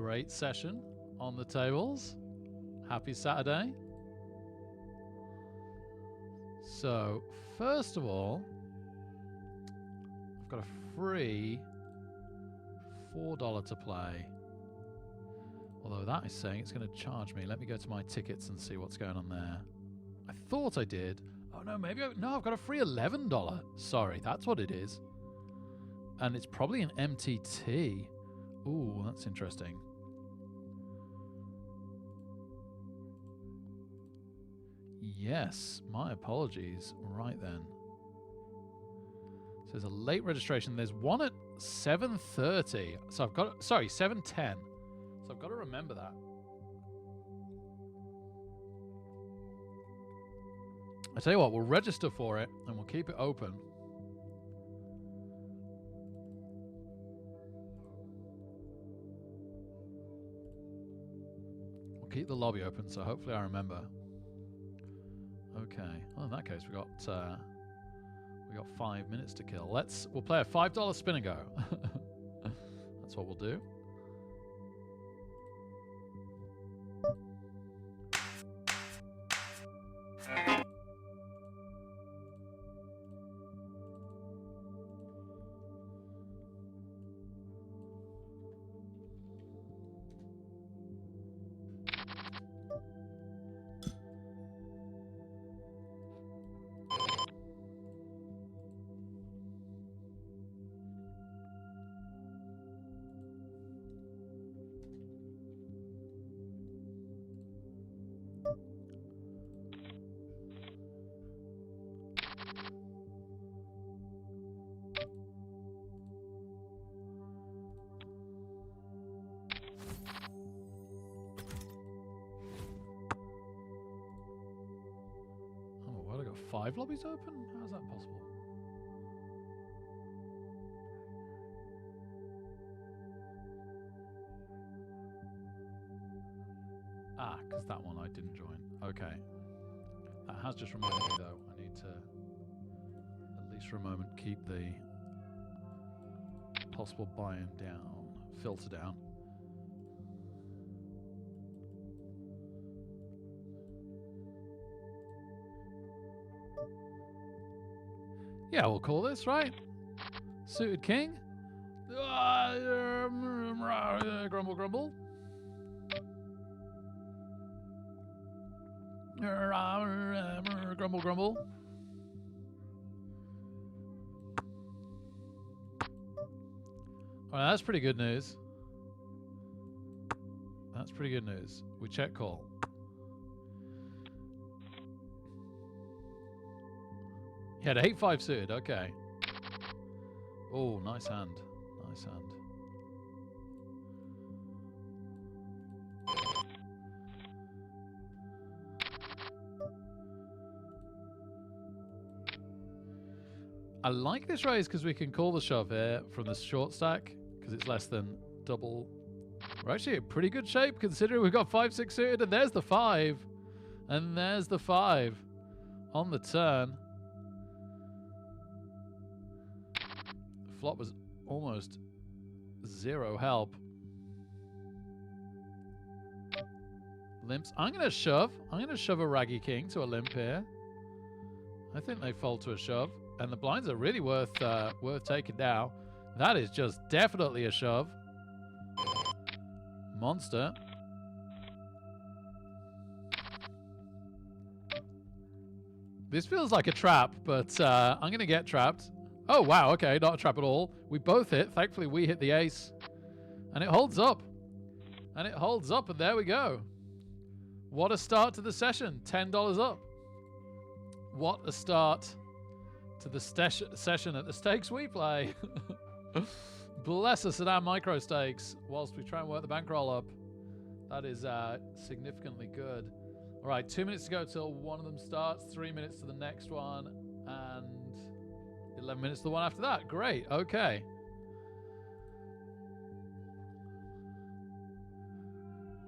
great session on the tables. Happy Saturday. So, first of all, I've got a free $4 to play. Although that is saying it's going to charge me. Let me go to my tickets and see what's going on there. I thought I did. Oh no, maybe no, I've got a free $11. Sorry, that's what it is. And it's probably an MTT. Ooh, that's interesting. Yes, my apologies. Right then. So there's a late registration. There's one at 7:30. So I've got, sorry, 7:10. So I've got to remember that. I tell you what, we'll register for it and we'll keep it open. We'll keep the lobby open, so hopefully I remember. Okay. Well, in that case, we got 5 minutes to kill. We'll play a $5 spin and go. That's what we'll do. What, I got 5 lobbies open? How is that possible? Ah, because that one I didn't join. Okay. That has just reminded me though. I need to, at least for a moment, keep the possible buy-in down, filter down. Yeah, we'll call this, right? Suited King. Grumble, grumble. Grumble, grumble. Alright, that's pretty good news. That's pretty good news. We check call. He had 8-5 suited, okay. Oh, nice hand. Nice hand. I like this raise because we can call the shove here from the short stack because it's less than double. We're actually in pretty good shape considering we've got 5-6 suited and there's the 5. And there's the 5 on the turn. Flop was almost 0 help. Limps. I'm going to shove. I'm going to shove a Raggy King to a limp here. I think they fold to a shove. And the blinds are really worth taking down. That is just definitely a shove. Monster. This feels like a trap, but I'm going to get trapped. Oh, wow, okay, not a trap at all. We both hit. Thankfully, we hit the ace. And it holds up. And it holds up, and there we go. What a start to the session. $10 up. What a start to the session at the stakes we play. Bless us at our micro stakes whilst we try and work the bankroll up. That is significantly good. All right, 2 minutes to go till one of them starts, 3 minutes to the next one, and 11 minutes to the one after that. Great, okay.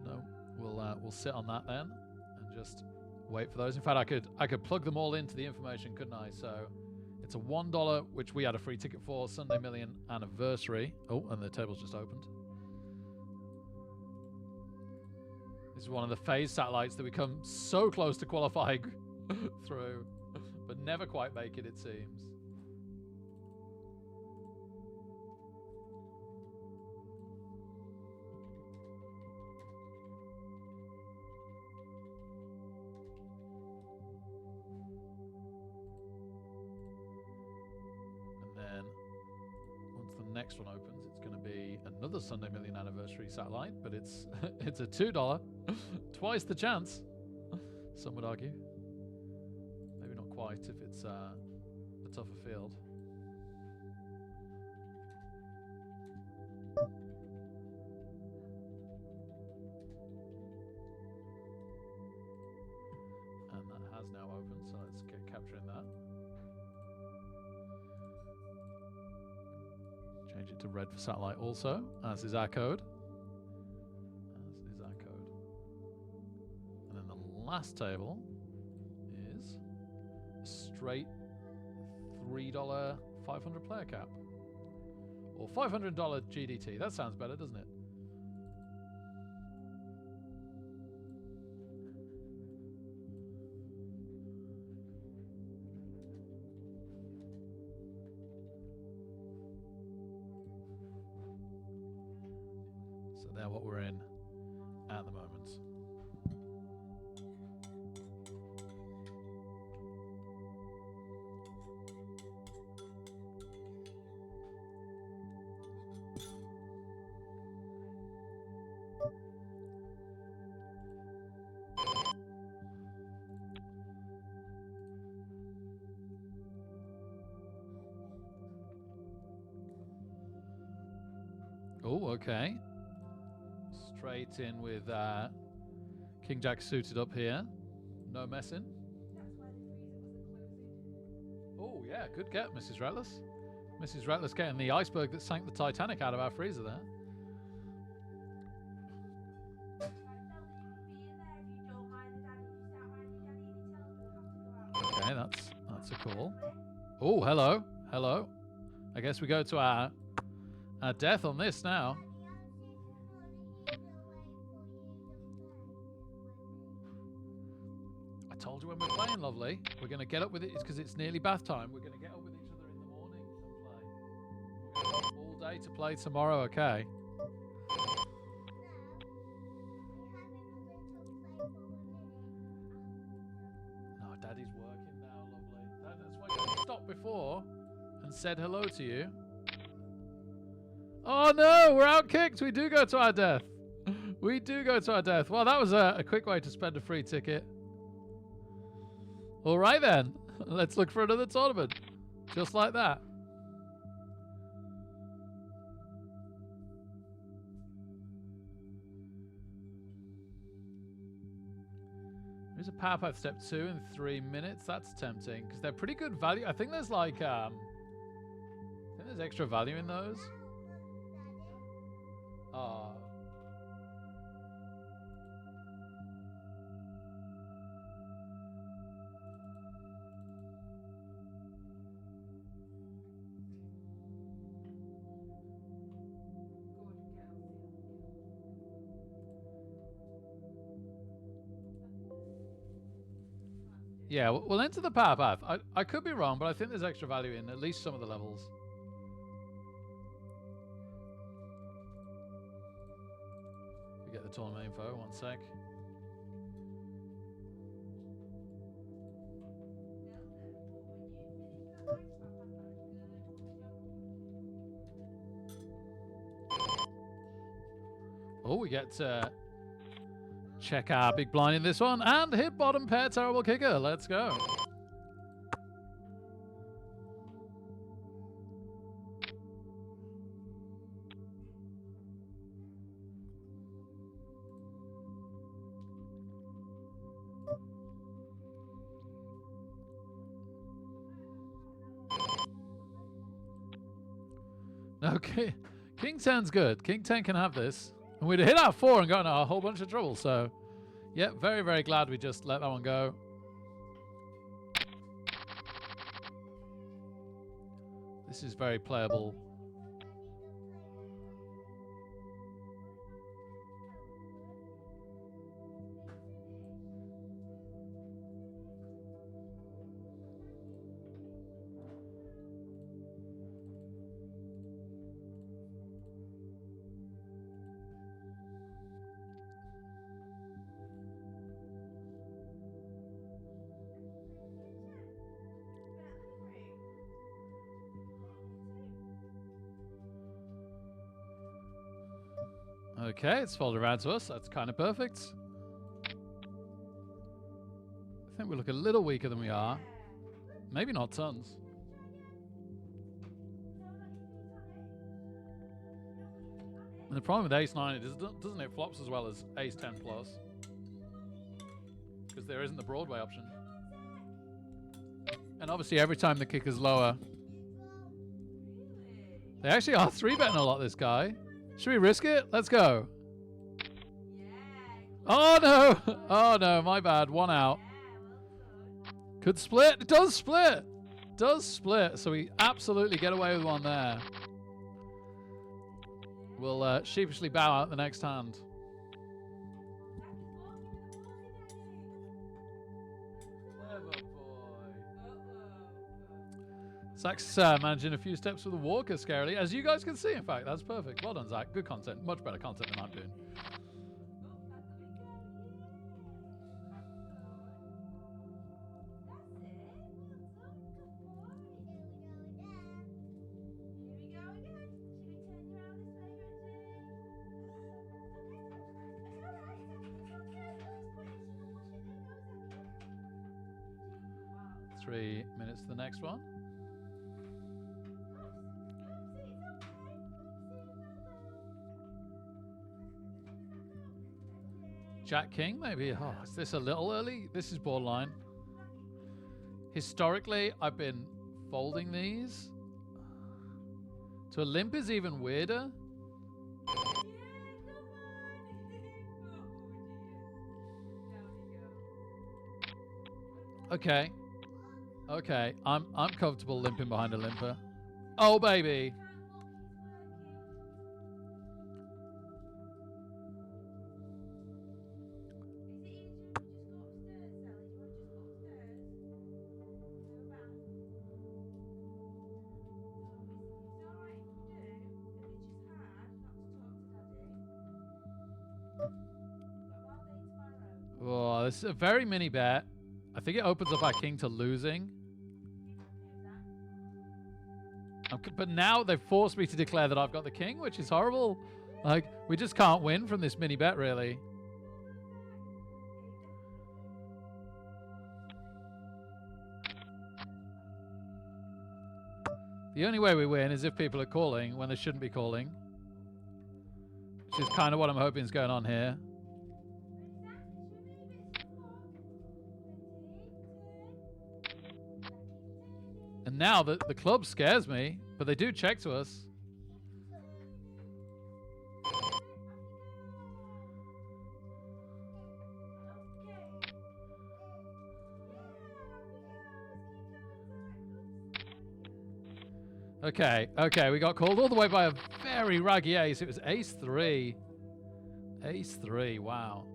No, we'll sit on that then and just wait for those. In fact, I could plug them all into the information, couldn't I? So it's a $1, which we had a free ticket for, Sunday Million anniversary. Oh, and the table's just opened. This is one of the phase satellites that we come so close to qualifying through, but never quite make it seems. Next one opens, it's going to be another Sunday Million Anniversary satellite, but it's it's a $2, twice the chance, some would argue. Maybe not quite if it's a tougher field. And that has now opened, so let's get capturing that. Change it to red for satellite also, as is our code. As is our code. And then the last table is a straight $3 500 player cap. Or $500 GDT. That sounds better, doesn't it? They're what we're in at the moment. Oh, okay. Straight in with King Jack suited up here. No messing. Oh, yeah, good get, Mrs. Rattless. Mrs. Rattless getting the iceberg that sank the Titanic out of our freezer there. Okay, that's a call. Oh, hello. Hello. I guess we go to our death on this now. I told you when we're playing, lovely. We're going to get up with it. It's because it's nearly bath time. We're going to get up with each other in the morning and play. We're going to have all day to play tomorrow, okay? No, Daddy's working now, lovely. That's why you stopped before and said hello to you. Oh no, we're outkicked. We do go to our death. We do go to our death. Well, that was a quick way to spend a free ticket. All right then, let's look for another tournament. Just like that. There's a Power Path Step 2 in 3 minutes. That's tempting because they're pretty good value. I think there's like, I think there's extra value in those. Yeah, we'll enter the Power Path. I could be wrong, but I think there's extra value in at least some of the levels. We get the tournament info, 1 sec. Oh, we get check our big blind in this one and hit bottom pair terrible kicker. Let's go. Okay, King 10's good. King 10 can have this. And we'd hit our 4 and got in a whole bunch of trouble. So, yeah, very, very glad we just let that one go. This is very playable. Okay, it's folded around to us. That's kind of perfect. I think we look a little weaker than we are. Maybe not tons. And the problem with ace 9 is doesn't it flops as well as ace 10 plus? Because there isn't the Broadway option. And obviously every time the kick is lower. They actually are 3-betting a lot, this guy. Should we risk it? Let's go. Oh no! Oh no, my bad. One out. Could split. It does split. It does split. So we absolutely get away with one there. We'll sheepishly bow out the next hand. Clever boy. Zach's managing a few steps with a walker, scarily. As you guys can see, in fact. That's perfect. Well done, Zach. Good content. Much better content than I'm doing. Three minutes to the next one. Jack King, maybe. Oh, is this a little early? This is borderline. Historically, I've been folding these. To a limp is even weirder. Okay. Okay, I'm comfortable limping behind a limper. Oh baby. Oh, this is a very mini bet. I think it opens up our king to losing. But now they've forced me to declare that I've got the king, which is horrible. Like, we just can't win from this mini bet, really. The only way we win is if people are calling when they shouldn't be calling. Which is kind of what I'm hoping is going on here. And now the club scares me, but they do check to us. Okay, okay, we got called all the way by a very raggy ace. It was ace 3. Ace 3, wow.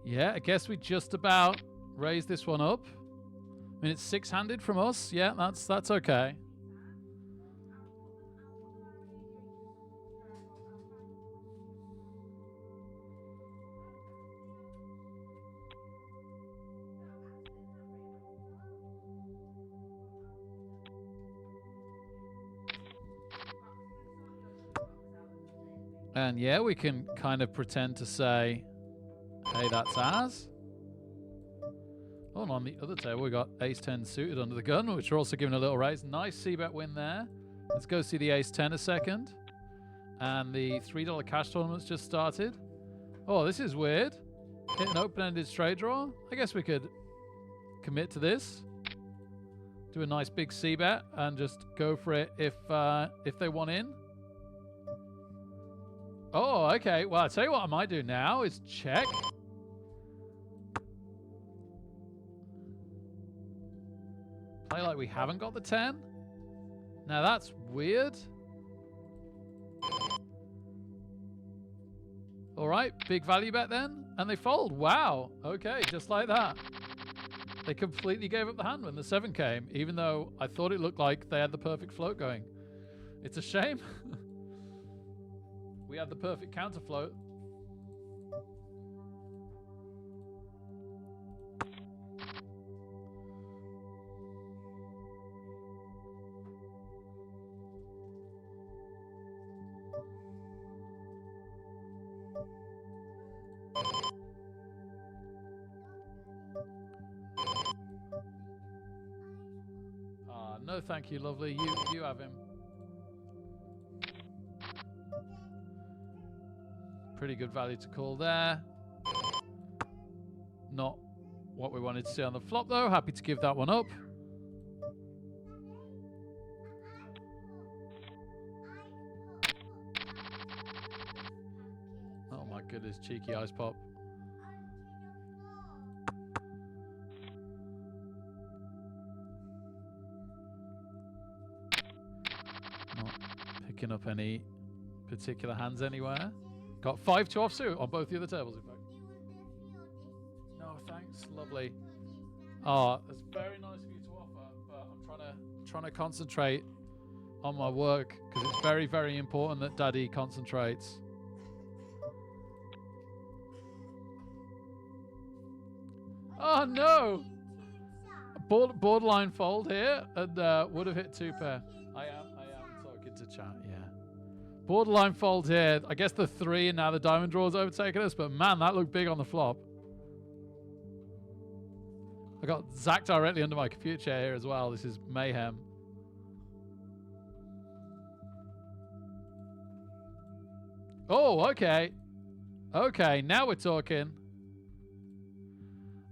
Yeah, I guess we just about raised this one up. I mean, it's six-handed from us. Yeah, that's okay. And yeah, we can kind of pretend to say, hey, that's ours. Oh, and on the other table, we got ace 10 suited under the gun, which we're also giving a little raise. Nice c-bet win there. Let's go see the ace 10 a second. And the $3 cash tournament's just started. Oh, this is weird. Hit an open-ended straight draw. I guess we could commit to this. Do a nice big c-bet and just go for it if they want in. Oh, okay. Well, I'll tell you what I might do now is check. Play like we haven't got the 10. Now that's weird. All right, big value bet then. And they fold. Wow. Okay, just like that. They completely gave up the hand when the 7 came, even though I thought it looked like they had the perfect float going. It's a shame. We had the perfect counter float. No, thank you, lovely. You have him. Pretty good value to call there. Not what we wanted to see on the flop, though. Happy to give that one up. Oh my goodness, cheeky ice pop. Picking up any particular hands anywhere. Got 5-2 offsuit on both the other tables, in fact. No, thanks. Lovely. Oh, that's very nice of you to offer, but I'm trying to concentrate on my work because it's very, very important that Daddy concentrates. Oh no! Borderline fold here and would have hit 2 pair. I am talking to chat, yeah. Borderline fold here. I guess the 3 and now the diamond draw's overtaken us, but man, that looked big on the flop. I got Zach directly under my computer chair here as well. This is mayhem. Oh, okay. Okay, now we're talking.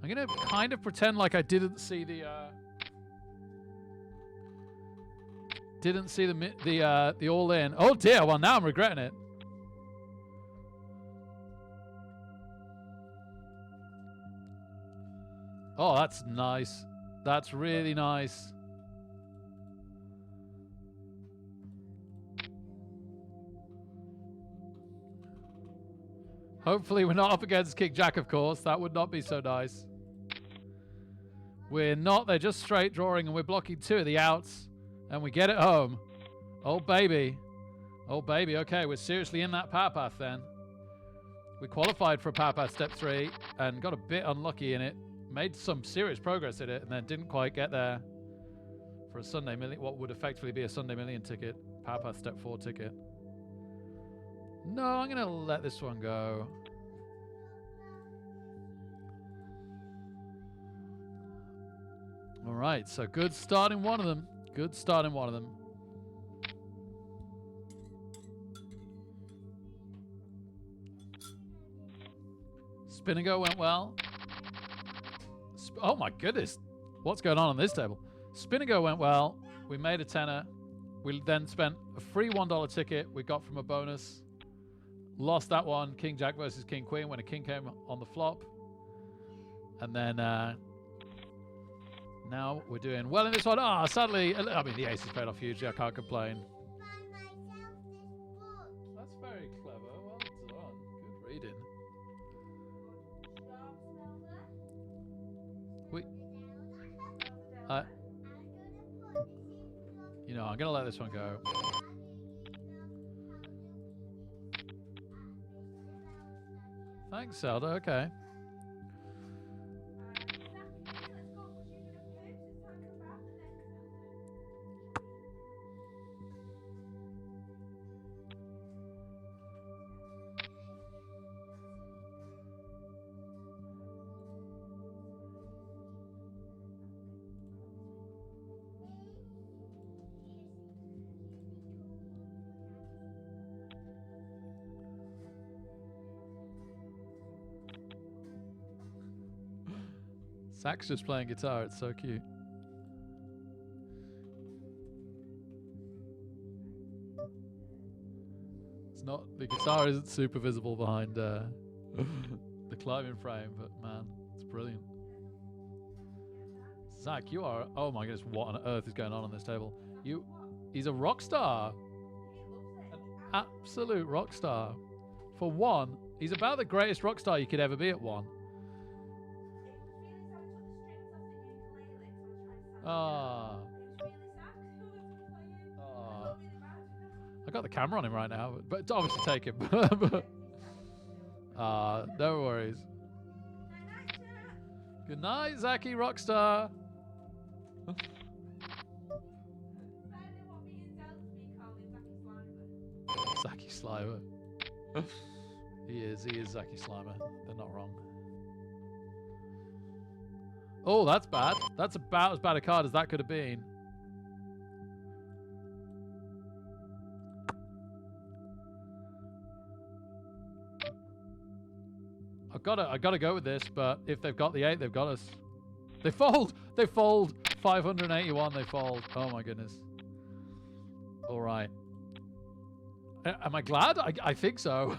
I'm going to kind of pretend like I didn't see the all in. Oh dear, well now I'm regretting it. Oh, that's nice. That's really nice. Hopefully we're not up against King Jack, of course. That would not be so nice. We're not. They're just straight drawing and we're blocking 2 of the outs. And we get it home. Oh, baby. Oh, baby. Okay, we're seriously in that power path then. We qualified for a power path step 3 and got a bit unlucky in it. Made some serious progress in it and then didn't quite get there for a Sunday Million, what would effectively be a Sunday Million ticket. Power path step 4 ticket. No, I'm going to let this one go. All right, so good start in one of them. Good start in one of them. Spin and go went well. Oh my goodness. What's going on this table? Spin and go went well. We made a tenner. We then spent a free $1 ticket we got from a bonus. Lost that one. King Jack versus King Queen when a king came on the flop. And then now we're doing well in this one. Ah, sadly, I mean, the ace has paid off hugely. I can't complain. That's very clever. Well done. Good reading. You know, I'm going to let this one go. Thanks, Zelda. Okay. Zach's just playing guitar. It's so cute. It's not, the guitar isn't super visible behind the climbing frame, but man, it's brilliant. Zach, you are, oh my goodness, what on earth is going on this table? He's a rock star. An absolute rock star. For one, he's about the greatest rock star you could ever be at one. Ah. Oh. I got the camera on him right now, but obviously take him. No worries. Good night, Zaki Rockstar. Zaki Slimer. He is Zaki Slimer. They're not wrong. Oh, that's bad. That's about as bad a card as that could have been. I gotta go with this, but if they've got the 8, they've got us. They fold! They fold! 581, they fold. Oh my goodness. Alright. Am I glad? I think so.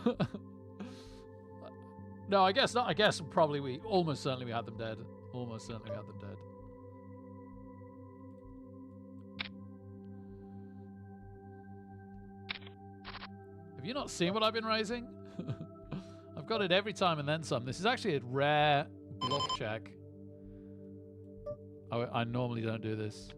No, I guess not. I guess probably almost certainly we had them dead. Almost certainly we had them dead. Have you not seen what I've been raising? I've got it every time and then some. This is actually a rare bluff check. I normally don't do this.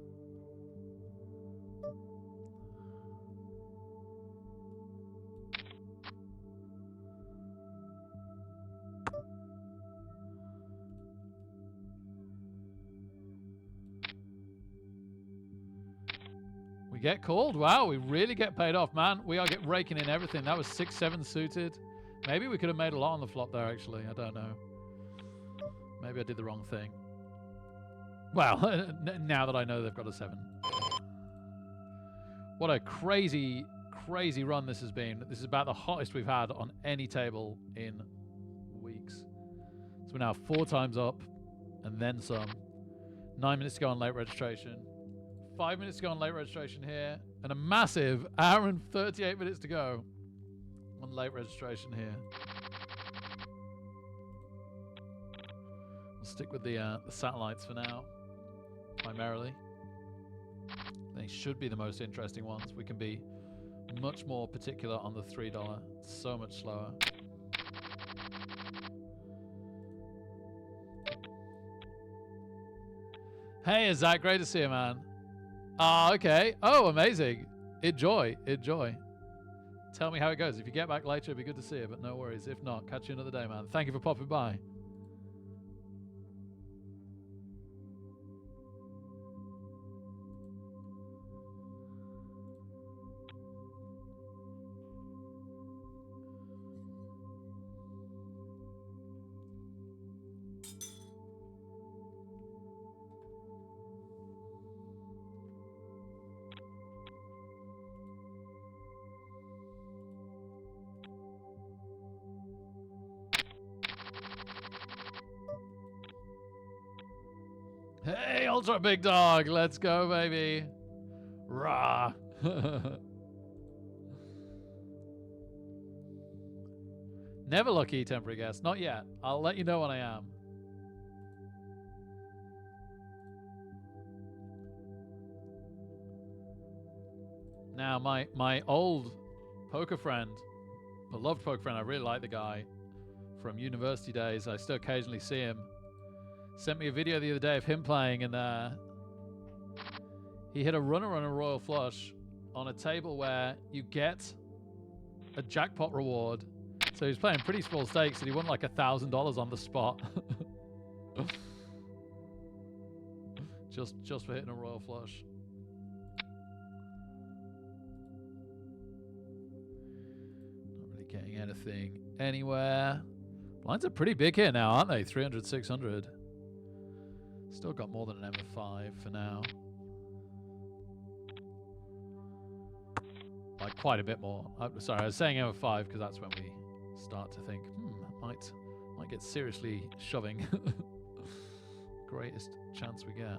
We get called. Wow, we really get paid off, man. We are raking in everything. That was 6-7 suited. Maybe we could have made a lot on the flop there, actually. I don't know. Maybe I did the wrong thing. Well, now that I know they've got a 7. What a crazy, crazy run this has been. This is about the hottest we've had on any table in weeks. So we're now 4 times up and then some. 9 minutes to go on late registration. 5 minutes to go on late registration here. And a massive hour and 38 minutes to go on late registration here. We'll stick with the satellites for now, primarily. They should be the most interesting ones. We can be much more particular on the $3. It's so much slower. Hey, Zach, great to see you, man. Ah, okay. Oh, amazing. Enjoy. Tell me how it goes. If you get back later, it'd be good to see you, but no worries. If not, catch you another day, man. Thank you for popping by. Hey, Ultra Big Dog. Let's go, baby. Rah. Never lucky, temporary guest. Not yet. I'll let you know when I am. Now, my old poker friend, beloved poker friend, I really like the guy from university days. I still occasionally see him. Sent me a video the other day of him playing, and he hit a runner on a royal flush on a table where you get a jackpot reward. So he was playing pretty small stakes, and he won like $1,000 on the spot. just for hitting a royal flush. Not really getting anything anywhere. Blinds are pretty big here now, aren't they? 300, 600. Still got more than an M5 for now. Like quite a bit more. Sorry, I was saying M5 because that's when we start to think, might get seriously shoving. Greatest chance we get.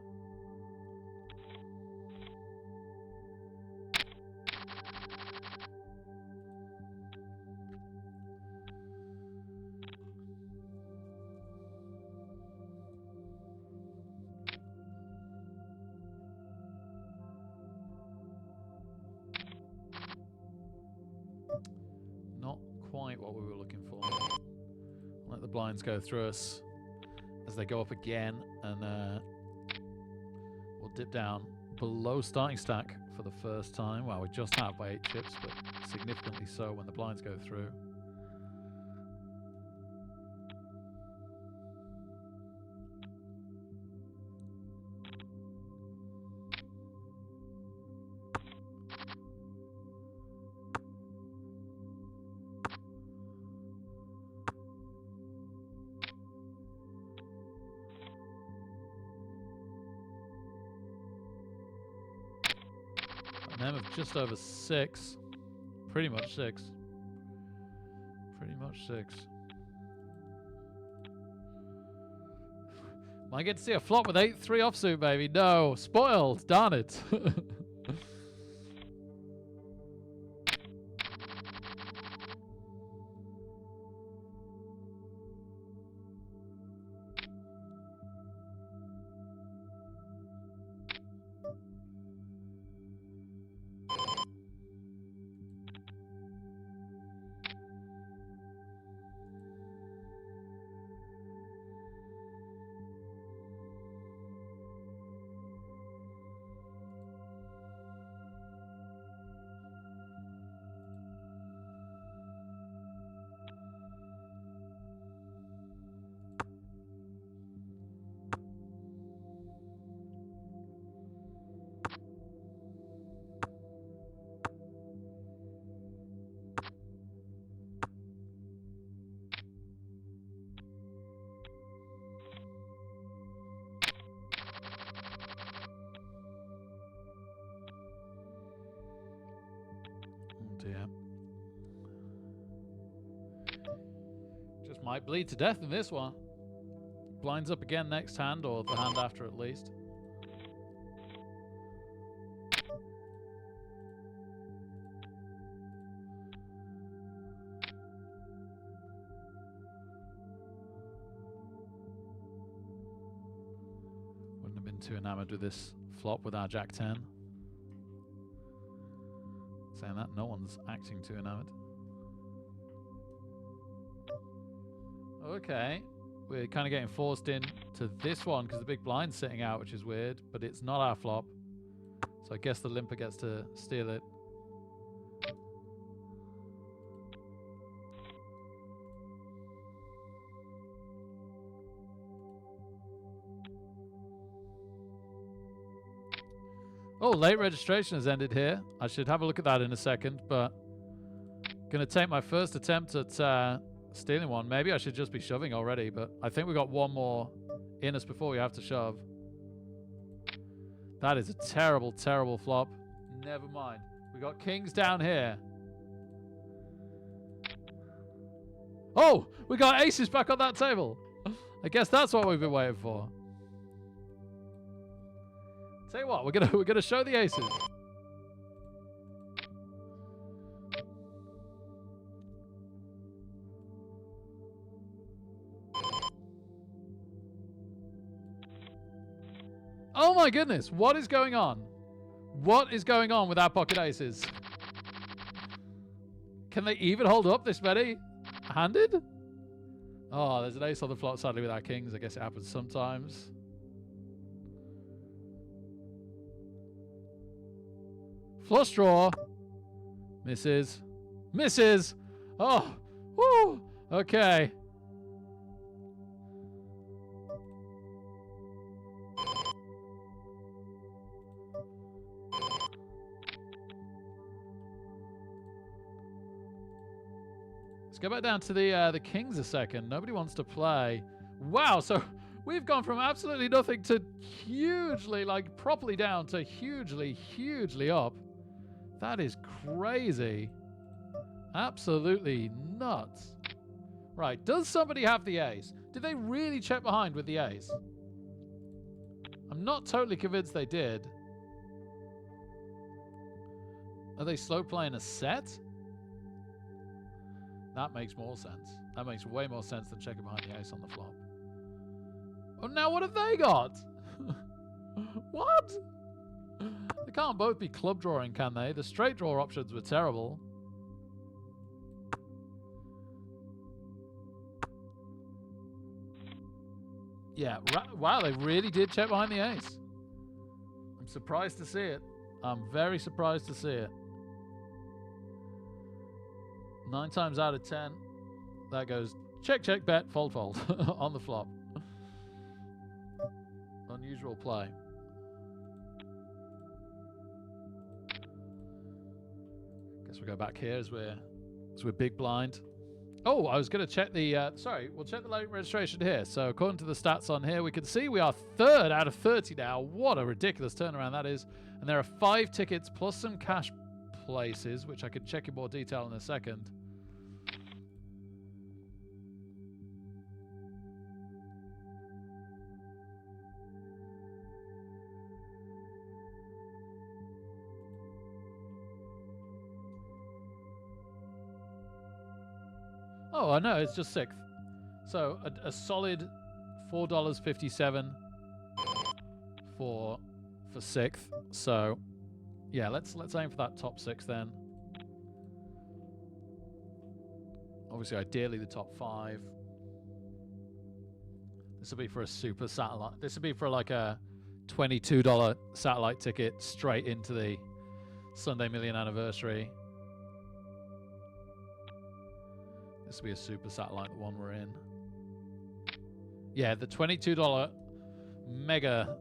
What we were looking for. Let the blinds go through us as they go up again, and we'll dip down below starting stack for the first time. Well, we just have by 8 chips, but significantly so when the blinds go through. Of just over 6. Pretty much 6. Pretty much 6. Might get to see a flop with 8-3 offsuit, baby. No. Spoiled. Darn it. Yeah. Just might bleed to death in this one. Blinds up again next hand, or the hand after at least. Wouldn't have been too enamored with this flop with our Jack 10. Saying that, no one's acting too enamored. Okay, we're kind of getting forced in to this one because the big blind's sitting out, which is weird, but it's not our flop. So I guess the limper gets to steal it. Oh, late registration has ended here. I should have a look at that in a second, but gonna take my first attempt at stealing one. Maybe I should just be shoving already, but I think we got one more in us before we have to shove. That is a terrible, terrible flop. Never mind. We got kings down here. Oh, we got aces back on that table. I guess that's what we've been waiting for. Tell you what, we're gonna show the aces. Oh my goodness, what is going on? What is going on with our pocket aces? Can they even hold up this many handed? Oh, there's an ace on the flop sadly with our kings. I guess it happens sometimes. Flush draw. Misses. Misses. Oh. Woo. Okay. Let's go back down to the kings a second. Nobody wants to play. Wow. So we've gone from absolutely nothing to hugely, like properly down to hugely, hugely up. That is crazy. Absolutely nuts. Right, does somebody have the ace? Did they really check behind with the ace? I'm not totally convinced they did. Are they slow playing a set? That makes more sense. That makes way more sense than checking behind the ace on the flop. Oh, now what have they got? What? They can't both be club drawing, can they? The straight draw options were terrible. Yeah, wow, they really did check behind the ace. surprised to see it. I'm very surprised to see it. 9 times out of 10, that goes check, check, bet, fold, fold on the flop. Unusual play. Guess we'll go back here as we're big blind. Oh, I was going to check the... sorry, we'll check the late registration here. So according to the stats on here, we can see we are 3rd out of 30 now. What a ridiculous turnaround that is. And there are 5 tickets plus some cash places, which I could check in more detail in a second. Oh, I know, it's just 6th. So a solid $4.57 for 6th. So yeah, let's aim for that top 6 then. Obviously, ideally the top 5. This will be for a super satellite. This will be for like a $22 satellite ticket straight into the Sunday Million Anniversary. This will be a super satellite, the one we're in. Yeah, the $22 mega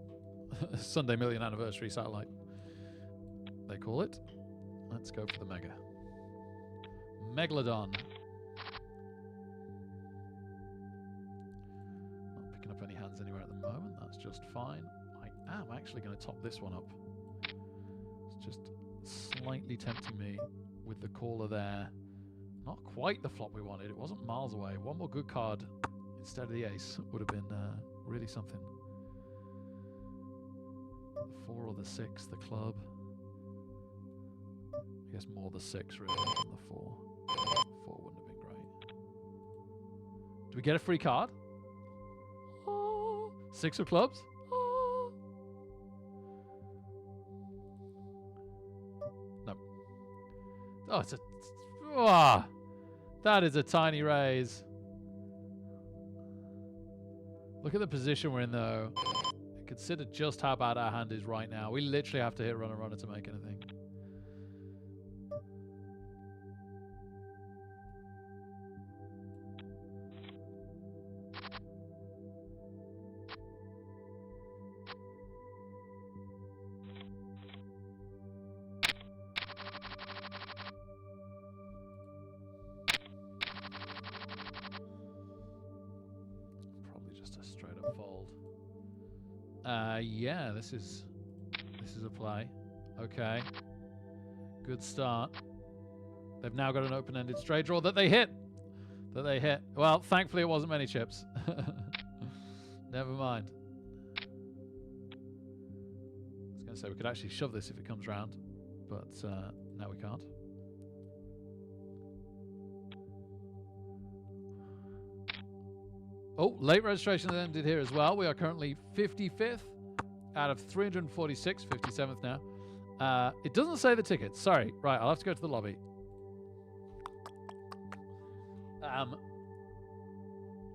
Sunday Million Anniversary satellite, they call it. Let's go for the mega. Megalodon. Not picking up any hands anywhere at the moment. That's just fine. I am actually going to top this one up. It's just slightly tempting me with the caller there. Not quite the flop we wanted. It wasn't miles away. One more good card instead of the ace would have been really something. The 4 or the 6, the club. I guess more the 6 really than the 4. 4 wouldn't have been great. Do we get a free card? Oh, 6 of clubs? Oh. No. Oh, it's a... Oh. That is a tiny raise. Look at the position we're in, though. Consider just how bad our hand is right now. We literally have to hit runner runner to make anything. Yeah, this is a play. Okay. Good start. They've now got an open-ended straight draw that they hit. Well, thankfully it wasn't many chips. Never mind. I was going to say we could actually shove this if it comes round, but now we can't. Oh, late registration ended here as well. We are currently 55th out of 346, 57th now. It doesn't say the tickets. Sorry. Right, I'll have to go to the lobby.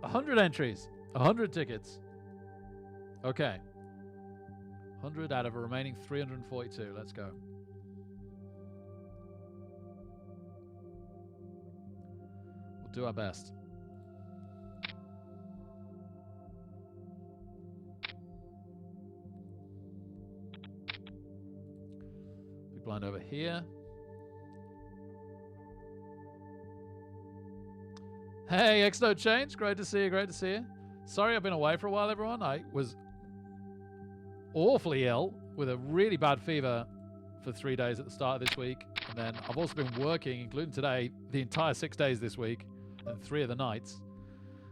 100 entries, 100 tickets. Okay. 100 out of a remaining 342. Let's go. We'll do our best. Big blind over here. Hey, X-Note Change. Great to see you. Great to see you. Sorry I've been away for a while, everyone. I was awfully ill with a really bad fever for 3 days at the start of this week. And then I've also been working, including today, the entire 6 days this week and 3 of the nights.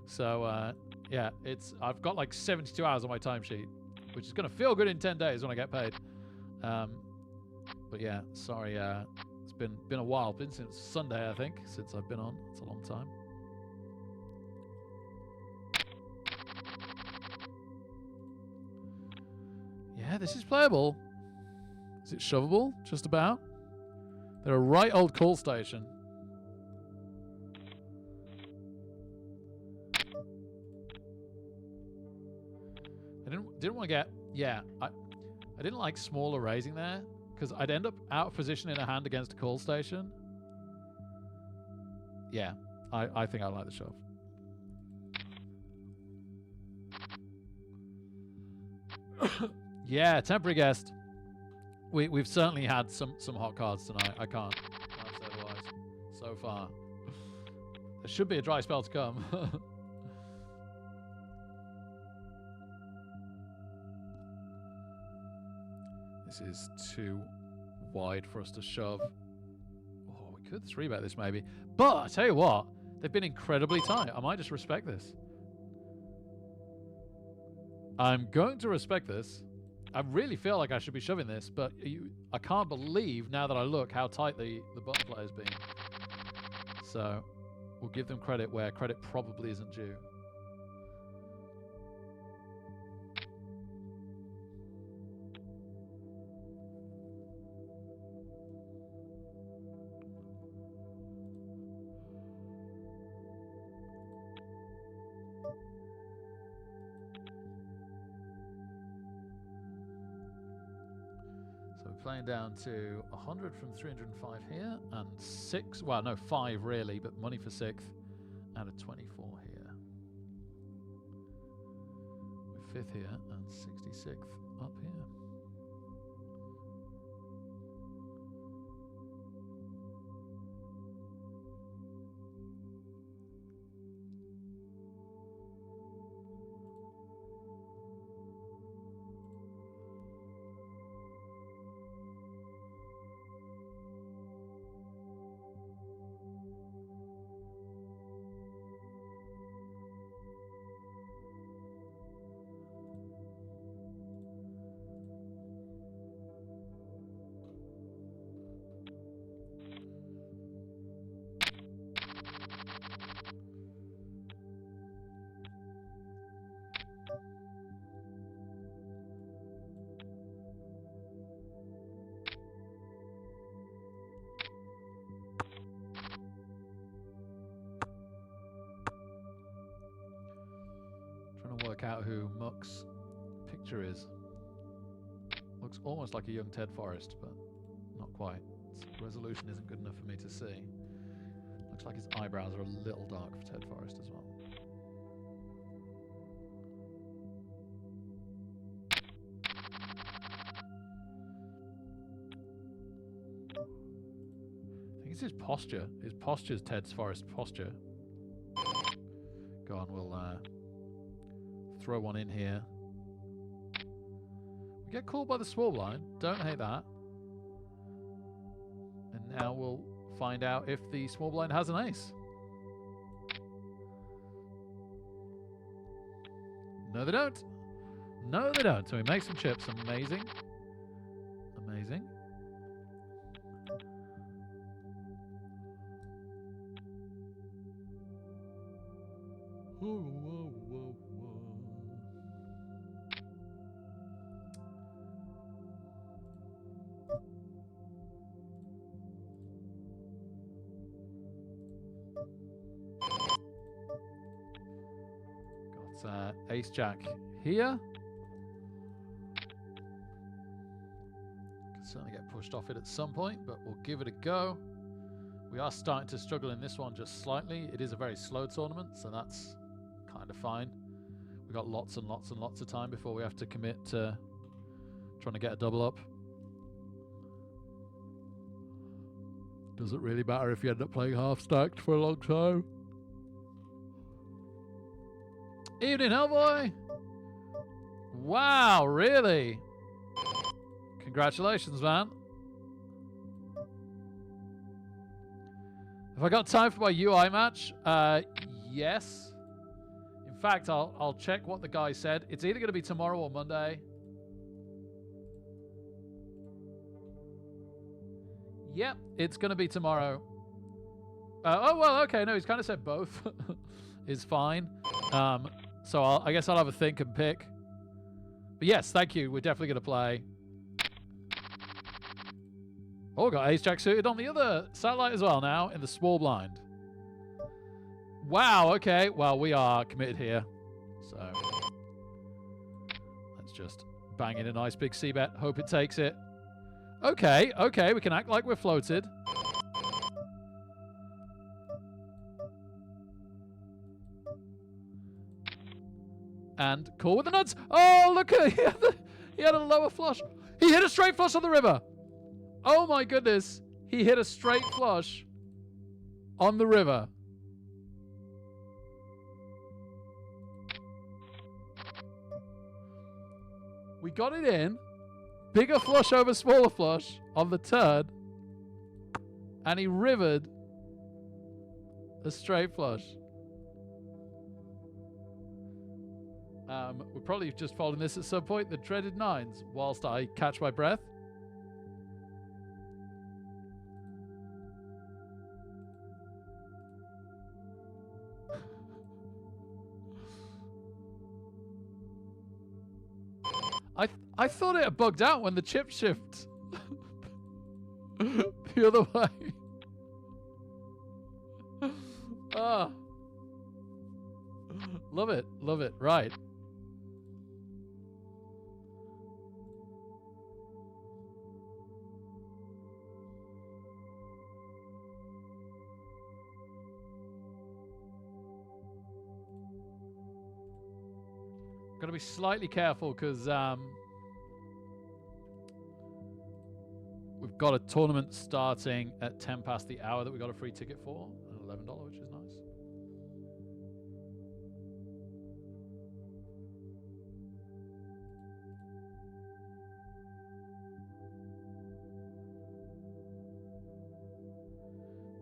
So, yeah, I've got like 72 hours on my timesheet, which is going to feel good in 10 days when I get paid. But yeah, sorry. It's been a while. Been since Sunday, I think, since I've been on. It's a long time. Yeah, this is playable. Is it shovable? Just about. They're a right old call station. I didn't want to get... Yeah, I I didn't like smaller raising there because I'd end up out of position in a hand against a call station. Yeah, I think I like the shove. Yeah, temporary guest. We've certainly had some hot cards tonight. I can't say otherwise. So far, there should be a dry spell to come. This is too wide for us to shove. Oh, we could 3-bet this maybe. But I tell you what, they've been incredibly tight. I might just respect this. I'm going to respect this. I really feel like I should be shoving this, but I can't believe now that I look how tight the button play has been. So we'll give them credit where credit probably isn't due. Playing down to 100 from 305 here, and 6, well, no, 5 really, but money for 6th, and a 24 here. We're 5th here, and 66th up here. Work out who Muck's picture is. Looks almost like a young Ted Forrest, but not quite. Its resolution isn't good enough for me to see. Looks like his eyebrows are a little dark for Ted Forrest as well. I think it's his posture. His posture's Ted Forrest posture. Go on, we'll throw one in here. We get called by the small blind. Don't hate that. And now we'll find out if the small blind has an ace. No, they don't. No, they don't. So we make some chips. Amazing. Amazing. Whoa, whoa, whoa, whoa. Got ace jack here. Can certainly get pushed off it at some point, but we'll give it a go. We are starting to struggle in this one just slightly. It is a very slow tournament, so that's kind of fine. We've got lots and lots and lots of time before we have to commit to trying to get a double up. Doesn't really matter if you end up playing half stacked for a long time. Evening, Hellboy! Wow, really? Congratulations, man. Have I got time for my UI match? Yes. In fact, I'll check what the guy said. It's either going to be tomorrow or Monday. Yep, it's going to be tomorrow. Oh, well, okay. No, he's kind of said both is fine. So I guess I'll have a think and pick. But yes, thank you. We're definitely going to play. Oh, got ace jack suited on the other satellite as well now in the small blind. Wow, okay. Well, we are committed here. So let's just bang in a nice big c-bet. Hope it takes it. Okay, okay, we can act like we're floated. And call with the nuts. Oh, look at he had a lower flush. He hit a straight flush on the river. Oh my goodness. He hit a straight flush on the river. We got it in. Bigger flush over smaller flush on the turn. And he rivered a straight flush. We're probably just folding this at some point. The dreaded nines whilst I catch my breath. I thought it had bugged out when the chip shift the other way. Ah. Love it. Love it. Right. Got to be slightly careful because we've got a tournament starting at 10 past the hour that we got a free ticket for, $11, which is nice.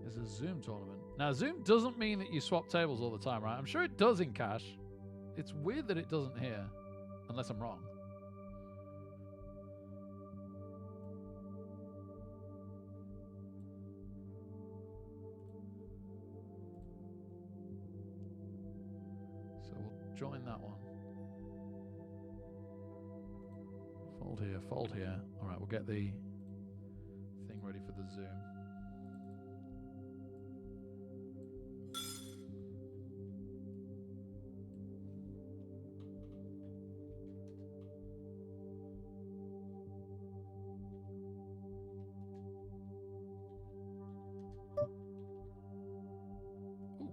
There's a Zoom tournament. Now, Zoom doesn't mean that you swap tables all the time, right? I'm sure it does in cash. It's weird that it doesn't here, unless I'm wrong. So we'll join that one. Fold here, fold here. All right, we'll get the thing ready for the Zoom.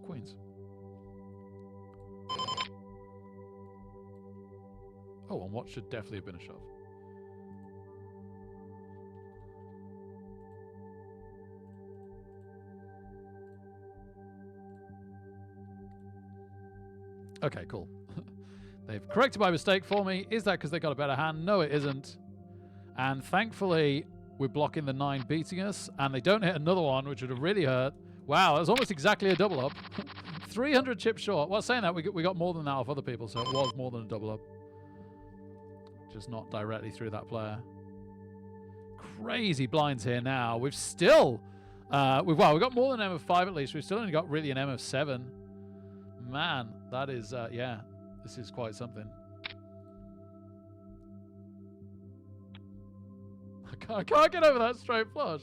Queens. Oh, and what should definitely have been a shove. Okay, cool. They've corrected my mistake for me. Is that because they got a better hand? No, it isn't. And thankfully, we're blocking the 9 beating us, and they don't hit another one, which would have really hurt. Wow, that was almost exactly a double up. 300 chips short. Well, saying that, we got more than that off other people, so it was more than a double up. Just not directly through that player. Crazy blinds here now. We've still... we've got more than M of 5 at least. We've still only got really an M of 7. Man, that is... yeah, this is quite something. I can't get over that straight flush.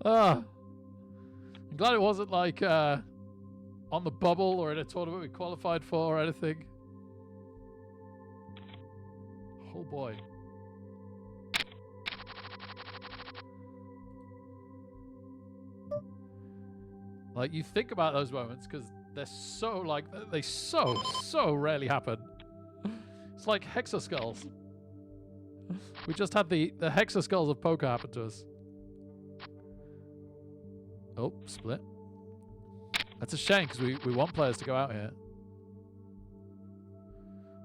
I'm glad it wasn't like on the bubble or in a tournament we qualified for or anything. Oh boy. Like, you think about those moments because they're so like they so rarely happen. It's like hexaskulls. We just had the hexaskulls of poker happen to us. Oh, split. That's a shame because we want players to go out here.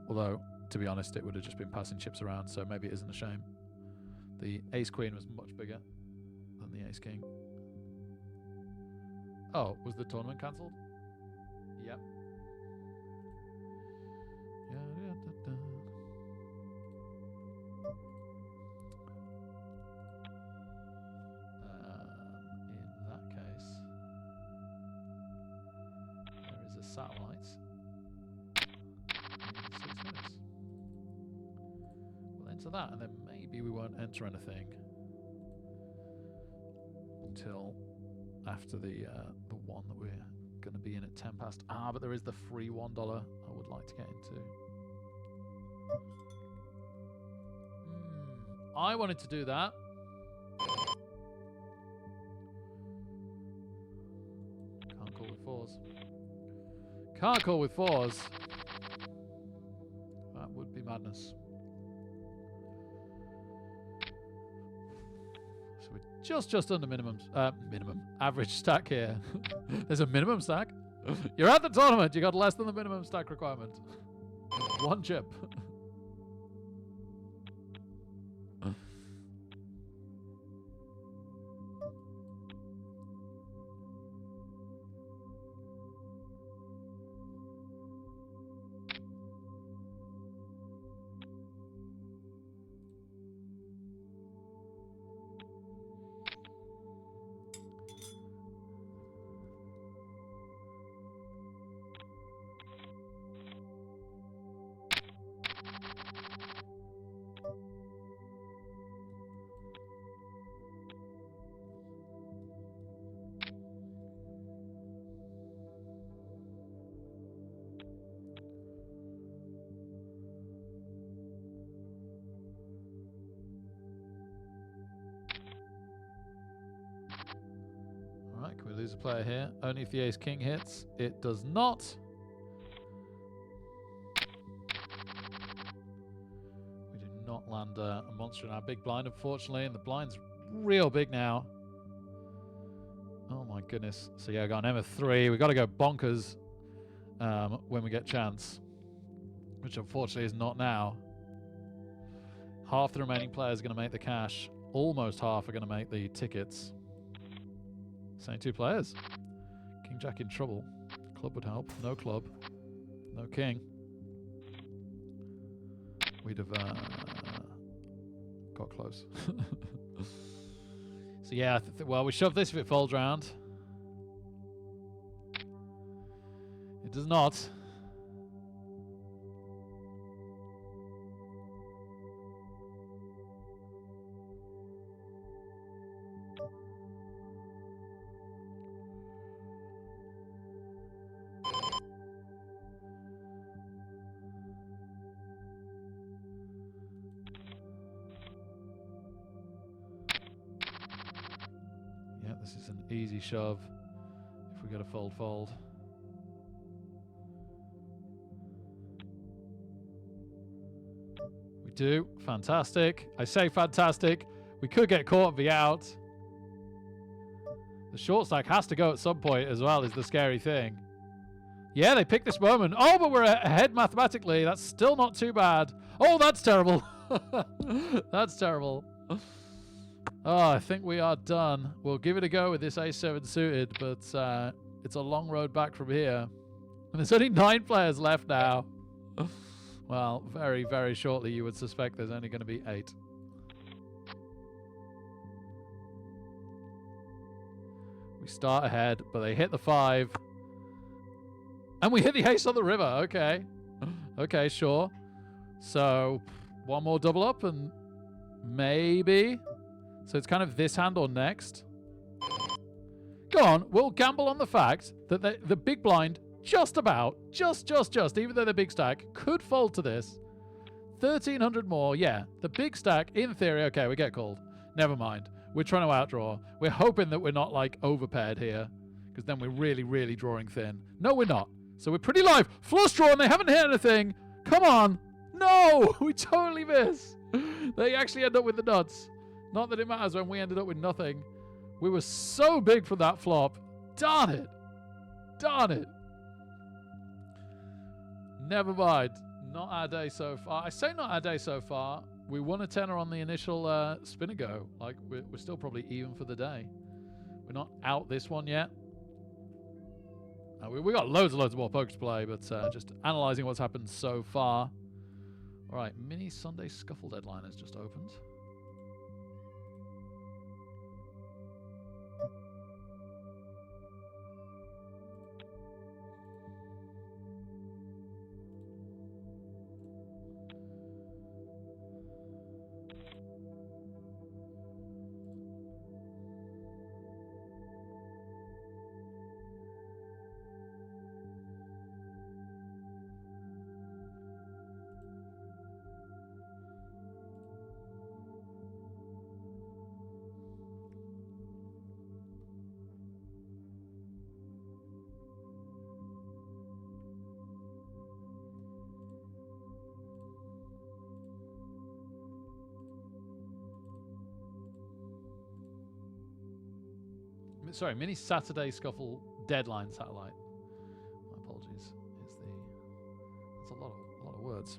Although, to be honest, it would have just been passing chips around, so maybe it isn't a shame. The ace-queen was much bigger than the ace-king. Oh, was the tournament cancelled? Yep. In that case, there is a satellite. 6 minutes. We'll enter that, and then maybe we won't enter anything until after the one that we're going to be in at 10 past. Ah, but there is the free $1 I would like to get into. I wanted to do that. Can't call with fours. Can't call with fours. That would be madness. So we're just under minimum average stack here. There's a minimum stack. You're at the tournament. You got less than the minimum stack requirement. One chip. Alright, can we lose a player here? Only if the ace-king hits. It does not. We do not land a monster in our big blind, unfortunately, and the blind's real big now. Oh my goodness. So yeah, I got an M of 3. We've got to go bonkers when we get chance, which unfortunately is not now. Half the remaining players are going to make the cash. Almost half are going to make the tickets. Same two players. King Jack in trouble. Club would help. No club. No king. We'd have got close. So yeah, well, we shove this if it folds round. It does not. This is an easy shove if we get a fold. We do. Fantastic. I say fantastic. We could get caught and be out. The short stack has to go at some point as well, is the scary thing. Yeah, they picked this moment. Oh, but we're ahead mathematically. That's still not too bad. Oh, that's terrible. That's terrible. Oh, I think we are done. We'll give it a go with this ace-7 suited, but it's a long road back from here. And there's only 9 players left now. Well, very, very shortly you would suspect there's only going to be 8. We start ahead, but they hit the 5. And we hit the ace on the river. Okay. Okay, sure. So, one more double up and maybe... So it's kind of this hand or next. Go on, we'll gamble on the fact that the big blind just, even though the big stack, could fold to this. 1,300 more, yeah. The big stack, in theory, okay, we get called. Never mind. We're trying to outdraw. We're hoping that we're not, like, overpaired here, because then we're really, really drawing thin. No, we're not. So we're pretty live. Flush draw, and they haven't hit anything. Come on. No, we totally miss. They actually end up with the nuts. Not that it matters when we ended up with nothing. We were so big for that flop. Darn it. Darn it. Never mind. Not our day so far. I say not our day so far. We won a tenner on the initial spin and go. Like, we're still probably even for the day. We're not out this one yet. We got loads and loads more poker to play, but just analysing what's happened so far. All right, mini Sunday Scuffle deadline has just opened. sorry, mini Saturday Scuffle deadline satellite. My apologies. That's a lot of words.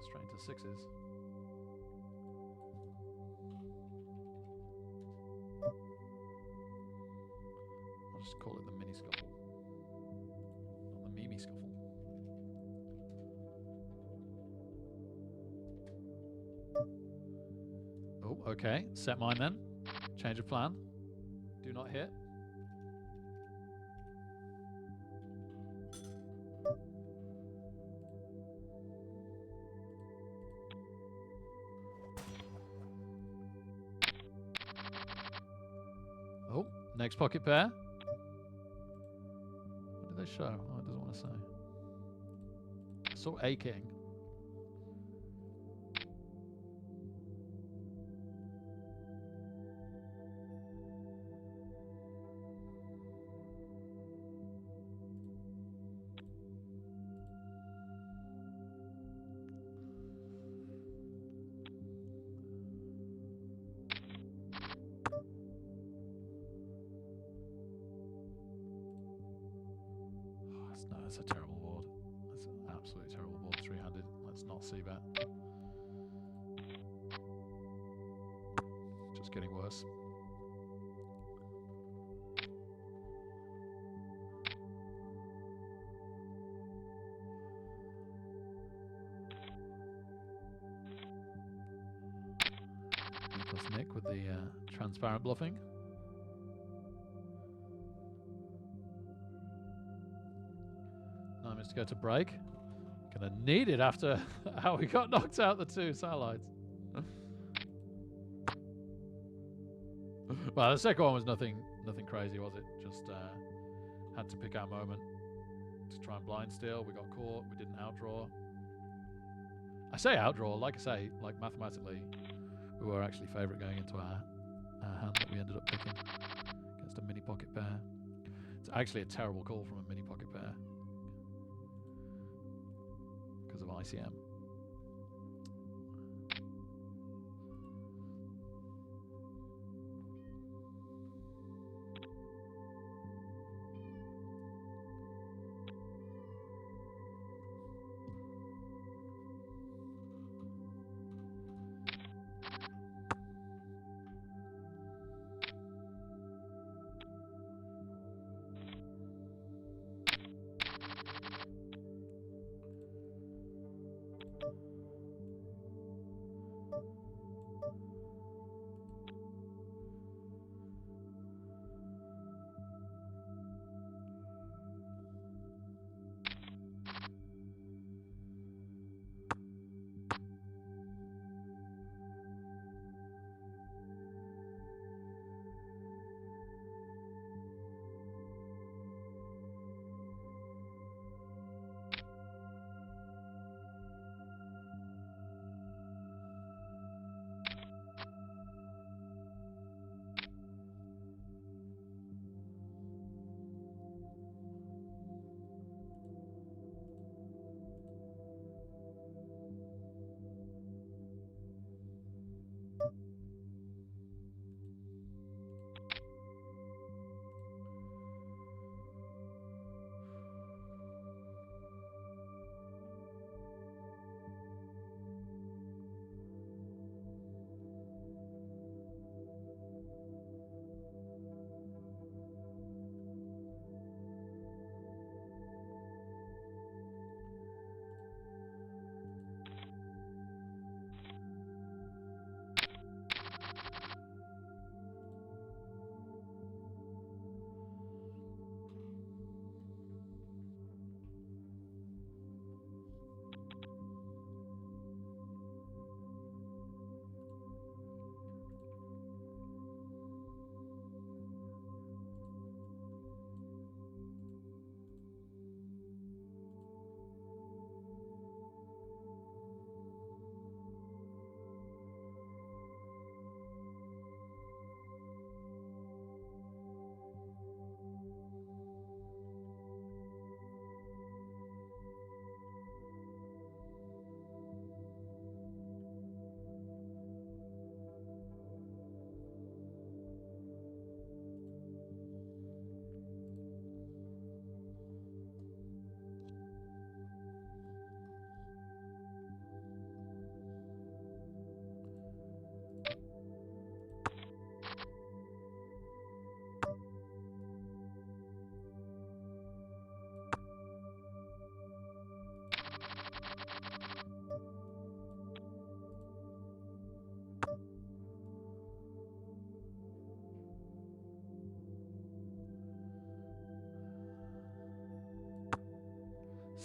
Straight into sixes. I'll just call it the mini Scuffle. Not the Mimi Scuffle. Oh, okay. Set mine then. Change of plan. Do not hit. Oh, next pocket pair. What did they show? Oh, it doesn't want to say. I saw a king. No, that's a terrible board. That's an absolutely terrible board. Three-handed. Let's not see that. Just getting worse. Plus Nick with the transparent bluffing. To go to break. Gonna need it after how we got knocked out the two satellites. Well, the second one was nothing crazy, was it? Just had to pick our moment to try and blind steal. We got caught. We didn't outdraw. I say outdraw, like I say, like mathematically, we were actually favourite going into our hand that we ended up picking against a mini pocket pair. It's actually a terrible call from a mini pocket pair. Of ICM.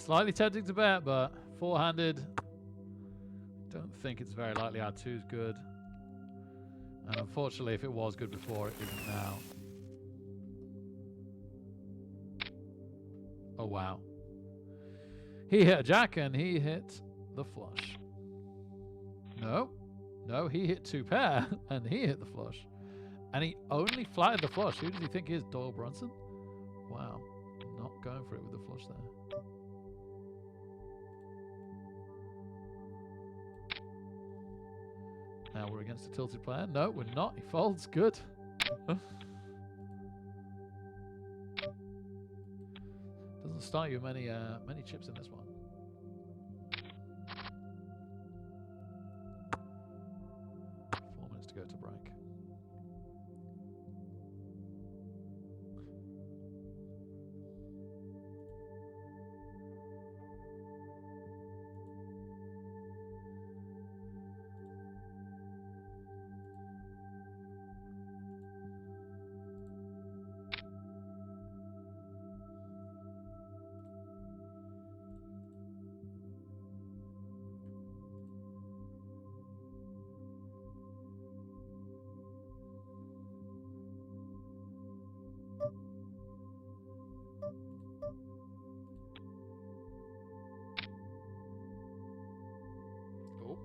Slightly tempting to bet, but four-handed. Don't think it's very likely our two's good. And unfortunately, if it was good before, it isn't now. Oh, wow. He hit a jack and he hit the flush. No. No, he hit two pair and he hit the flush. And he only flatted the flush. Who does he think he is? Doyle Brunson? Wow. Not going for it with the flush there. Now we're against a tilted player. No, we're not. He folds. Good. Doesn't start you many chips in this one. To go to break.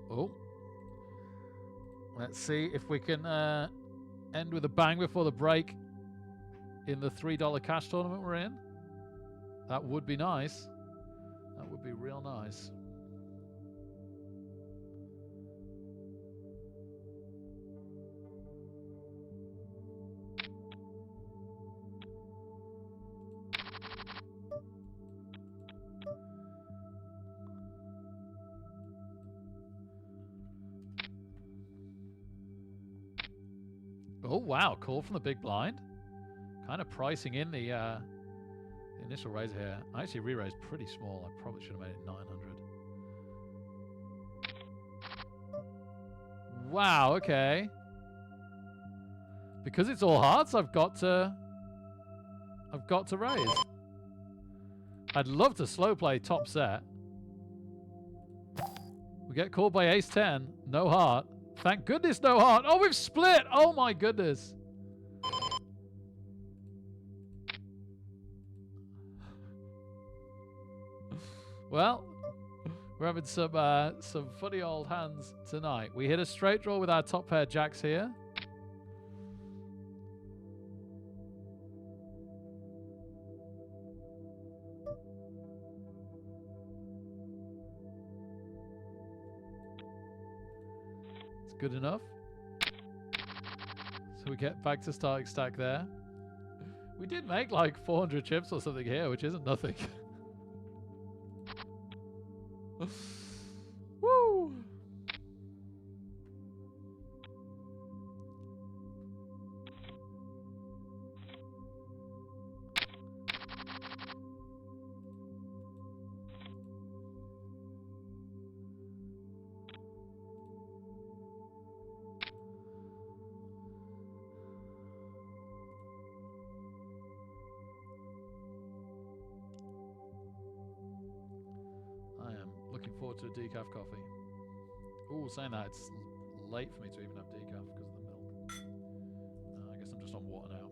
Oh. Let's see if we can end with a bang before the break in the $3 cash tournament we're in. That would be nice. That would be real nice. Oh, wow. Call from the big blind. Kind of pricing in the initial raise here. I actually re-raised pretty small. I probably should have made it 900. Wow, okay. Because it's all hearts, I've got to raise. I'd love to slow play top set. We get called by ace 10. No heart. Thank goodness no heart. Oh, we've split. Oh my goodness. Well, we're having some funny old hands tonight. We hit a straight draw with our top pair jacks here. It's good enough. So we get back to starting stack there. We did make like 400 chips or something here, which isn't nothing. Woo! Looking forward to a decaf coffee. Ooh, saying that, it's late for me to even have decaf because of the milk. I guess I'm just on water now.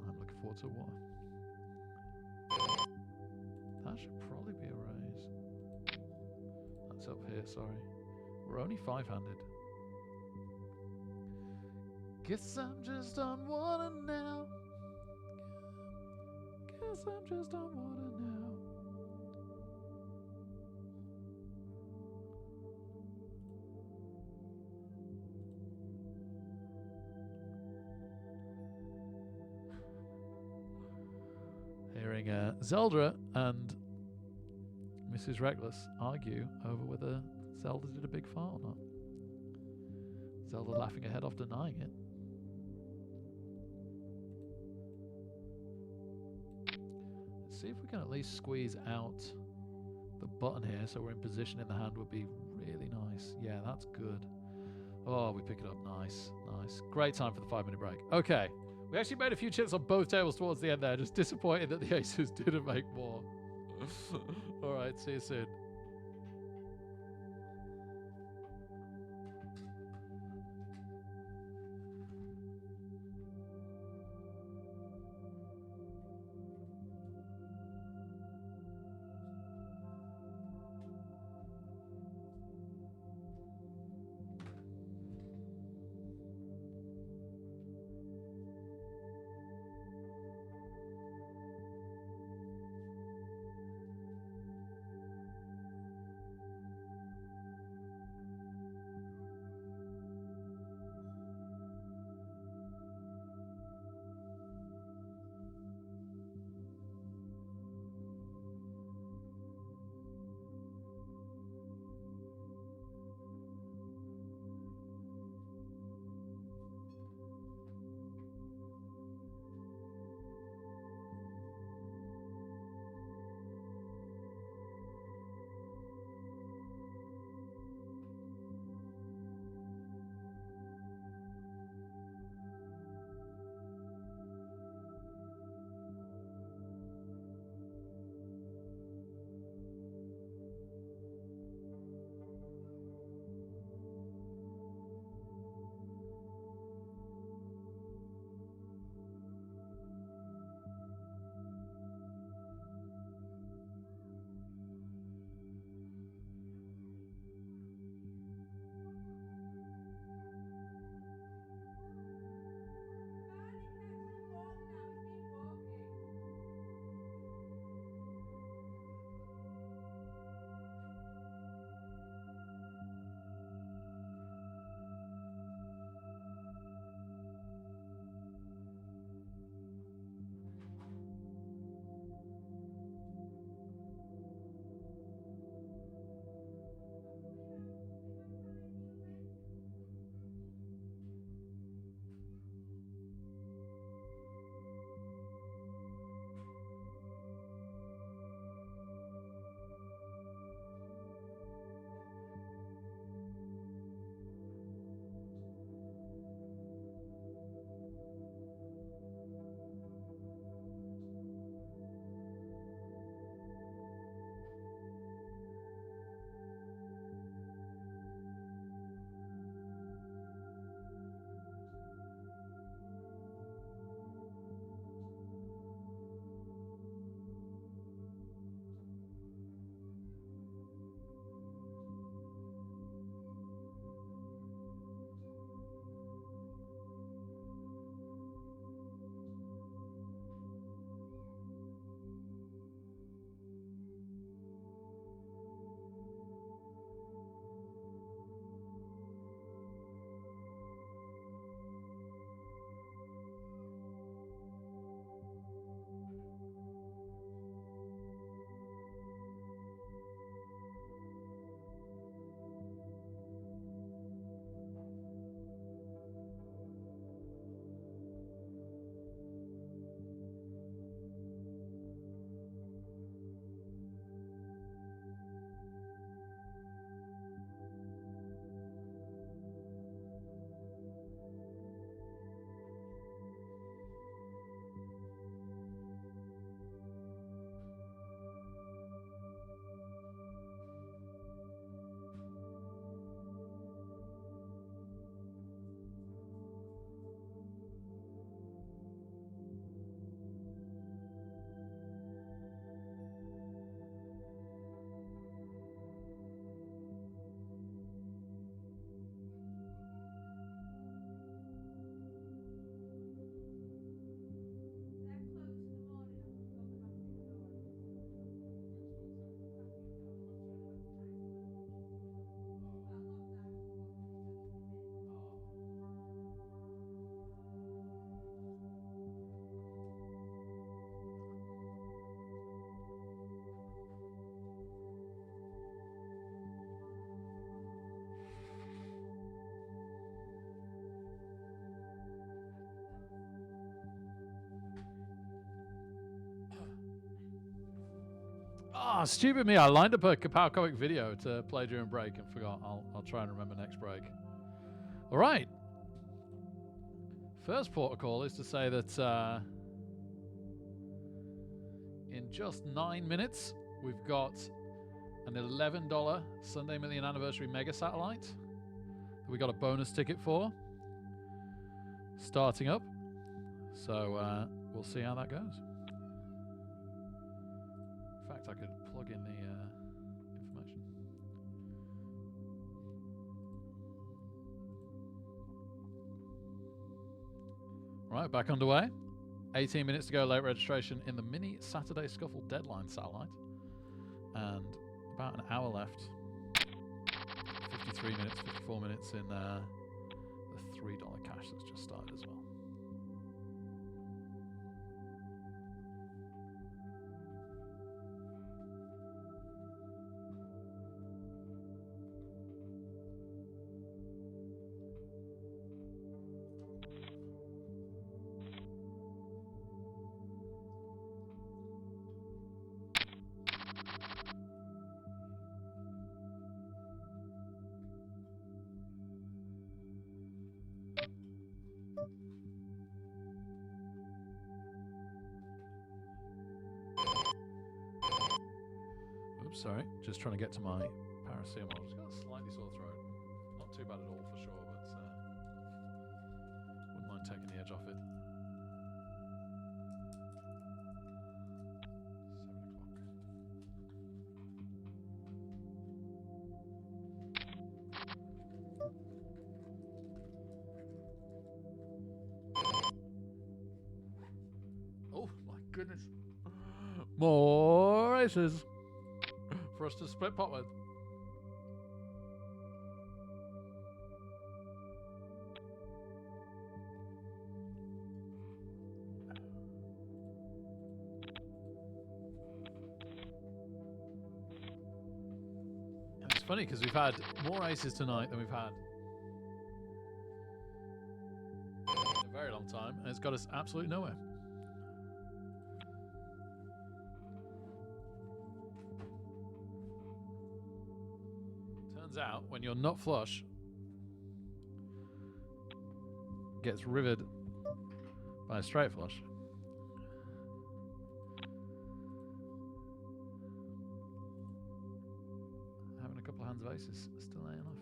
I'm looking forward to water. That should probably be a raise. That's up here, sorry. We're only five-handed. Guess I'm just on water now. Guess I'm just on water now. Hearing Zelda and Mrs. Reckless argue over whether Zelda did a big fart or not. Zelda laughing her head off, denying it. See if we can at least squeeze out the button here so we're in position in the hand would be really nice. Yeah, that's good. Oh, we pick it up. Nice. Nice. Great time for the 5-minute break. Okay. We actually made a few chips on both tables towards the end there. Just disappointed that the aces didn't make more. All right. See you soon. Oh, stupid me. I lined up a Kapow comic video to play during break and forgot. I'll try and remember next break. All right. First protocol is to say that in just 9 minutes, we've got an $11 Sunday Million Anniversary Mega Satellite that we got a bonus ticket for starting up. So we'll see how that goes. In fact, I could plug in the information. Right, back underway. 18 minutes to go, late registration in the Mini Saturday Scuffle Deadline Satellite. And about an hour left. 53 minutes, 54 minutes in the $3 cash that's just started as well. Oops, sorry. Just trying to get to my paracetamol. I've just got a slightly sore throat. Not too bad at all for sure, but wouldn't mind taking the edge off it. 7 o'clock. Oh my goodness. More aces for us to split pot with. And it's funny because we've had more aces tonight than we've had in a very long time, and it's got us absolutely nowhere. Turns out, when you're not flush, gets riveted by a straight flush. Having a couple of hands of aces still ain't enough.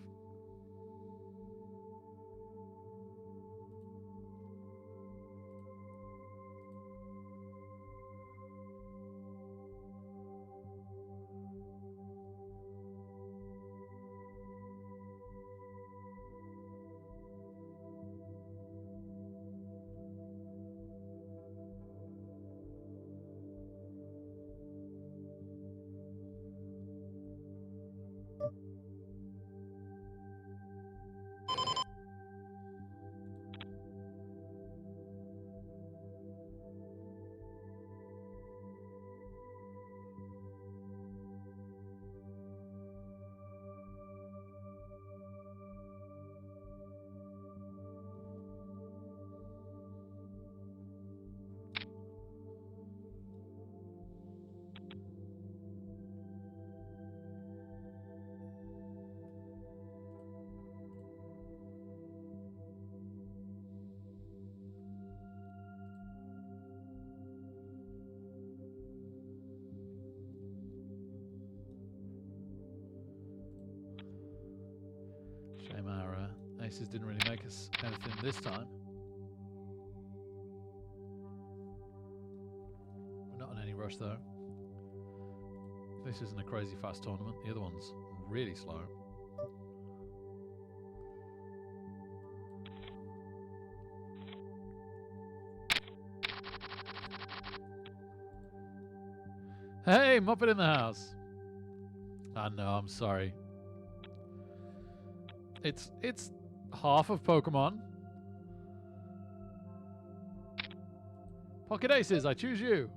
Shame our aces didn't really make us anything this time. We're not in any rush though. This isn't a crazy fast tournament. The other one's really slow. Hey, Muppet in the house. I know, I'm sorry. It's half of Pokemon. Pocket aces, I choose you.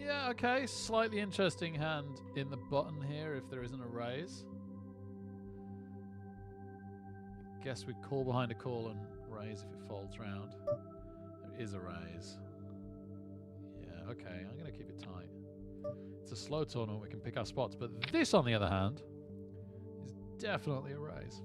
Yeah, okay. Slightly interesting hand in the button here if there isn't a raise. Guess we call behind a call and raise if it folds round. There is a raise. Yeah, okay. I'm going to keep it tight. It's a slow tournament. We can pick our spots. But this, on the other hand, is definitely a raise.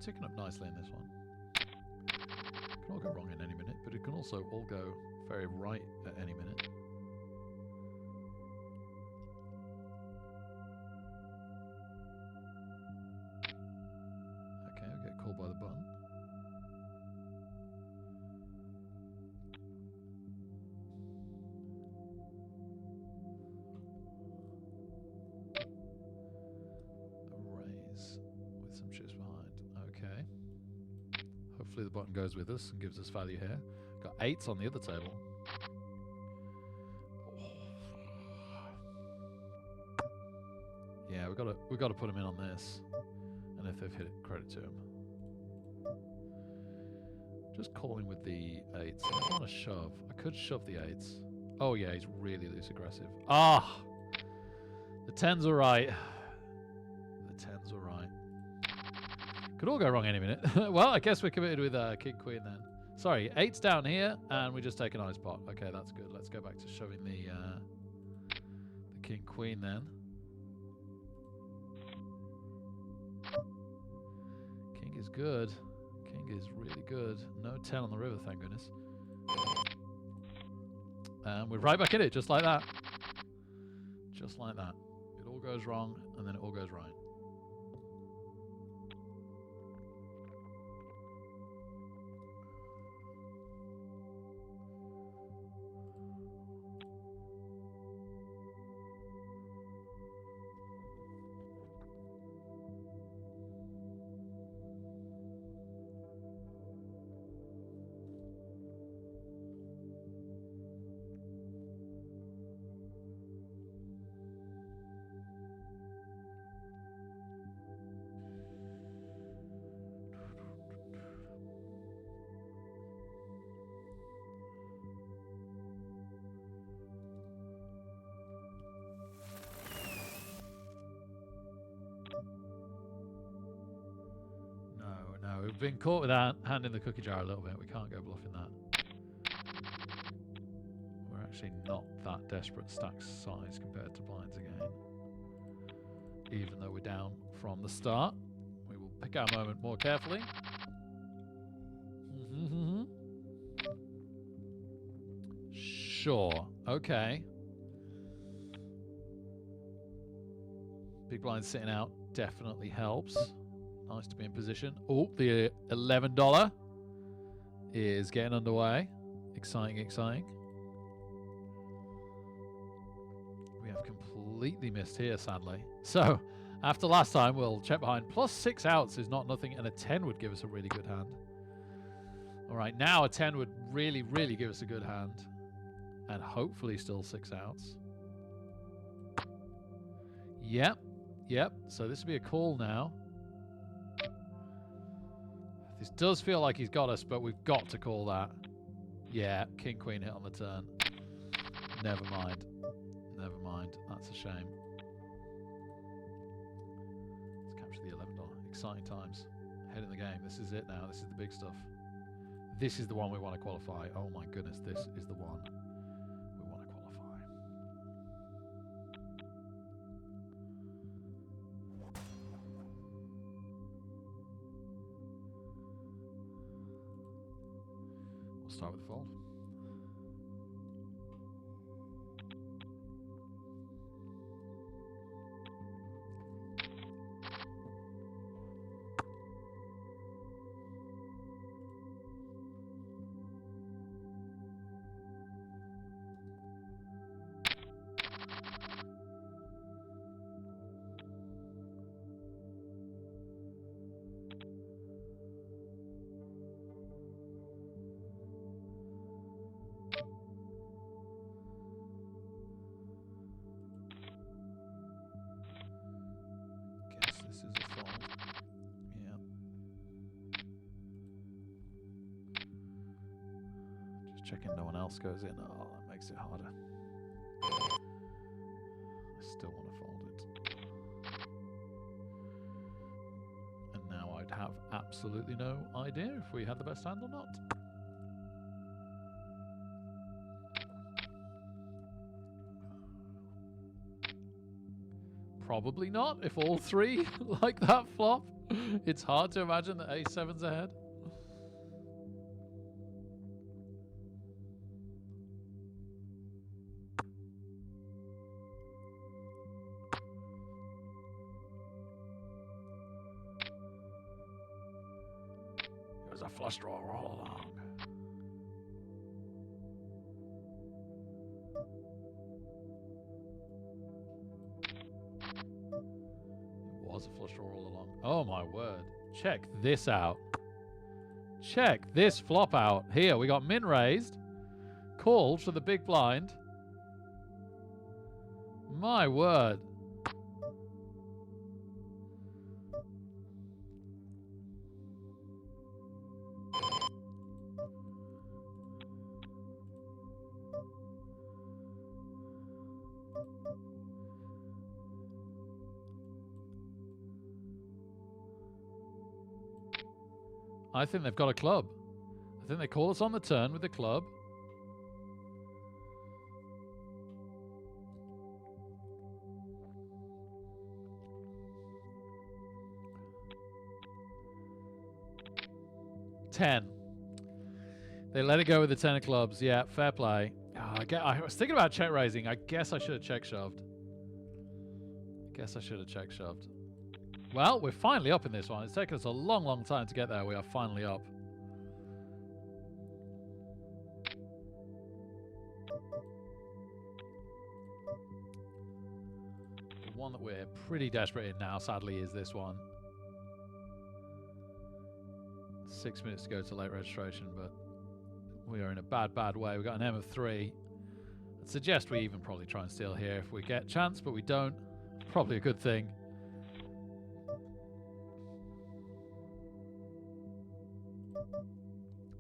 Ticking up nicely in this one. It can all go wrong in any minute, but it can also all go very right at any minute. Okay, we get called by the button. A raise with some chips behind. Okay. Hopefully the button goes with us and gives us value here. Got 8s on the other table. Yeah, we got to put him in on this. And if they've hit it, credit to him. Just calling with the 8s. I don't want to shove. I could shove the 8s. Oh yeah, he's really loose aggressive. Ah! The 10s are right. The 10s are right. Could all go wrong any minute. Well, I guess we're committed with King Queen then. Sorry, 8's down here, and we just take an ice pot. Okay, that's good. Let's go back to shoving the King Queen then. King is good. King is really good. No 10 on the river, thank goodness. And we're right back in it, just like that. Just like that. It all goes wrong, and then it all goes right. No, we've been caught with our hand in the cookie jar a little bit. We can't go bluffing that. We're actually not that desperate stack size compared to blinds again. Even though we're down from the start. We will pick our moment more carefully. Sure. Okay. Big blind sitting out definitely helps. Nice to be in position. Oh, the $11 is getting underway. Exciting, exciting. We have completely missed here, sadly. So, after last time, we'll check behind. Plus 6 outs is not nothing, and a 10 would give us a really good hand. All right, now a 10 would really, really give us a good hand. And hopefully still 6 outs. Yep, yep. So this would be a call now. This does feel like he's got us, but we've got to call that. Yeah, King Queen hit on the turn. Never mind. Never mind. That's a shame. Let's capture the $11. Exciting times. Head in the game. This is it now. This is the big stuff. This is the one we want to qualify. Oh my goodness, this is the one we want to qualify. We'll start with the fold. Checking no one else goes in. Oh, that makes it harder. I still want to fold it. And now I'd have absolutely no idea if we had the best hand or not. Probably not, if all three like that flop. It's hard to imagine that A7's ahead. It was a flush draw all along. Was a flush draw all along. Oh my word. Check this out. Check this flop out. Here, we got min raised. Called for the big blind. My word. I think they've got a club. I think they call us on the turn with the club. Ten. They let it go with the 10 of clubs. Yeah, fair play. Oh, I was thinking about check raising. I guess I should have check shoved. Well, we're finally up in this one. It's taken us a long, long time to get there. We are finally up. The one that we're pretty desperate in now, sadly, is this one. 6 minutes to go to late registration, but we are in a bad, bad way. We've got an M of 3. I'd suggest we even probably try and steal here if we get a chance, but we don't. Probably a good thing.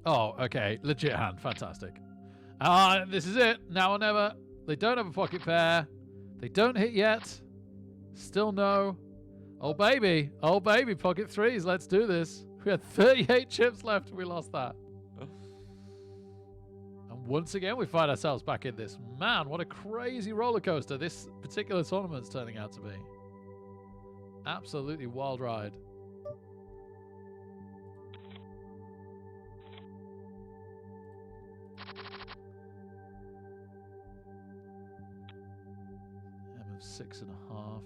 Oh, okay. Legit hand. Fantastic. This is it. Now or never. They don't have a pocket pair. They don't hit yet. Still no. Oh, baby. Oh, baby. Pocket threes. Let's do this. We had 38 chips left and we lost that. And once again, we find ourselves back in this. Man, what a crazy roller coaster this particular tournament's turning out to be. Absolutely wild ride. M of 6.5.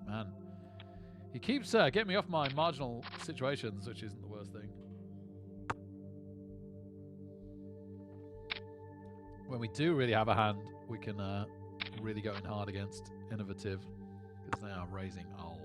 Man, he keeps getting me off my marginal situations, which isn't the worst thing. When we do really have a hand, we can really go in hard against Innovative, because they are raising a lot.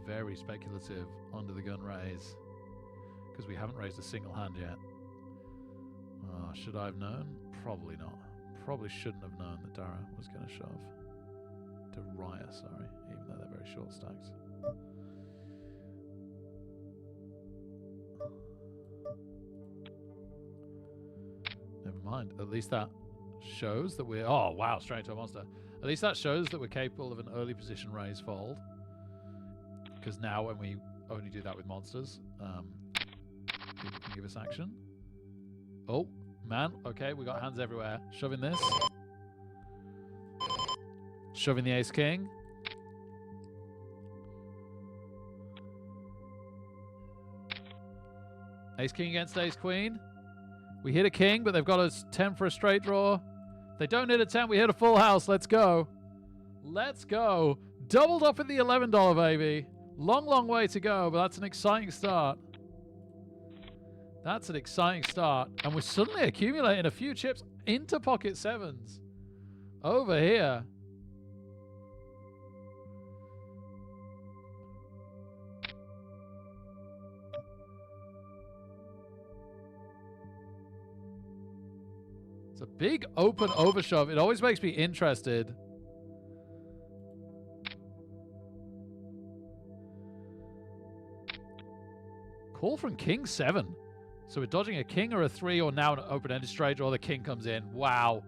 Very speculative under the gun raise because we haven't raised a single hand yet. Should I have known? Probably not. Probably shouldn't have known that Dara was going to shove. To Raya, sorry, even though they're very short stacks. Never mind. At least that shows that we're... Oh, wow, straight to a monster. At least that shows that we're capable of an early position raise fold. Because now when we only do that with monsters, people can give us action. Oh, man. Okay, we got hands everywhere. Shoving this. Shoving the ace-king. Ace-king against ace-queen. We hit a king, but they've got us 10 for a straight draw. If they don't hit a 10, we hit a full house. Let's go. Let's go. Doubled up in the $11, baby. Long, long way to go, but that's an exciting start. That's an exciting start. And we're suddenly accumulating a few chips into pocket sevens. Over here. It's a big open overshove. It always makes me interested. Call from King 7. So we're dodging a king or a 3 or now an open-ended straight draw. The king comes in. Wow.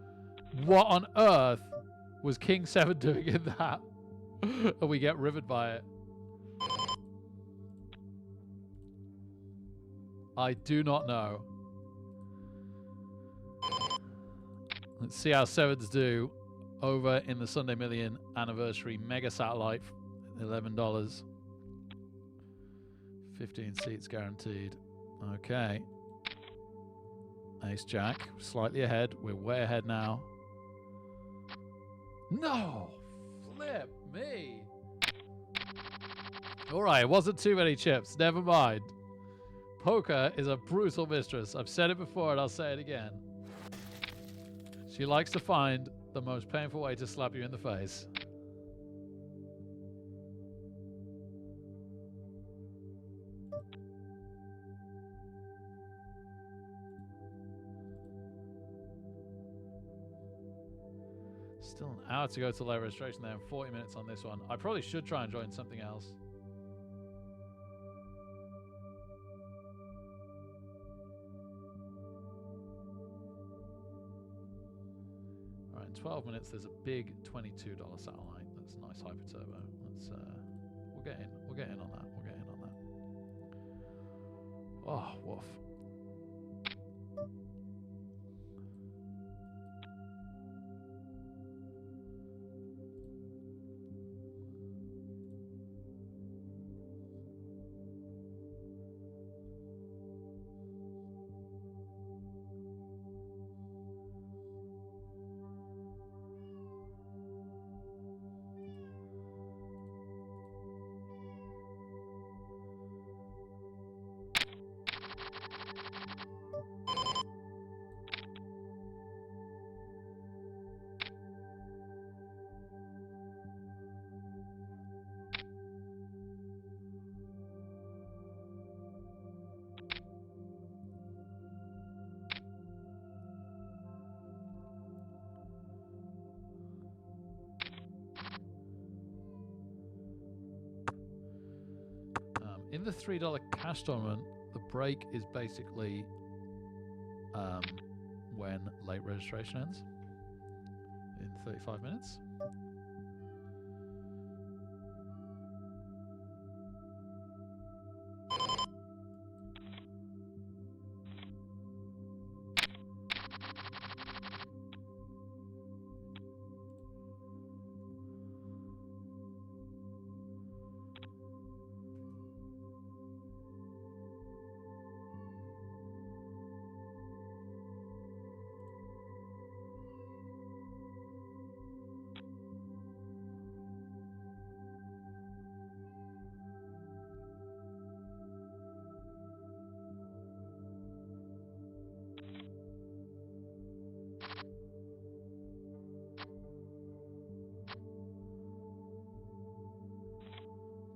What on earth was King 7 doing in that? And we get riveted by it. I do not know. Let's see how sevens do over in the Sunday Million Anniversary Mega Satellite. $11. 15 seats guaranteed. Okay. Ace Jack, slightly ahead. We're way ahead now. No! Flip me! Alright, it wasn't too many chips. Never mind. Poker is a brutal mistress. I've said it before and I'll say it again. She likes to find the most painful way to slap you in the face. Still an hour to go to late registration there and 40 minutes on this one. I probably should try and join something else. Alright, in 12 minutes there's a big $22 satellite. That's a nice hyper turbo. Let's we'll get in. We'll get in on that. We'll get in on that. Oh, woof. In the $3 cash tournament, the break is basically when late registration ends in 35 minutes.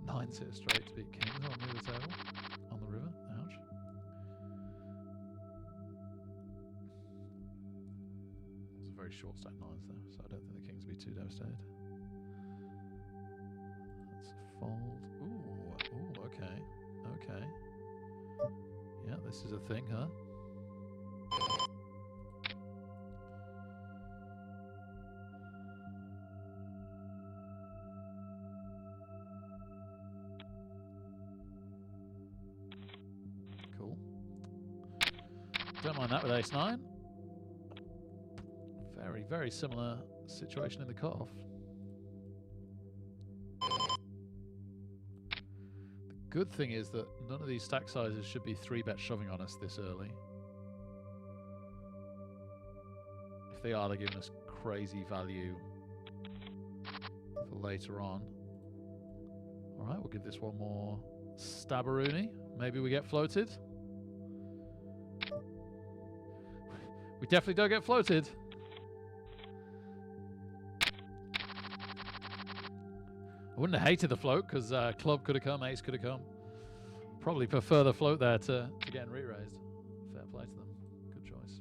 Nines hit straight to beat kings on the other table. On the river. Ouch. It's a very short stack nines though, so I don't think the kings will be too devastated. That's a fold. Ooh, okay. Okay. Yeah, this is a thing, huh? Don't mind that with ace-9. Very, very similar situation in the cutoff. The good thing is that none of these stack sizes should be 3-bet shoving on us this early. If they are, they're giving us crazy value for later on. Alright, we'll give this one more stabberoonie. Maybe we get floated. We definitely don't get floated. I wouldn't have hated the float because club could have come, ace could have come. Probably prefer the float there to getting re-raised. Fair play to them. Good choice.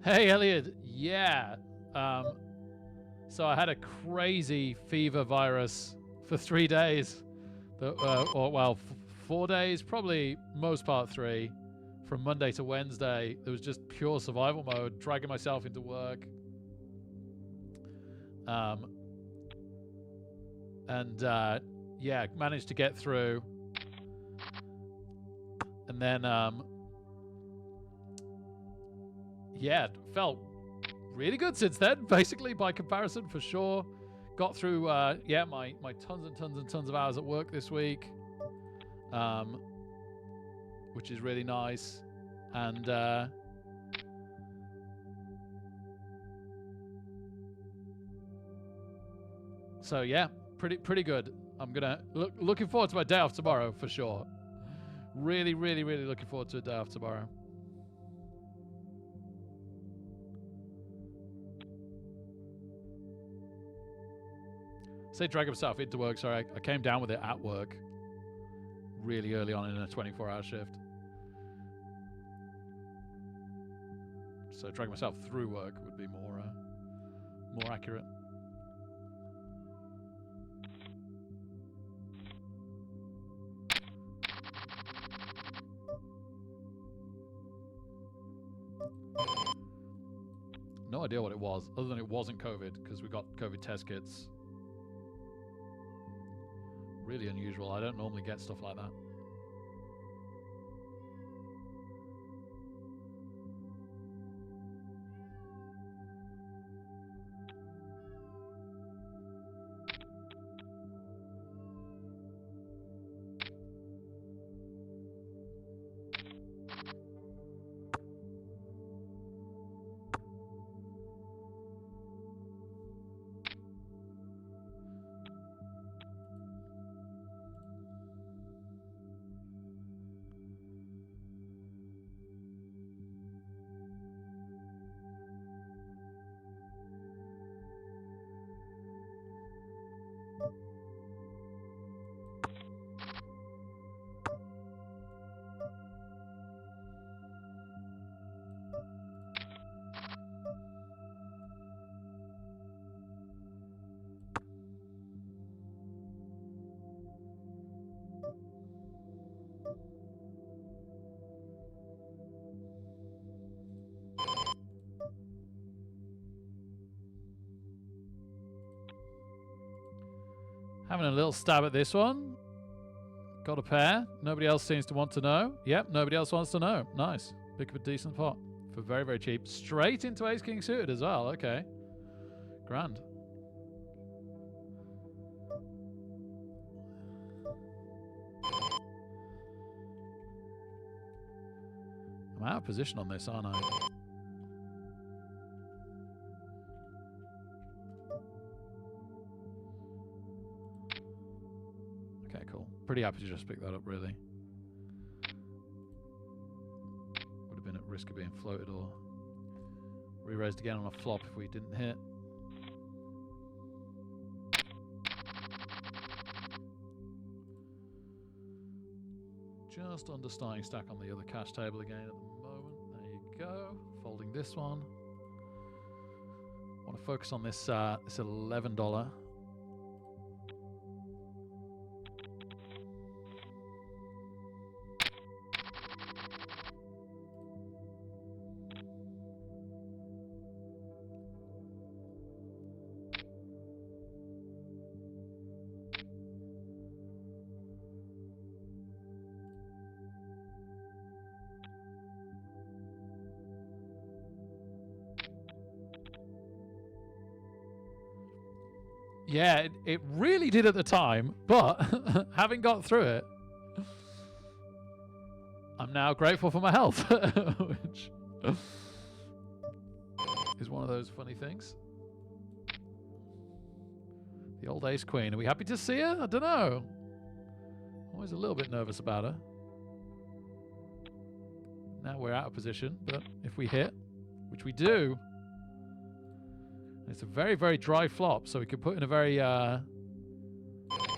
Hey, Elliot. Yeah. So I had a crazy fever virus for 3 days. Or, well, 4 days, probably most part 3. From Monday to Wednesday, it was just pure survival mode, dragging myself into work. Yeah, managed to get through. And then, yeah, felt really good since then, basically, by comparison, for sure. Got through, yeah, my tons and tons and tons of hours at work this week, which is really nice. And so, yeah, pretty good. I'm gonna looking forward to my day off tomorrow for sure. Really, really, really looking forward to a day off tomorrow. Say drag himself into work. Sorry, I came down with it at work really early on in a 24-hour shift. So drag myself through work would be more accurate. No idea what it was, other than it wasn't COVID, because we got COVID test kits. Really unusual. I don't normally get stuff like that. Having a little stab at this one. Got a pair. Nobody else seems to want to know. Yep, nobody else wants to know. Nice. Pick up a decent pot for very, very cheap. Straight into ace king suited as well. Okay. Grand. I'm out of position on this, aren't I? Okay, cool. Pretty happy to just pick that up, really. Would have been at risk of being floated or re-raised again on a flop if we didn't hit. just under starting stack on the other cash table again at the moment. There you go. Folding this one. Want to focus on this this $11. Yeah, it really did at the time, but having got through it, I'm now grateful for my health, which is one of those funny things. The old ace queen. Are we happy to see her? I don't know. Always a little bit nervous about her. Now we're out of position, but if we hit, which we do, it's a very, very dry flop, so we could put in a very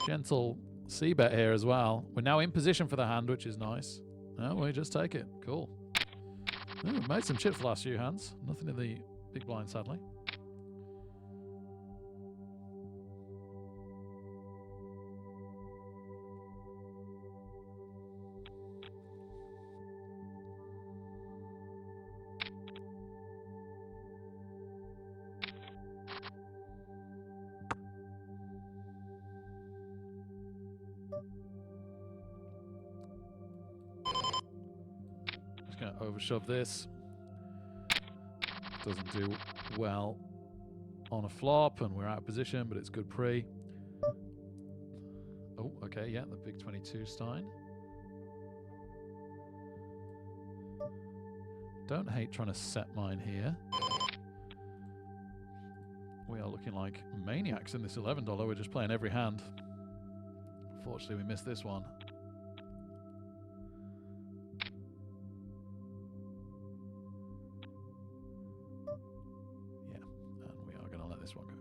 gentle c-bet here as well. We're now in position for the hand, which is nice. Oh, we just take it. Cool. Oh, we've made some chips the last few hands. Nothing in the big blind, sadly. Going to overshove this. Doesn't do well on a flop, and we're out of position, but it's good pre. Oh, okay, yeah, the big 22 Stein. Don't hate trying to set mine here. We are looking like maniacs in this $11. We're just playing every hand. Unfortunately, we missed this one. This one go.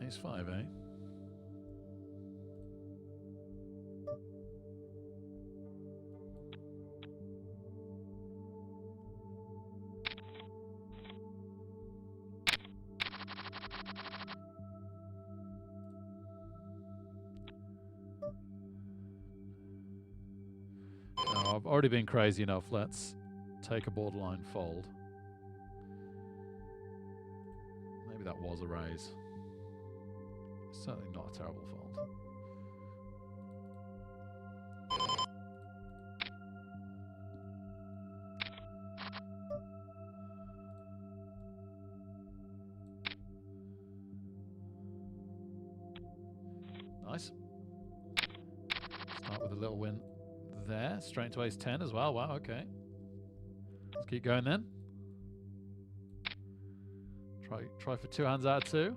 Ace 5, eh? I've already been crazy enough. Let's take a borderline fold. Maybe that was a raise. Certainly not a terrible fold. Nice. Start with a little win there. Straight into ace 10 as well. Wow, okay. Let's keep going then. Try for 2 hands out of 2.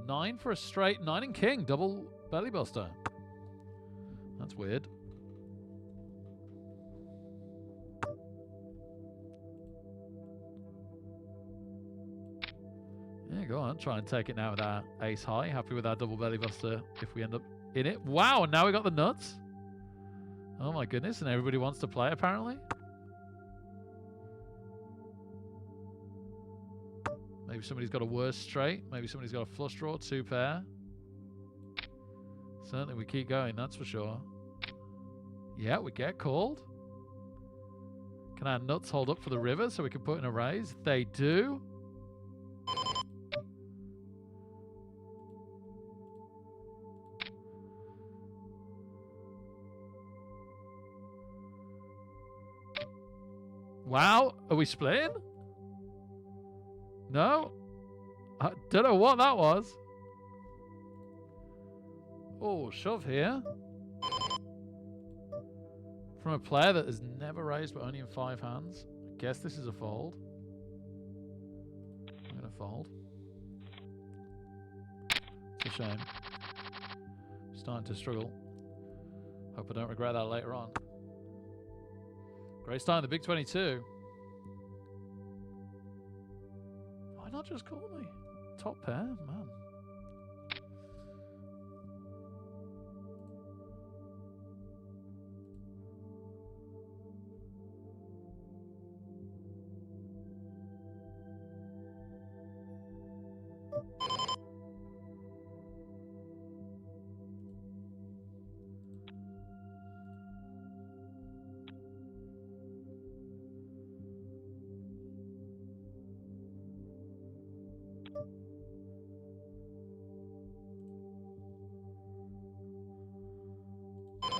9 for a straight. 9 and king. Double belly buster. That's weird. Yeah, go on. Try and take it now with our ace high. Happy with our double belly buster if we end up in it. Wow, and now we got the nuts. Oh my goodness, and everybody wants to play apparently. Maybe somebody's got a worse straight. Maybe somebody's got a flush draw, 2 pair. Certainly we keep going, that's for sure. Yeah, we get called. Can our nuts hold up for the river so we can put in a raise? They do. Wow, are we splitting? No? I don't know what that was. Oh, shove here. From a player that has never raised but only in 5 hands. I guess this is a fold. fold. It's a shame. Starting to struggle. Hope I don't regret that later on. Great start in the big 22. Why not just call me? Top pair, man.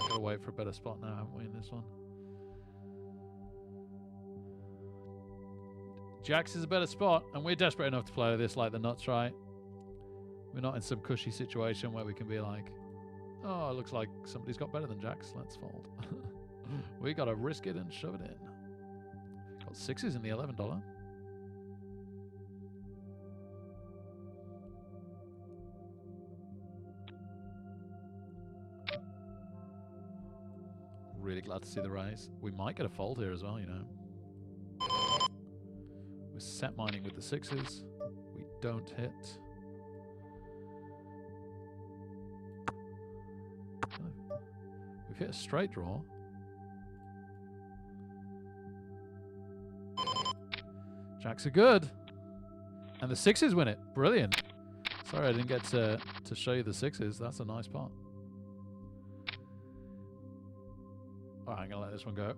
Gotta wait for a better spot now, haven't we, in this one? Jacks is a better spot, and we're desperate enough to play this like the nuts, right? We're not in some cushy situation where we can be like, oh, it looks like somebody's got better than Jacks, let's fold. We gotta risk it and shove it in. Got sixes in the $11. Really glad to see the raise. We might get a fold here as well, you know. We're set mining with the sixes. We don't hit. We've hit a straight draw. Jacks are good. And the sixes win it. Brilliant. Sorry I didn't get to show you the sixes. That's a nice pot. Alright, I'm going to let this one go.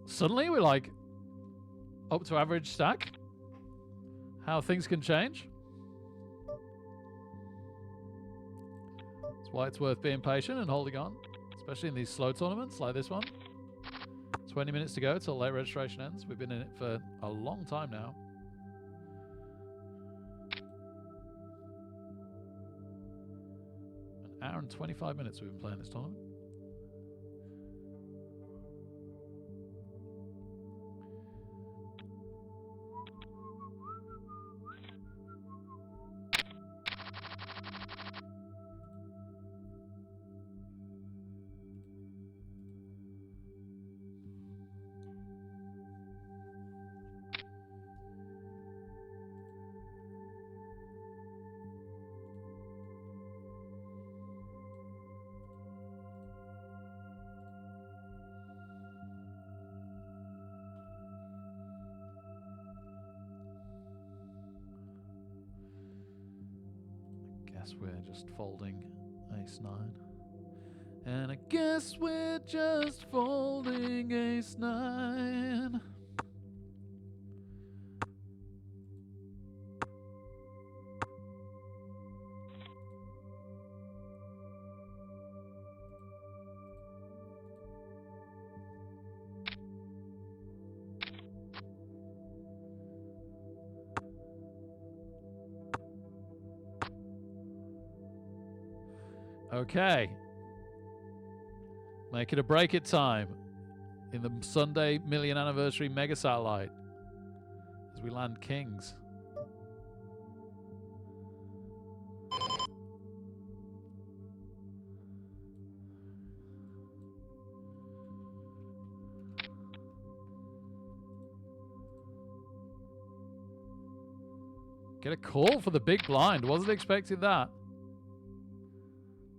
Suddenly we're like up to average stack. How things can change. That's why it's worth being patient and holding on. Especially in these slow tournaments like this one. 20 minutes to go till late registration ends. We've been in it for a long time now. An hour and 25 minutes we've been playing this tournament. We're just folding ace-9. And I guess we're just folding ace-9. Okay. Make it or break it time in the Sunday million anniversary mega satellite as we land kings. Get a call for the big blind. Wasn't expecting that.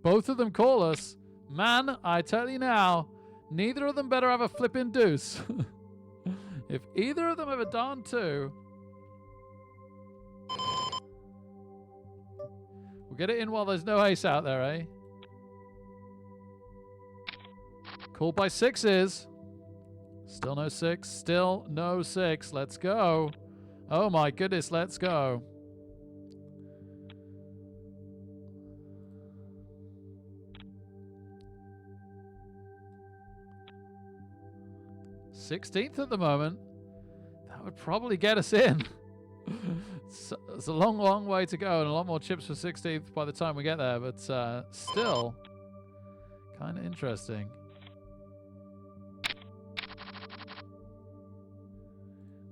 Both of them call us. Man, I tell you now, neither of them better have a flipping deuce. If either of them have a darn two, we'll get it in while there's no ace out there, eh? Called by sixes. Still no six. Still no six. Let's go. Oh my goodness, let's go. 16th at the moment. That would probably get us in. It's a long, long way to go and a lot more chips for 16th by the time we get there, but still kind of interesting.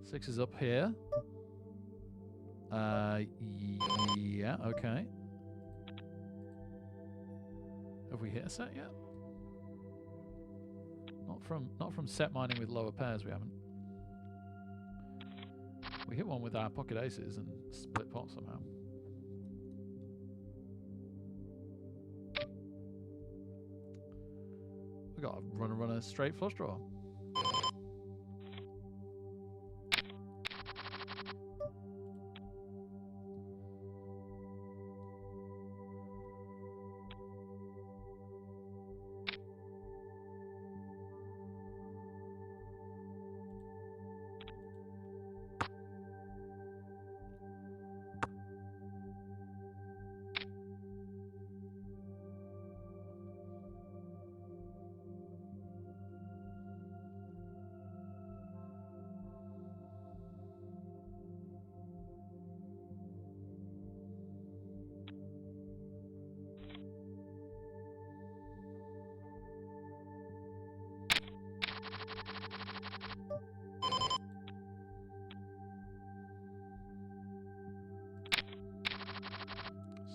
Six is up here. Yeah, okay. Have we hit a set yet? Not from set mining with lower pairs, we haven't. We hit one with our pocket aces and split pot somehow. We got to run a straight flush draw.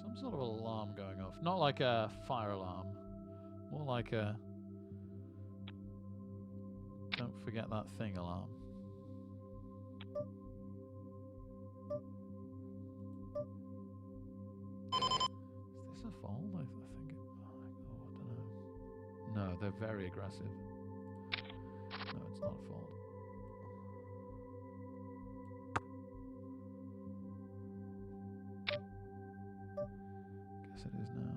Some sort of alarm going off. Not like a fire alarm. More like a don't forget that thing alarm. Is this a fold? I think it... Oh, I don't know. No, they're very aggressive. No, it's not a fold. Guess it is now.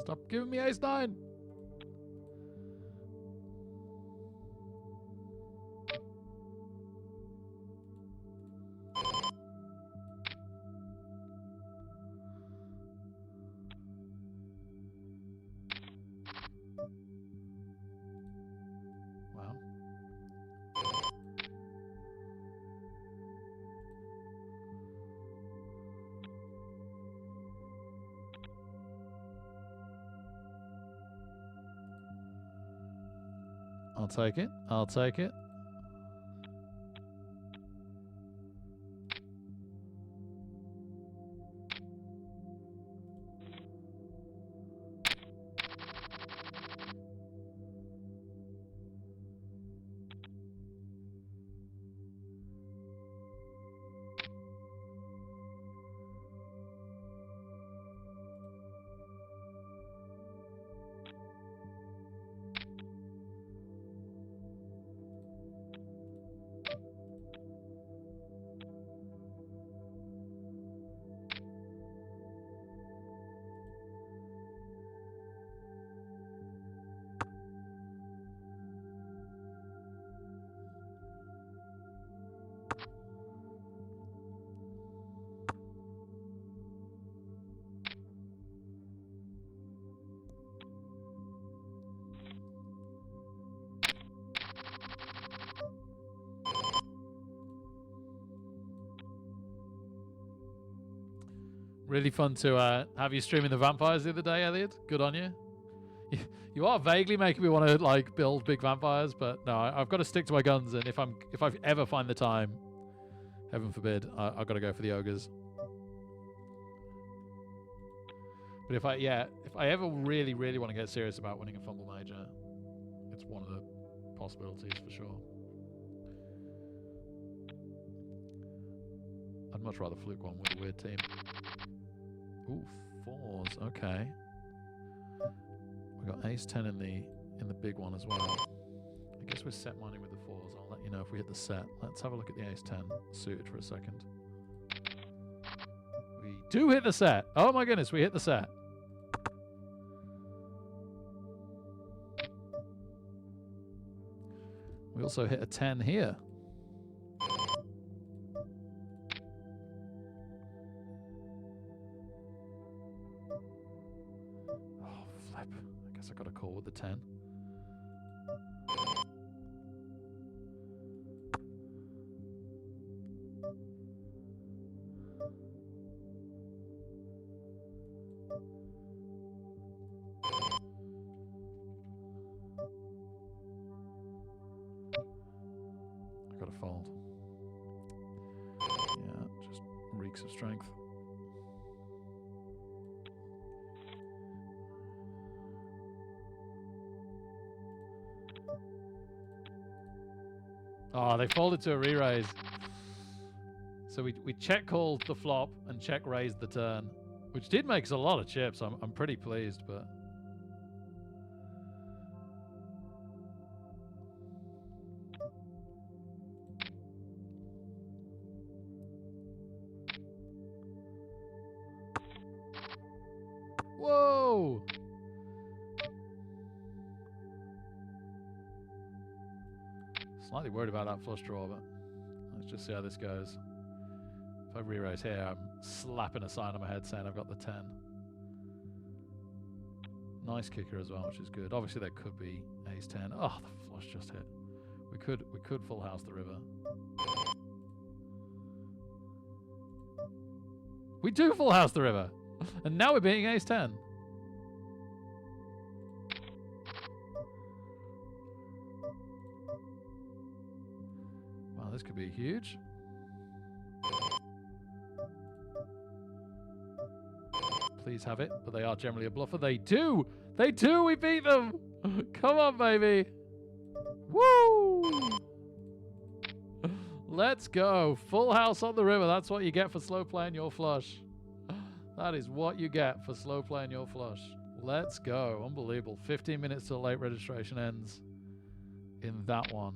Stop giving me ace-9! Wow. I'll take it. I'll take it. Really fun to have you streaming the vampires the other day, Elliot. Good on you. You are vaguely making me want to like build big vampires, but no, I've got to stick to my guns. And if I ever find the time, heaven forbid, I've got to go for the ogres. But if I ever really want to get serious about winning a fumble major, it's one of the possibilities for sure. I'd much rather fluke one with a weird team. Ooh, fours. Okay. We got ace 10 in the big one as well. I guess we're set mining with the fours. I'll let you know if we hit the set. Let's have a look at the ace 10 suited for a second. We do hit the set. Oh my goodness, we hit the set. We also hit a 10 here. I guess I got a call with the 10. Freaks of strength. Oh, they folded to a re-raise. So we check called the flop and check raised the turn, which did make us a lot of chips. I'm pretty pleased, but whoa! Slightly worried about that flush draw, but let's just see how this goes. If I re-raise here, I'm slapping a sign on my head saying I've got the 10. Nice kicker as well, which is good. Obviously, there could be ace 10. Oh, the flush just hit. We could full house the river. We do full house the river, and now we're beating ace 10. Wow, this could be huge. Please have it, but they are generally a bluffer. They do! They do! We beat them! Come on, baby! Woo! Let's go. Full house on the river. That's what you get for slow playing your flush. That is what you get for slow playing your flush. Let's go. Unbelievable. 15 minutes till late registration ends in that one.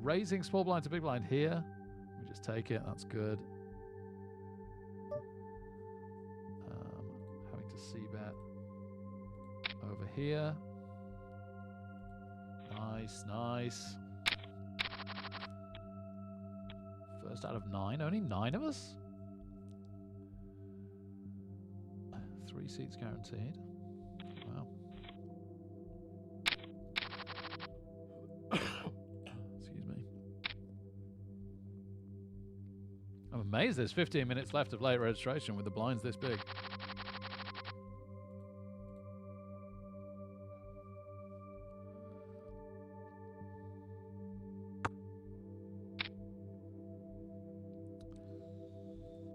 Raising small blind to big blind here. We just take it. That's good. Having to c-bet over here. Nice, nice. First out of 9. Only 9 of us? 3 seats guaranteed. Wow. Excuse me. I'm amazed there's 15 minutes left of late registration with the blinds this big.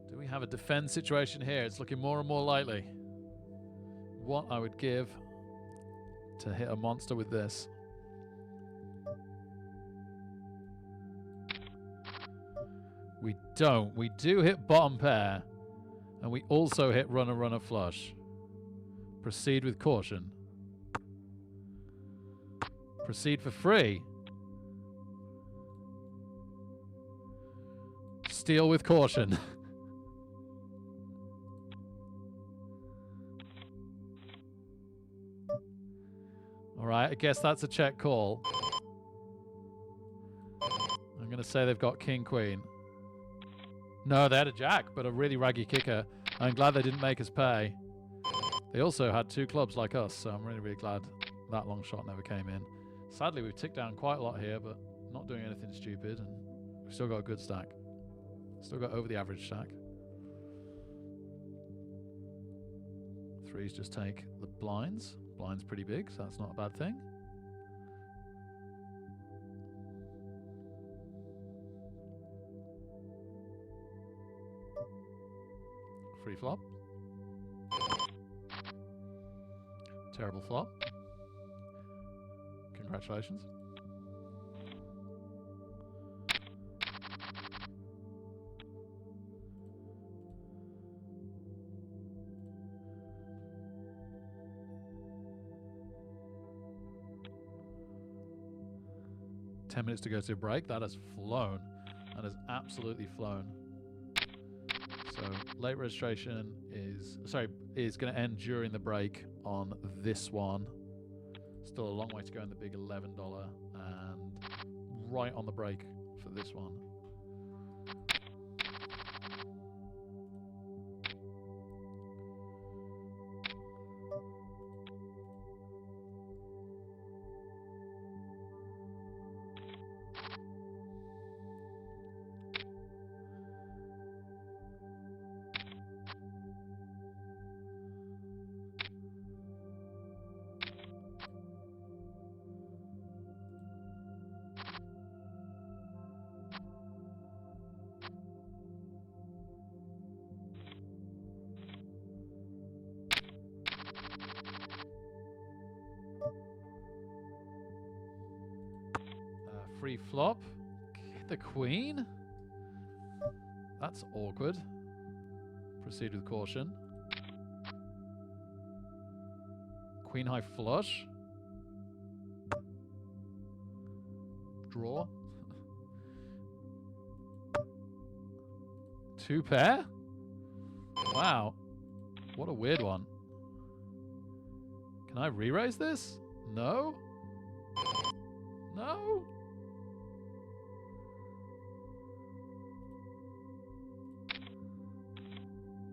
Do we have a defend situation here? It's looking more and more likely. What I would give to hit a monster with this. We don't. We do hit bottom pair, and we also hit runner flush. Proceed with caution. Proceed for free. Steal with caution. All right, I guess that's a check call. I'm going to say they've got king, queen. No, they had a jack, but a really raggy kicker. I'm glad they didn't make us pay. They also had 2 clubs like us, so I'm really, really glad that long shot never came in. Sadly, we've ticked down quite a lot here, but not doing anything stupid, and we've still got a good stack. Still got over the average stack. 3s just take the blinds. Blind's pretty big, so that's not a bad thing. Free flop. Terrible flop. Congratulations. Ten minutes to go to a break. That has flown. That has absolutely flown. So late registration is going to end during the break on this one. Still a long way to go in the big $11, and right on the break for this one. free flop. Hit the queen? That's awkward. Proceed with caution. Queen high flush. Draw. 2 pair? Wow. What a weird one. Can I re-raise this? No? No?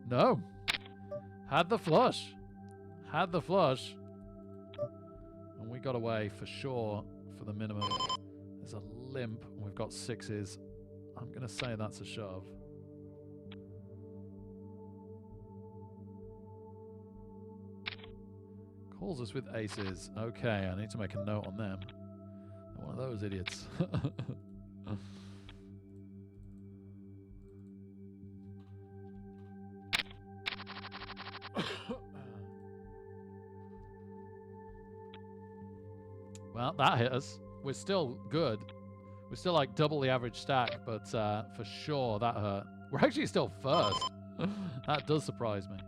No. Had the flush. Had the flush. And we got away for sure for the minimum. There's a limp and we've got 6s. I'm going to say that's a shove. Calls us with aces. Okay, I need to make a note on them. They're one of those idiots. Well, that hit us. We're still good. We're still like double the average stack, but for sure that hurt. We're actually still first. That does surprise me.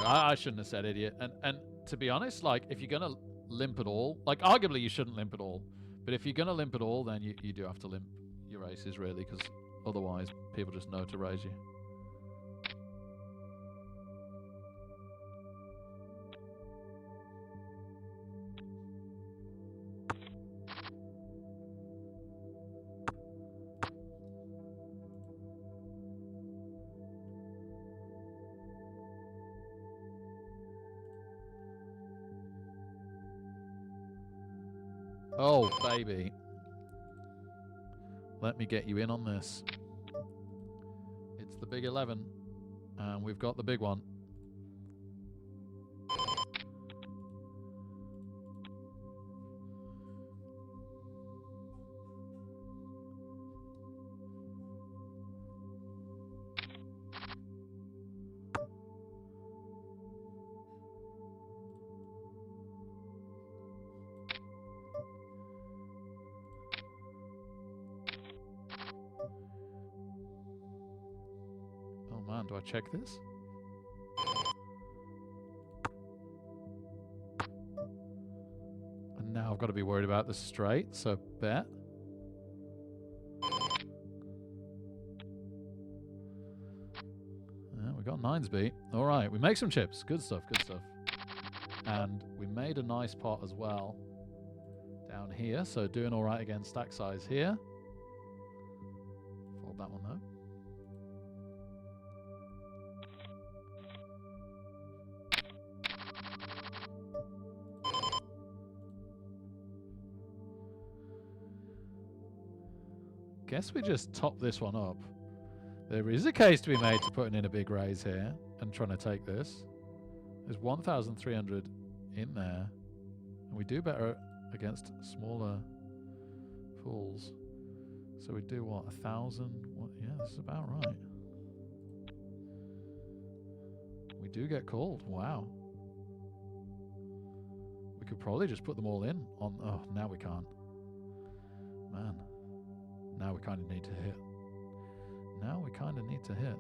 I shouldn't have said idiot. And to be honest, like, if you're going to limp at all, like, arguably you shouldn't limp at all. But if you're going to limp at all, then you do have to limp your aces, really, because otherwise people just know to raise you. Oh, baby. Let me get you in on this. It's the big 11. And we've got the big one. Do I check this? And now I've got to be worried about the straight, so bet. Yeah, we got 9s beat. All right, we make some chips. Good stuff, good stuff. And we made a nice pot as well down here, so doing all right against stack size here. Fold that one though. Guess we just top this one up. There is a case to be made to putting in a big raise here and trying to take this. There's 1,300 in there. And we do better against smaller pools. So we do what, 1,000? What? Yeah, this is about right. We do get called. Wow. We could probably just put them all in on. Oh, now we can't. Man. Now we kind of need to hit. Now we kind of need to hit.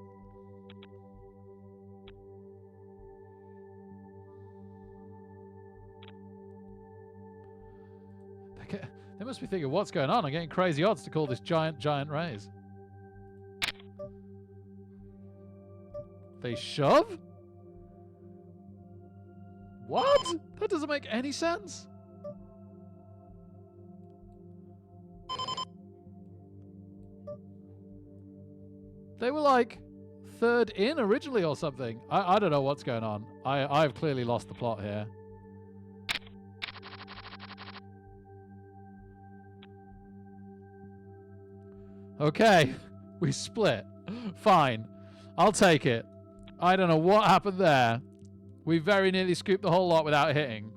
They must be thinking, what's going on? I'm getting crazy odds to call this giant raise. They shove? What? That doesn't make any sense. They were like third in originally or something. I don't know what's going on. I've clearly lost the plot here. Okay, we split. Fine. I'll take it. I don't know what happened there. We very nearly scooped the whole lot without hitting.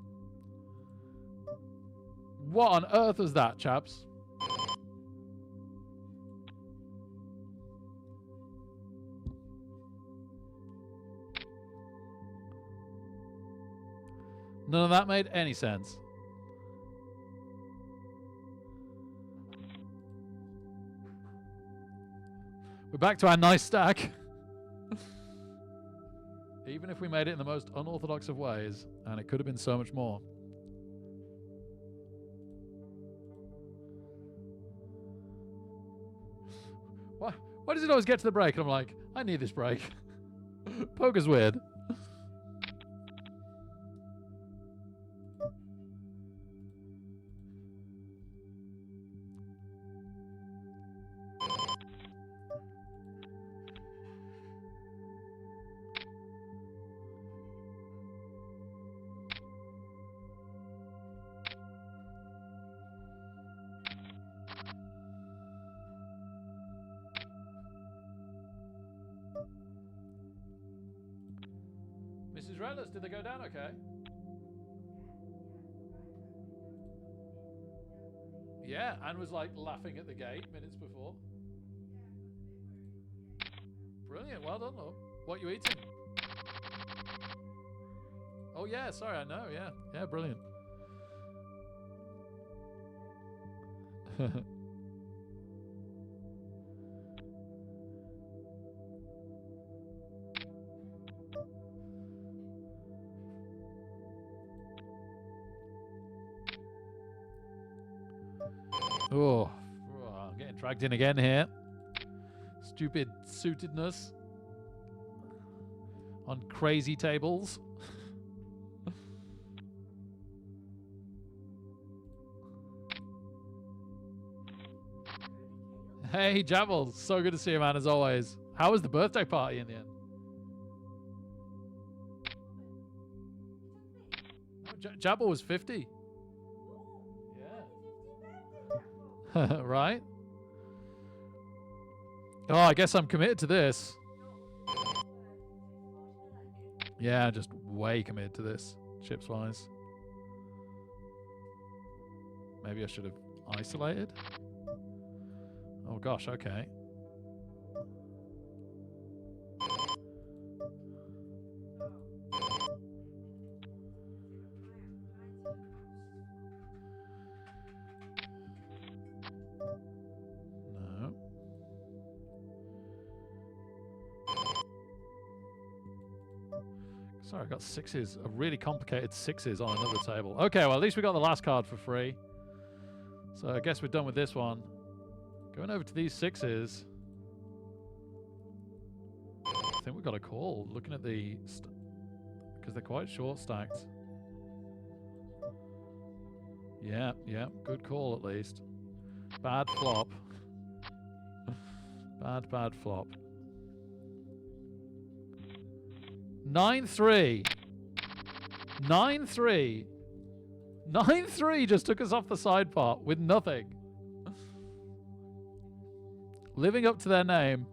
What on earth was that, chaps? None of that made any sense. We're back to our nice stack. Even if we made it in the most unorthodox of ways, and it could have been so much more. Why does it always get to the break and I'm like, I need this break? Poker's weird. Mrs. Relish, did they go down okay? Yeah, Anne was like laughing at the gate minutes before. Brilliant, well done, love. What you eating? Oh yeah, sorry, I know, yeah. Yeah, brilliant. Oh, I'm getting dragged in again here. Stupid suitedness on crazy tables. Hey, Jabbles. So good to see you, man, as always. How was the birthday party in the end? Jabble was 50. Yeah. Right? Oh, I guess I'm committed to this. Yeah, just way committed to this, chips-wise. Maybe I should have isolated. Oh gosh, okay. No. Sorry, I got sixes. A really complicated sixes on another table. Okay, well, at least we got the last card for free. So I guess we're done with this one. Going over to these sixes. I think we've got a call. Looking at the... because they're quite short stacked. Yeah, yeah. Good call, at least. Bad flop. Bad flop. 9-3. 9-3. 9-3 just took us off the side pot with nothing. Living up to their name.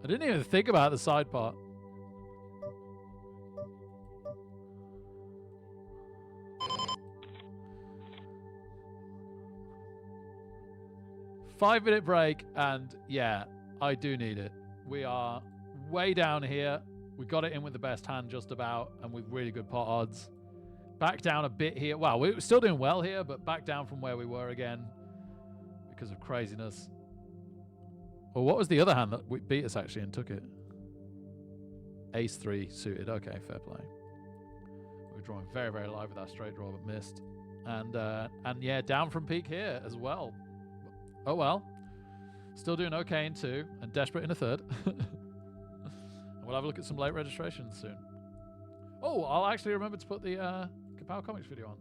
I didn't even think about the side pot. Five-minute break, and yeah, I do need it. We are way down here. We got it in with the best hand just about, and with really good pot odds. Back down a bit here. Well, we're still doing well here, but back down from where we were again because of craziness. Well, what was the other hand that beat us actually and took it? Ace-3 suited. Okay, fair play. We were drawing very, very live with our straight draw, but missed. And yeah, down from peak here as well. Oh well. Still doing okay in two and desperate in a third. And we'll have a look at some late registrations soon. Oh, I'll actually remember to put the Kapow Comics video on.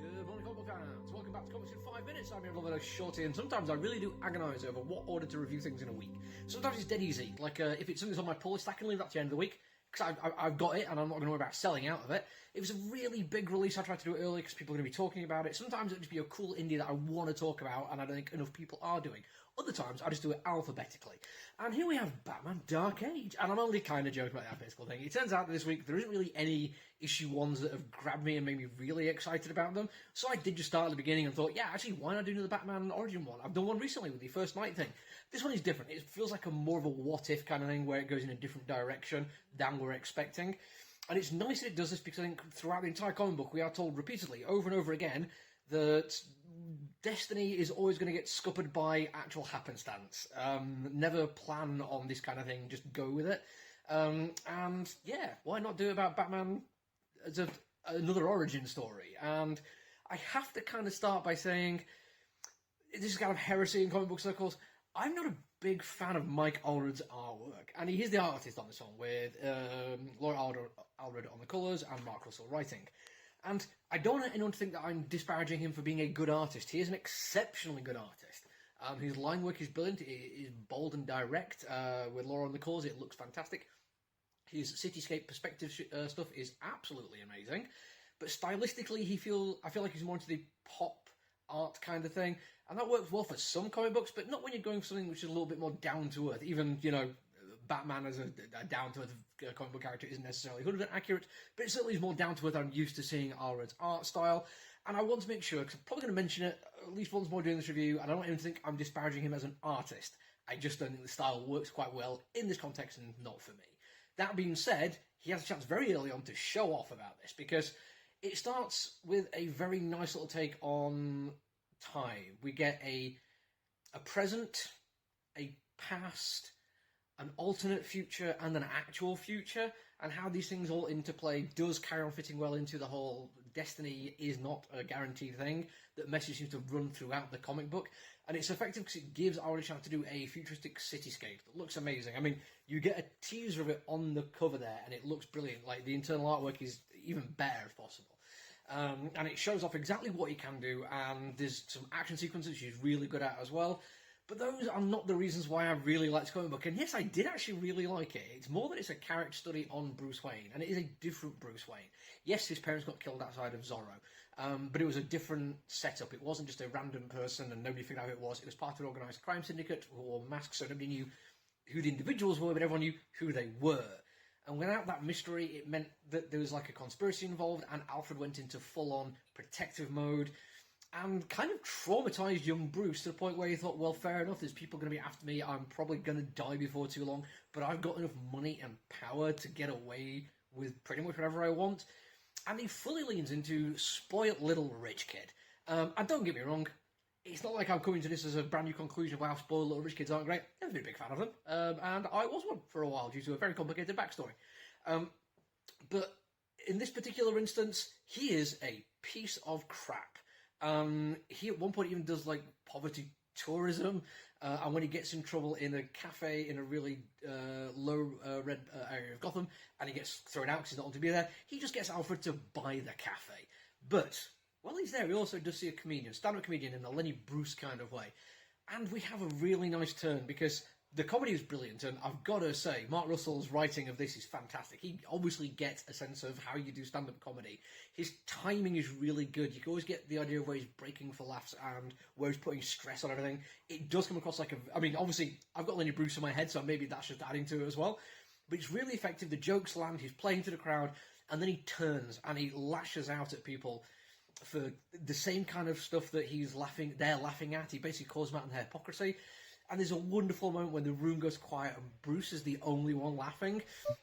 Good morning, football fans. Welcome back to Comics in 5 Minutes. I'm your brother Shorty, and sometimes I really do agonise over what order to review things in a week. Sometimes it's dead easy. Like if it's something on my pull list, I can leave that to the end of the week because I've got it and I'm not going to worry about selling out of it. If it's a really big release, I try to do it early because people are going to be talking about it. Sometimes it'll just be a cool indie that I want to talk about and I don't think enough people are doing. Other times, I just do it alphabetically. And here we have Batman Dark Age. And I'm only kind of joking about the alphabetical thing. It turns out that this week, there isn't really any issue ones that have grabbed me and made me really excited about them. So I did just start at the beginning and thought, yeah, actually, why not do another Batman Origin one? I've done one recently with the First Night thing. This one is different. It feels like a more of a what-if kind of thing where it goes in a different direction than we're expecting. And it's nice that it does this because I think throughout the entire comic book, we are told repeatedly, over and over again, that destiny is always going to get scuppered by actual happenstance. Never plan on this kind of thing, just go with it. And yeah, why not do it about Batman as another origin story? And I have to kind of start by saying, this is kind of heresy in comic book circles, I'm not a big fan of Mike Allred's artwork, and he is the artist on this one, with Laura Allred on the colours and Mark Russell writing. And I don't want anyone to think that I'm disparaging him for being a good artist. He is an exceptionally good artist. His line work is brilliant. It is bold and direct. With Laura on the colours, it looks fantastic. His cityscape perspective stuff is absolutely amazing. But stylistically, I feel like he's more into the pop art kind of thing. And that works well for some comic books, but not when you're going for something which is a little bit more down-to-earth. Even, Batman as a down-to-earth comic book character isn't necessarily 100% accurate, but it certainly is more down-to-earth. I'm used to seeing Allred's art style, and I want to make sure, because I'm probably going to mention it at least once more during this review, and I don't want anyone to think I'm disparaging him as an artist. I just don't think the style works quite well in this context and not for me. That being said, he has a chance very early on to show off about this, because it starts with a very nice little take on time. We get a present, a past, an alternate future, and an actual future, and how these things all interplay does carry on fitting well into the whole destiny is not a guaranteed thing. That message seems to run throughout the comic book, and it's effective because it gives Allred a chance to do a futuristic cityscape that looks amazing. I mean, you get a teaser of it on the cover there, and it looks brilliant. Like, the internal artwork is even better if possible. And it shows off exactly what he can do, and there's some action sequences he's really good at as well. But those are not the reasons why I really liked the comic book. And yes, I did actually really like it. It's more that it's a character study on Bruce Wayne, and it is a different Bruce Wayne. Yes, his parents got killed outside of Zorro, but it was a different setup. It wasn't just a random person and nobody figured out who it was. It was part of an organised crime syndicate who wore masks, so nobody knew who the individuals were, but everyone knew who they were. And without that mystery, it meant that there was like a conspiracy involved, and Alfred went into full-on protective mode, and kind of traumatized young Bruce to the point where he thought, well, fair enough, there's people going to be after me, I'm probably going to die before too long, but I've got enough money and power to get away with pretty much whatever I want. And he fully leans into spoilt little rich kid. And don't get me wrong, it's not like I'm coming to this as a brand new conclusion of wow, spoiled little rich kids aren't great. I've never been a big fan of them, and I was one for a while due to a very complicated backstory. But in this particular instance, he is a piece of crap. He at one point even does like poverty tourism, and when he gets in trouble in a cafe in a really low red area of Gotham, and he gets thrown out because he's not allowed to be there, he just gets Alfred to buy the cafe. But while he's there, he also does see a comedian, stand-up comedian in a Lenny Bruce kind of way, and we have a really nice turn because the comedy is brilliant, and I've got to say, Mark Russell's writing of this is fantastic. He obviously gets a sense of how you do stand-up comedy. His timing is really good. You can always get the idea of where he's breaking for laughs and where he's putting stress on everything. It does come across like I mean, obviously, I've got Lenny Bruce in my head, so maybe that's just adding to it as well. But it's really effective. The jokes land, he's playing to the crowd, and then he turns and he lashes out at people for the same kind of stuff that they're laughing at. He basically calls them out on their hypocrisy. And there's a wonderful moment when the room goes quiet and Bruce is the only one laughing.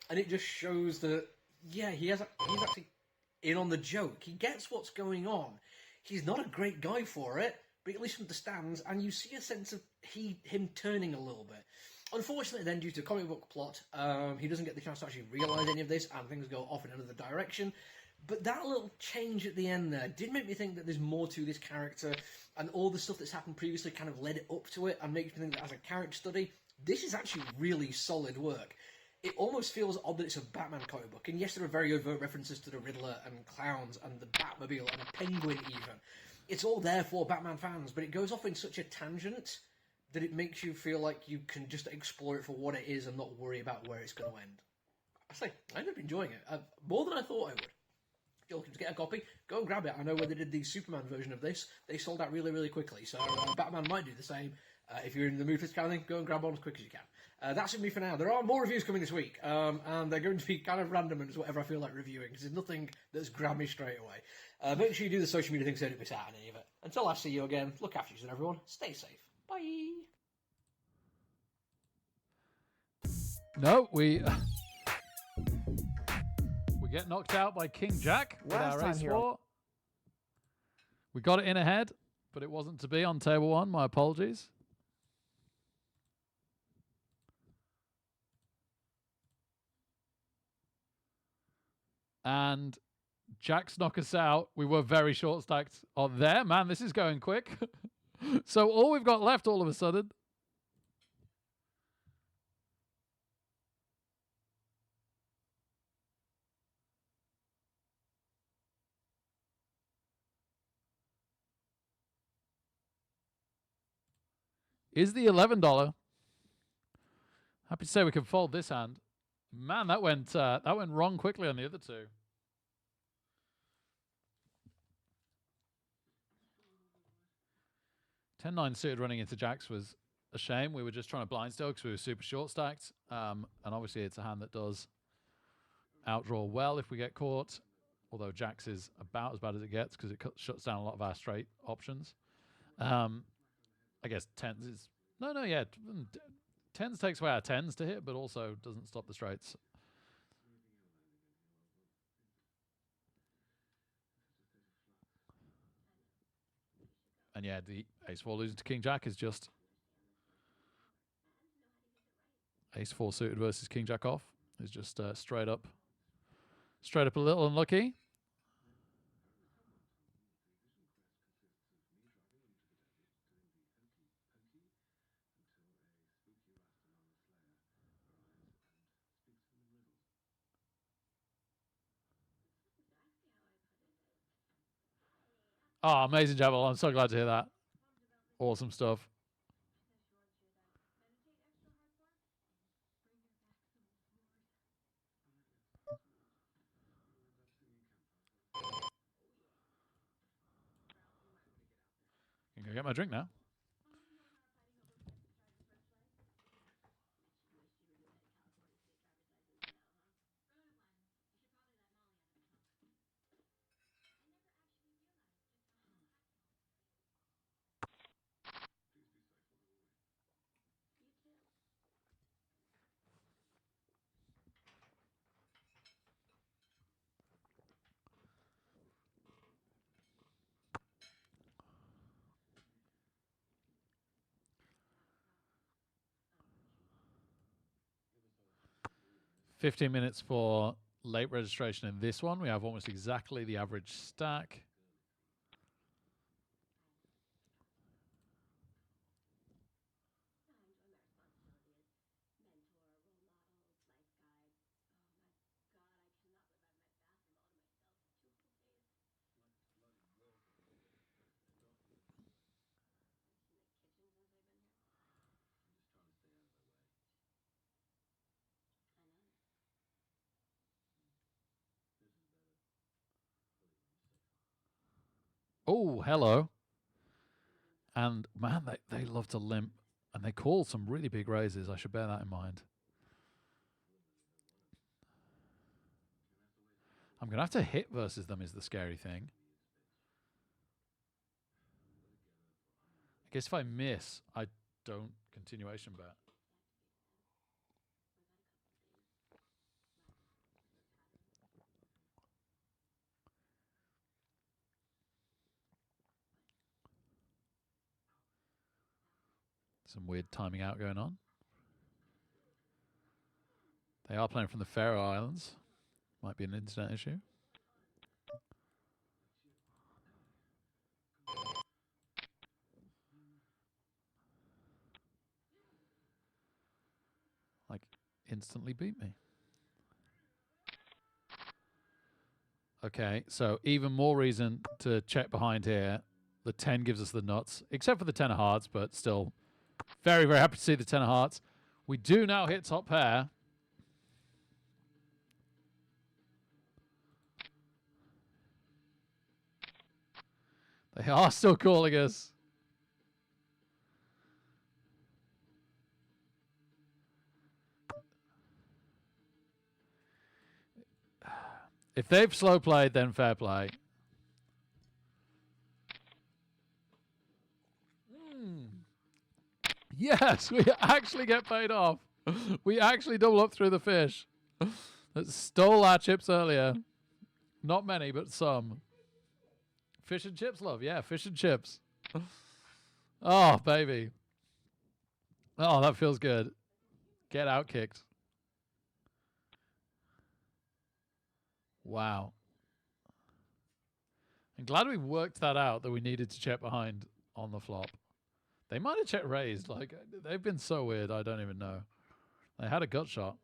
And it just shows that, yeah, he's actually in on the joke. He gets what's going on. He's not a great guy for it, but he at least understands. And you see a sense of him turning a little bit. Unfortunately, then, due to comic book plot, he doesn't get the chance to actually realise any of this, and things go off in another direction. But that little change at the end there did make me think that there's more to this character, and all the stuff that's happened previously kind of led it up to it, and makes me think that as a character study, this is actually really solid work. It almost feels odd that it's a Batman comic book, and yes, there are very overt references to the Riddler and clowns and the Batmobile and a penguin even. It's all there for Batman fans, but it goes off in such a tangent that it makes you feel like you can just explore it for what it is and not worry about where it's going to end. I say, I ended up enjoying it, more than I thought I would. If you're looking to get a copy, go and grab it. I know when they did the Superman version of this, they sold out really, really quickly, so Batman might do the same. If you're in the mood for this kind of thing, go and grab one as quick as you can. That's it me for now. There are more reviews coming this week, and they're going to be kind of random and it's whatever I feel like reviewing, because there's nothing that's grabbed me straight away. Make sure you do the social media things so you don't miss out on any of it. Until I see you again, look after you and everyone. Stay safe. Bye. No, we get knocked out by King Jack with our ace 4. We got it in ahead, but it wasn't to be on table 1. My apologies. And Jack's knock us out. We were very short stacked on there. Man, this is going quick. So all we've got left all of a sudden is the $11. Happy to say we can fold this hand. Man, that went wrong quickly on the other two. $10-9 suited running into jacks was a shame. We were just trying to blind still because we were super short stacked. And obviously it's a hand that does outdraw well if we get caught. Although jacks is about as bad as it gets because it shuts down a lot of our straight options. I guess tens is... No, yeah. Tens takes away our tens to hit, but also doesn't stop the straights. And yeah, the ace-4 losing to King Jack is just ace-4 suited versus King Jack off. Is just straight up a little unlucky. Oh, amazing Javel. I'm so glad to hear that. Awesome stuff. I'm going to get my drink now. $15 minutes for late registration in this one. We have almost exactly the average stack. Oh, hello. And man, they love to limp. And they call some really big raises. I should bear that in mind. I'm going to have to hit versus them is the scary thing. I guess if I miss, I don't continuation bet. Some weird timing out going on. They are playing from the Faroe Islands. Might be an internet issue. Like, instantly beat me. Okay, so even more reason to check behind here. The 10 gives us the nuts, except for the 10 of hearts, but still very, very happy to see the 10 of hearts. We do now hit top pair. They are still calling us. If they've slow played, then fair play. Yes, we actually get paid off. We actually double up through the fish that stole our chips earlier. Not many, but some. Fish and chips, love. Yeah, fish and chips. Oh, baby. Oh, that feels good. Get out kicked. Wow. I'm glad we worked that out, that we needed to check behind on the flop. They might have checked raised. Like, they've been so weird, I don't even know. They had a gut shot.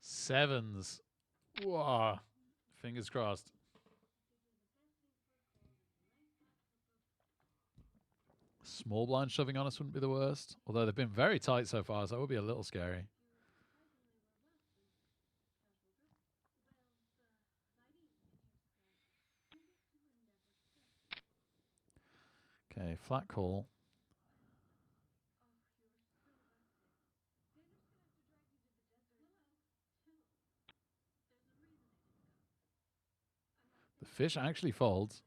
Sevens. Whoa. Fingers crossed. Small blind shoving on us wouldn't be the worst. Although they've been very tight so far, so that would be a little scary. Okay, flat call. The fish actually folds.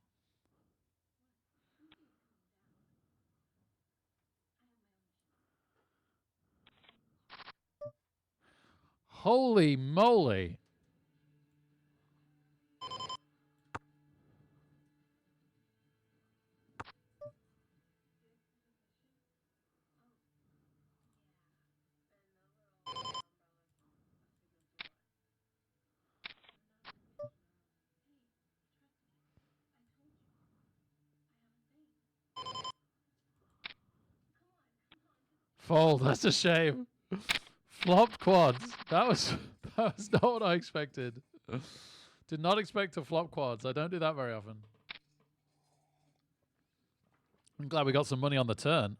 Holy moly. Fold. That's a shame. Flopped quads. That was not what I expected. Did not expect to flop quads. I don't do that very often. I'm glad we got some money on the turn.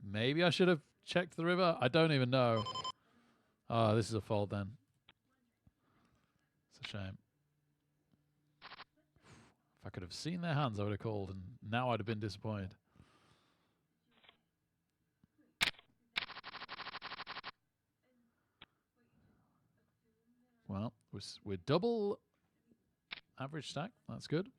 Maybe I should have checked the river. I don't even know. Oh, this is a fold then. It's a shame. If I could have seen their hands, I would have called, and now I'd have been disappointed. Well, we're double average stack. That's good.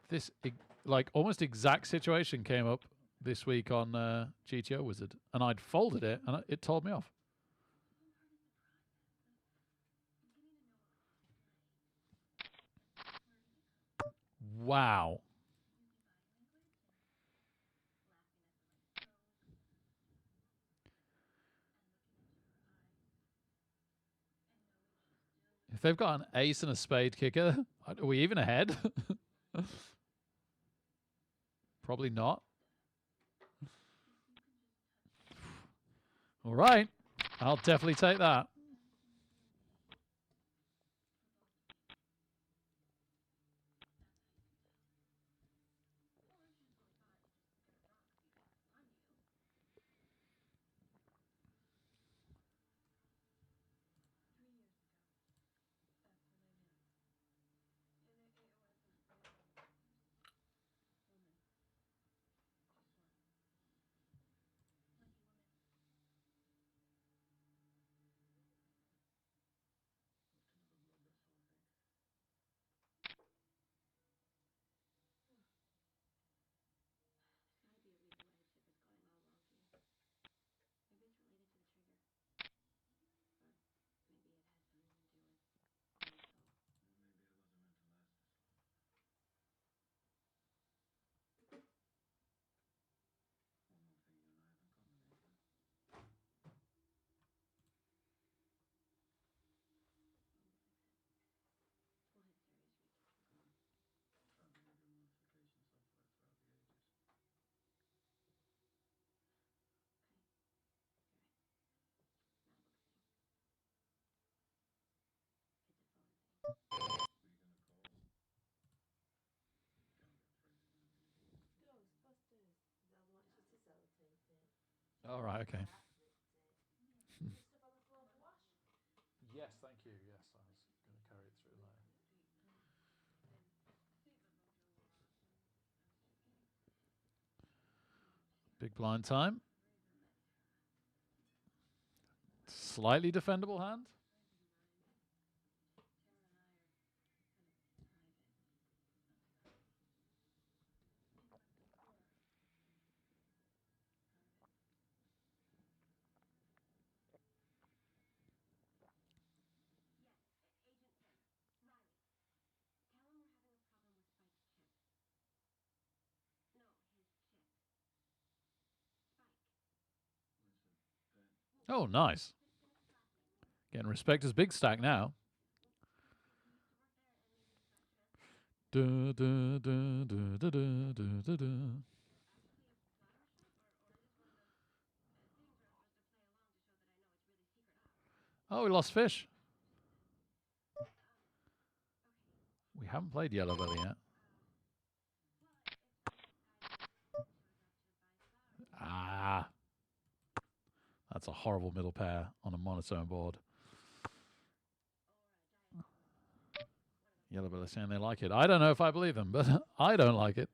This like almost exact situation came up this week on GTO Wizard, and I'd folded it, and it told me off. Wow. If they've got an ace and a spade kicker, are we even ahead? Probably not. All right. I'll definitely take that. All right, okay. Yes, thank you. Yes, I was going to carry it through there. Big blind time. Slightly defendable hand. Oh, nice. Getting respect as big stack now. Oh, we lost fish. We haven't played Yellow Belly yet. Ah. That's a horrible middle pair on a monotone board. Yellow Belly saying they like it. I don't know if I believe them, but I don't like it.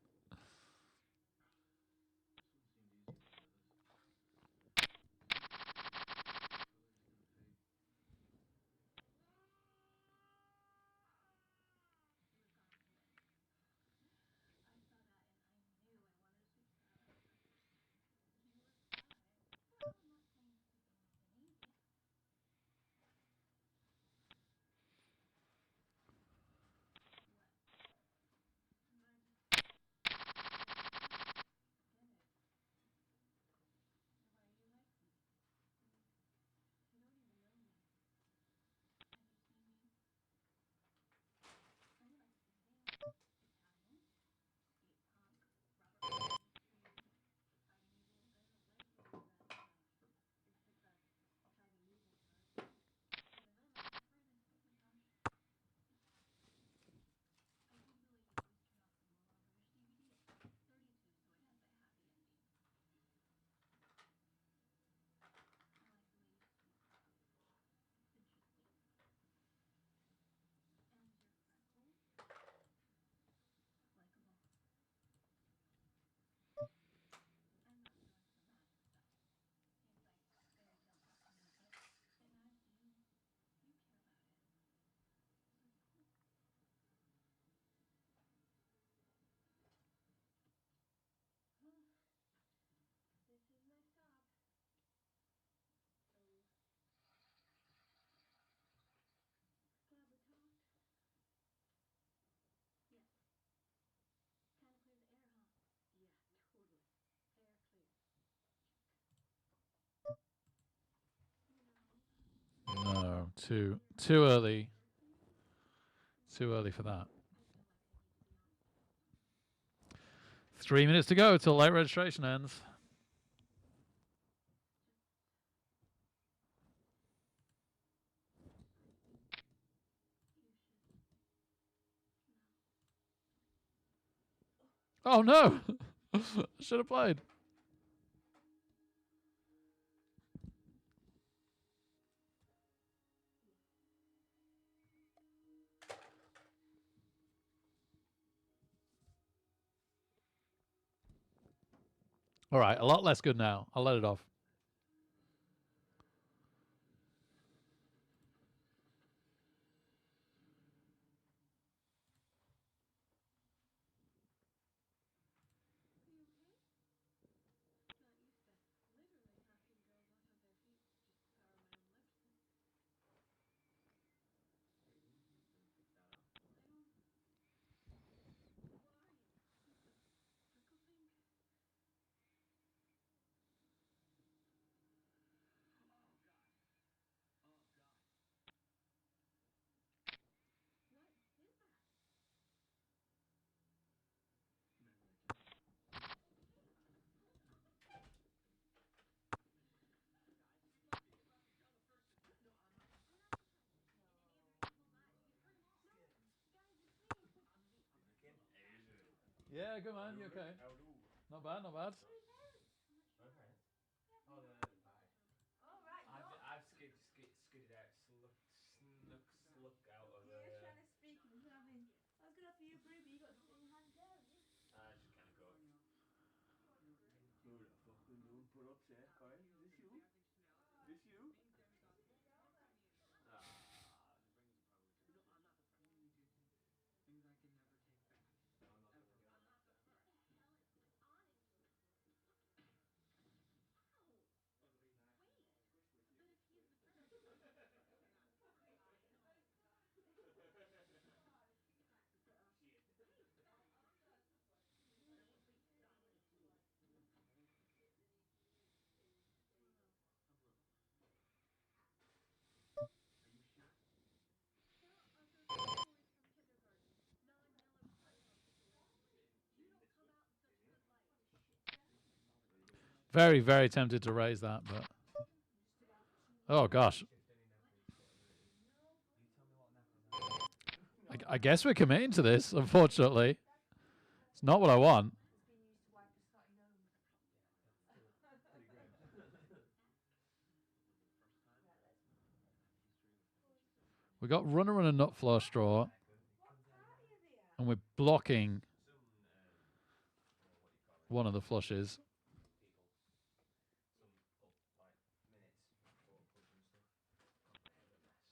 No, too early. Too early for that. 3 minutes to go till late registration ends. Oh no! Should have played. All right, a lot less good now. I'll let it off. Yeah, good man. You okay? How do? Not bad, not bad. My parents? Oh, they're Dubai. Oh, right. I've skidded out, sluck out of He was trying to speak and he's having. I was going to offer you a brew, but you got something in your hand there, haven't you? I just kind of go. Who the fuck been doing pull-ups here, Corey? Is this you? Is this you? Ah. I'm not gonna go after. Very, very tempted to raise that, but oh gosh. I guess we're committing to this, unfortunately. It's not what I want. It's been used to wipe a snotty nose. We got runner and a nut flush draw, What party are they at? and we're blocking one of the flushes.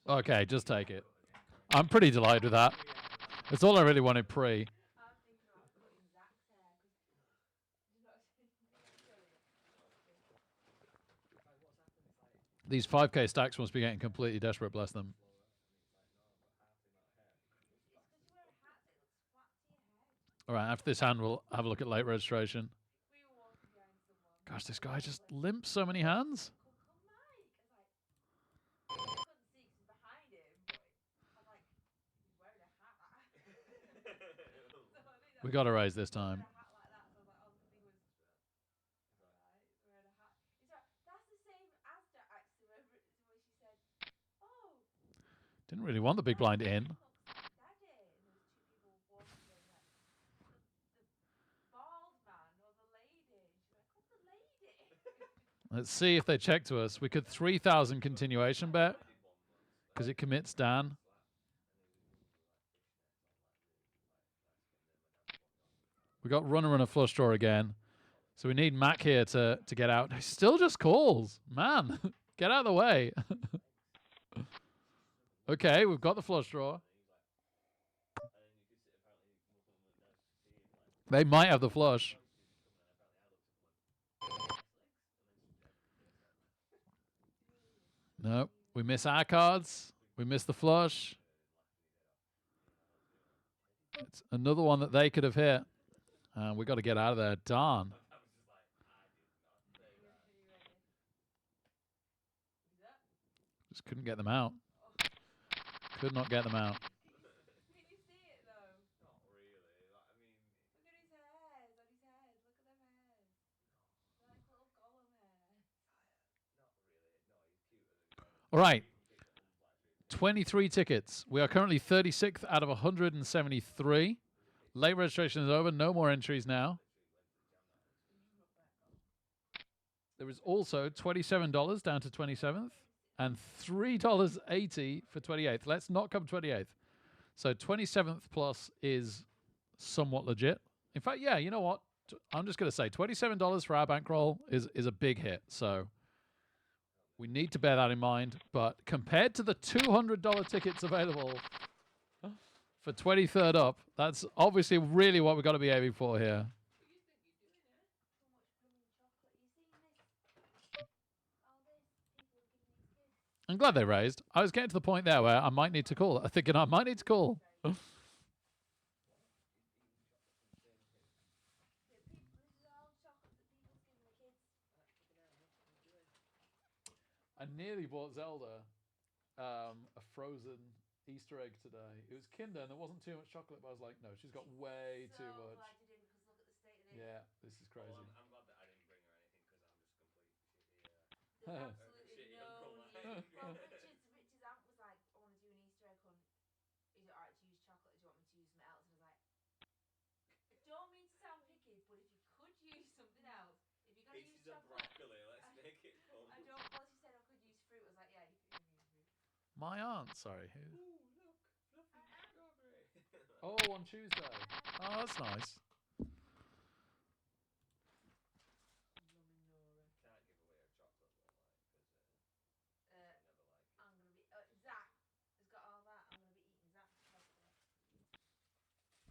Okay, just take it. I'm pretty delighted with that. It's all I really wanted pre. I'm thinking about cutting Zach's hair because These 5k stacks must be getting completely desperate, bless them. it's because you wear a hat so it looks flat to your head. All right, after this hand, we'll have a look at late registration. We were walking behind someone. Gosh, this guy just limps so many hands. Come, Mike. I was like, I couldn't see because he's behind him, but I was like, he's wearing a hat. So I think We got to raise this time. wearing a hat like that, so I was like, oh, the thing was right, wearing a hat. It's right. That's the same as that actually. Where she said, "Oh, Didn't really want the big blind in. looks like Daddy," and there was two people walking there, like the bald man or the lady. And she's like, "Oh, the lady." Let's see if they check to us. We could 3,000 continuation bet because it commits Dan. We got runner and a flush draw again. So we need Mac here to get out. He still just calls. Man, get out of the way. Okay, we've got the flush draw. They might have the flush. No, we miss our cards. We miss the flush. It's another one that they could have hit. And we got to get out of there. Darn. Just couldn't get them out. Could not get them out. Can you see it though? Not really. Like, I mean, Look at his hairs on his head. Look at them hairs. They're like little golem hairs. not really. No, he's cuter than All right. 23 tickets. We are currently 36th out of 173. Late registration is over. No more entries now. There is also $27 down to 27th and $3.80 for 28th. Let's not come 28th. So 27th plus is somewhat legit. In fact, yeah, you know what? I'm just going to say $27 for our bankroll is a big hit. So we need to bear that in mind. But compared to the $200 tickets available for 23rd up, that's obviously really what we've got to be aiming for here. But you think you're doing it? Too much blooming chocolate. You seen this? All this people are giving these kids. I'm glad they raised. I was getting to the point there where I might need to call. I'm thinking I might need to call. Yeah, this is all chocolate that people's giving the kids. I nearly bought Zelda a frozen Easter egg today. It was Kinder and there wasn't too much chocolate, but I was like, no, she's got way So too much. glad you didn't because look at the state of this. Yeah, this is crazy. Well, I'm glad that I didn't bring her anything because I'm just complete shitty. There's absolutely Shitty no uncle, need. man. Well, Richard's aunt was like, I want to do an Easter egg hunt. Is it alright to use chocolate? Do you want me to use something else? And I was like, I don't mean to Pieces of broccoli. Let's make it fun. I don't. Well, she said I could use fruit. I was like, yeah, you can use fruit. My aunt, sorry. Who? Ooh, look, fluffy strawberry. Oh, on Tuesday. Oh, that's nice. Yummy Nora. Can't give away her chocolate though, like, because Uh, she'll never like it. I'm gonna be. Zach has got all that. I'm gonna be eating Zach's chocolate.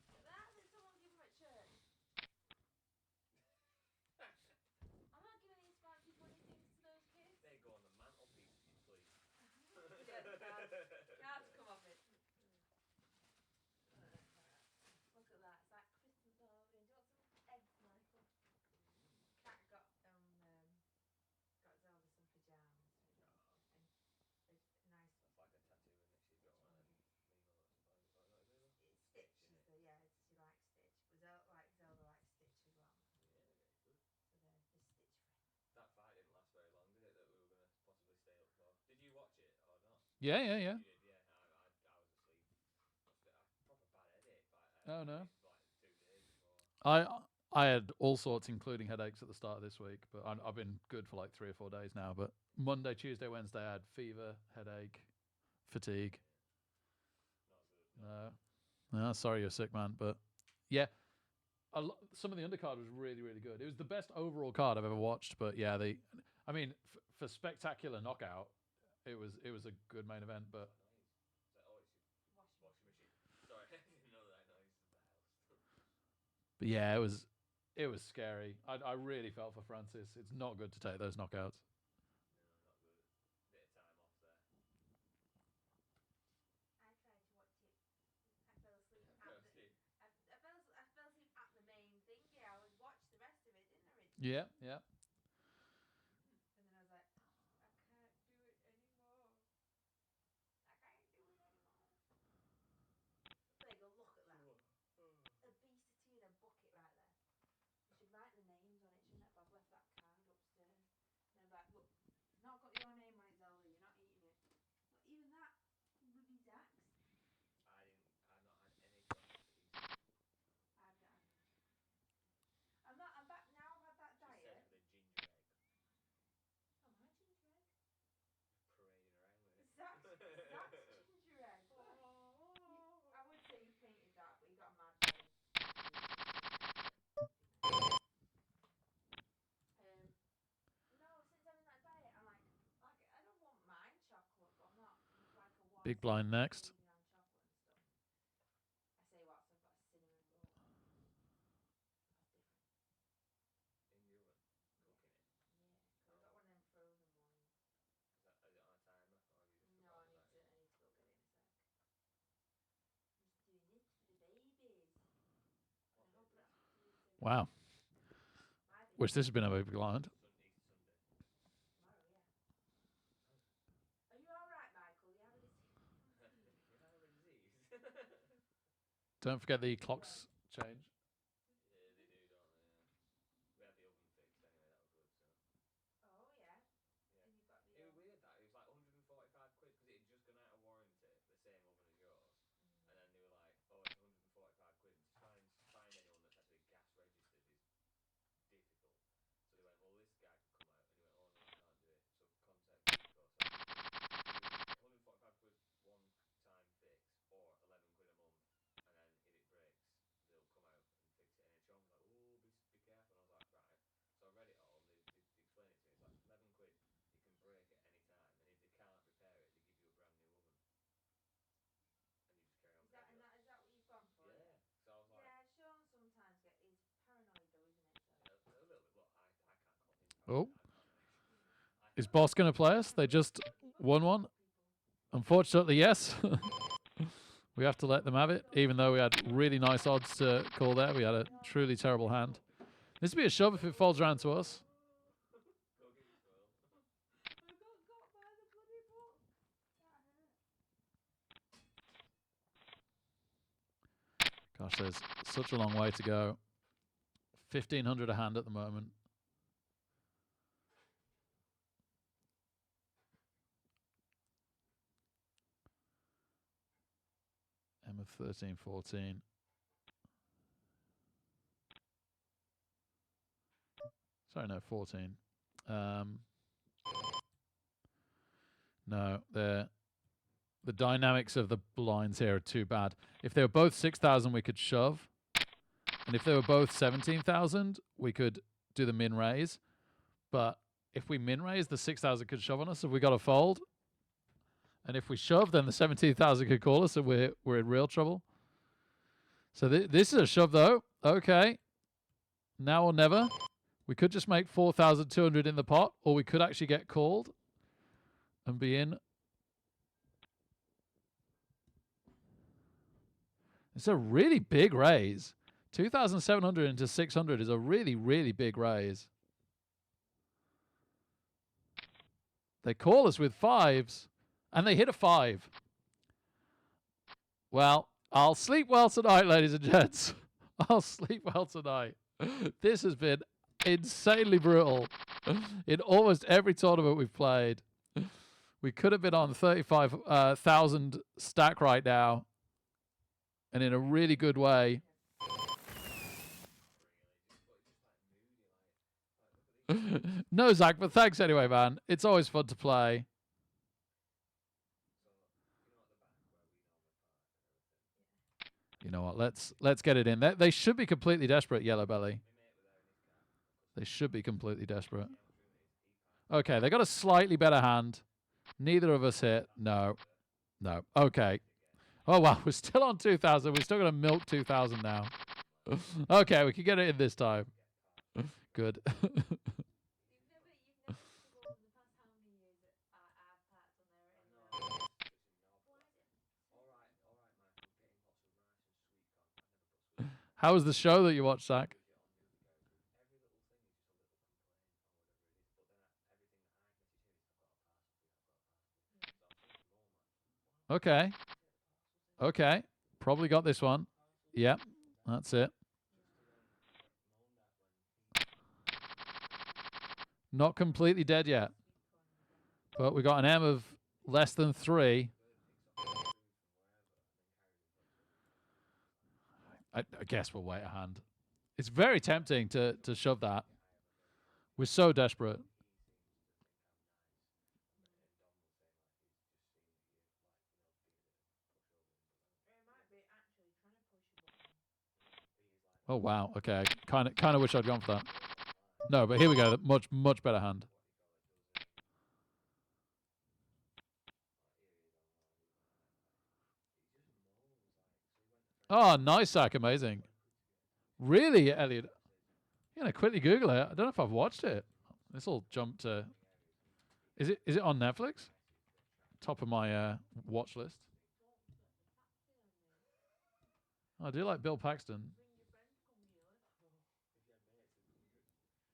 Look at that. Did someone give him at church? I'm not giving these fancy funny things to those kids. They go on the mantelpiece if you please. Yeah, the cards come off it. Look at that. It's like Christmas loading. Do you want some eggs, Michael? Cat got Zelda some pajamas. And nice. That's like a tattoo, isn't it? She's got one of them Mimo. It's Stitch is the she likes Stitch. But Zelda likes Stitch as well. Yeah, very good. So they're the Stitch friends. That fight didn't last very long, did it? That we were going to possibly stay up for. Did you watch it or not? Yeah, yeah, yeah. You did, yeah. I was asleep. I proper bad headache. Oh, no. Like 2 days before. I had all sorts, including headaches at the start of this week, but I've been good for like 3 or 4 days now. But Monday, Tuesday, Wednesday, I had fever, headache, fatigue. Not good. No, sorry you're sick, man. But yeah, some of the undercard was really, really good. It was the best overall card I've ever watched. But yeah, for spectacular knockout, it was a good main event. But Oh, it's your washing machine. Sorry, I didn't know that noise is the house. But yeah, it was scary. I really felt for Francis. It's not good to take those knockouts. No, not good. Bit of time off there. I tried to watch it. I fell asleep. I fell asleep at the main thing. Yeah, I would watch the rest of it, didn't I, Rich? Yeah, yeah. And then I was like, I can't do it anymore. I can't do it anymore. There you go. Look at that. Obesity in a bucket right there. You should write the names on it, shouldn't it? But I've left that card upstairs. And I'm like, look, it's not got your name on it, Zelda. You're not eating it. Not even that. Bloody Zach's. I've not had any chocolate for Easter. I'm back now. I've had that She diet. said with a ginger egg. Oh, my ginger egg. Parading around with it. Zach's ginger egg. I would say you painted that, but you got a mad face. No, since having that diet, I'm like I don't want mine chocolate, but I'm not like a one. Big blind next. On chocolate and stuff. I say whilst I've got a cinnamon roll. That's different. In the oven, cooking it. Yeah, because I got one of them frozen ones. Is it on a timer, or have you just No, I forgotten need about it? to go get it in a sec. Just doing it for the babies. What I hope baby? that's what you say. Wow. My baby. Wish this had been a big blind. Easter Sunday. Tomorrow, yeah. Are you all right, Michael? You have a disease? You have a disease. Don't forget the clocks change. Yeah, they do, don't they? Yeah. We had the oven fixed anyway. That was good. So. Oh yeah. Yeah. And you've got the. It was weird that it was like 145 quid because it had just gone out of warranty, the same oven as yours, and then they were like, "Oh, it's 145 quid." And to try and find anyone that's actually gas registered is difficult. So they went, "Well, this guy could come out," and he went, "Oh no, I can't do it." So contact Vico. So 145 quid one-time fix, or 11 quid a month, and then if it breaks, they'll come out and fix it. And then Sean was like, "Oh, be careful." And I was like, "Right." So I read it all, and they explained it to me. It's like 11 quid. You can break at any time, and if they can't repair it, they give you a brand new oven, and you just carry on. Is that what you've gone for? Yeah. So I was like, yeah, Sean sometimes is paranoid though, isn't it? So. a little bit. Look, I can't call him. Oh. I'm paranoid. Is Boss going to play us? They just won one. Unfortunately, yes. We have to let them have it, even though we had really nice odds to call there. We had a truly terrible hand. This would be a shove if it falls around to us. Go get your swirl. I got by the bloody book. That hurt. Gosh, there's such a long way to go. 1,500 a hand at the moment. M of 13, 14. Sorry, no, 14. No, the dynamics of the blinds here are too bad. If they were both 6,000, we could shove. And if they were both 17,000, we could do the min raise. But if we min raise, the 6,000 could shove on us if we got a fold. And if we shove, then the 17,000 could call us and we're in real trouble. So this is a shove, though. Okay. Now or never. We could just make 4,200 in the pot, or we could actually get called and be in. It's a really big raise. 2,700 into 600 is a really, really big raise. They call us with fives, and they hit a 5. Well, I'll sleep well tonight, ladies and gents. I'll sleep well tonight. This has been insanely brutal in almost every tournament we've played. We could have been on 35,000 stack right now, and in a really good way. No, Zach, but thanks anyway, man. It's always fun to play. You know what? Let's get it in. They should be completely desperate, Yellow Belly. They should be completely desperate. Okay, they got a slightly better hand. Neither of us hit. No. No. Okay. Oh, wow. We're still on 2,000. We're still going to milk 2,000 now. Okay, we can get it in this time. Good. How was the show that you watched, Zach? Okay. Okay. Probably got this one. Yep. That's it. Not completely dead yet. But we got an M of less than 3. I guess we'll wait a hand. It's very tempting to shove that. We're so desperate. Oh wow. Okay. Kind of wish I'd gone for that. No, but here we go. Much better hand. Oh, nice sack. Amazing. Really, Elliot? I'm gonna quickly Google it. I don't know if I've watched it. This will jump to. Is it on Netflix? Top of my watch list. I do like Bill Paxton.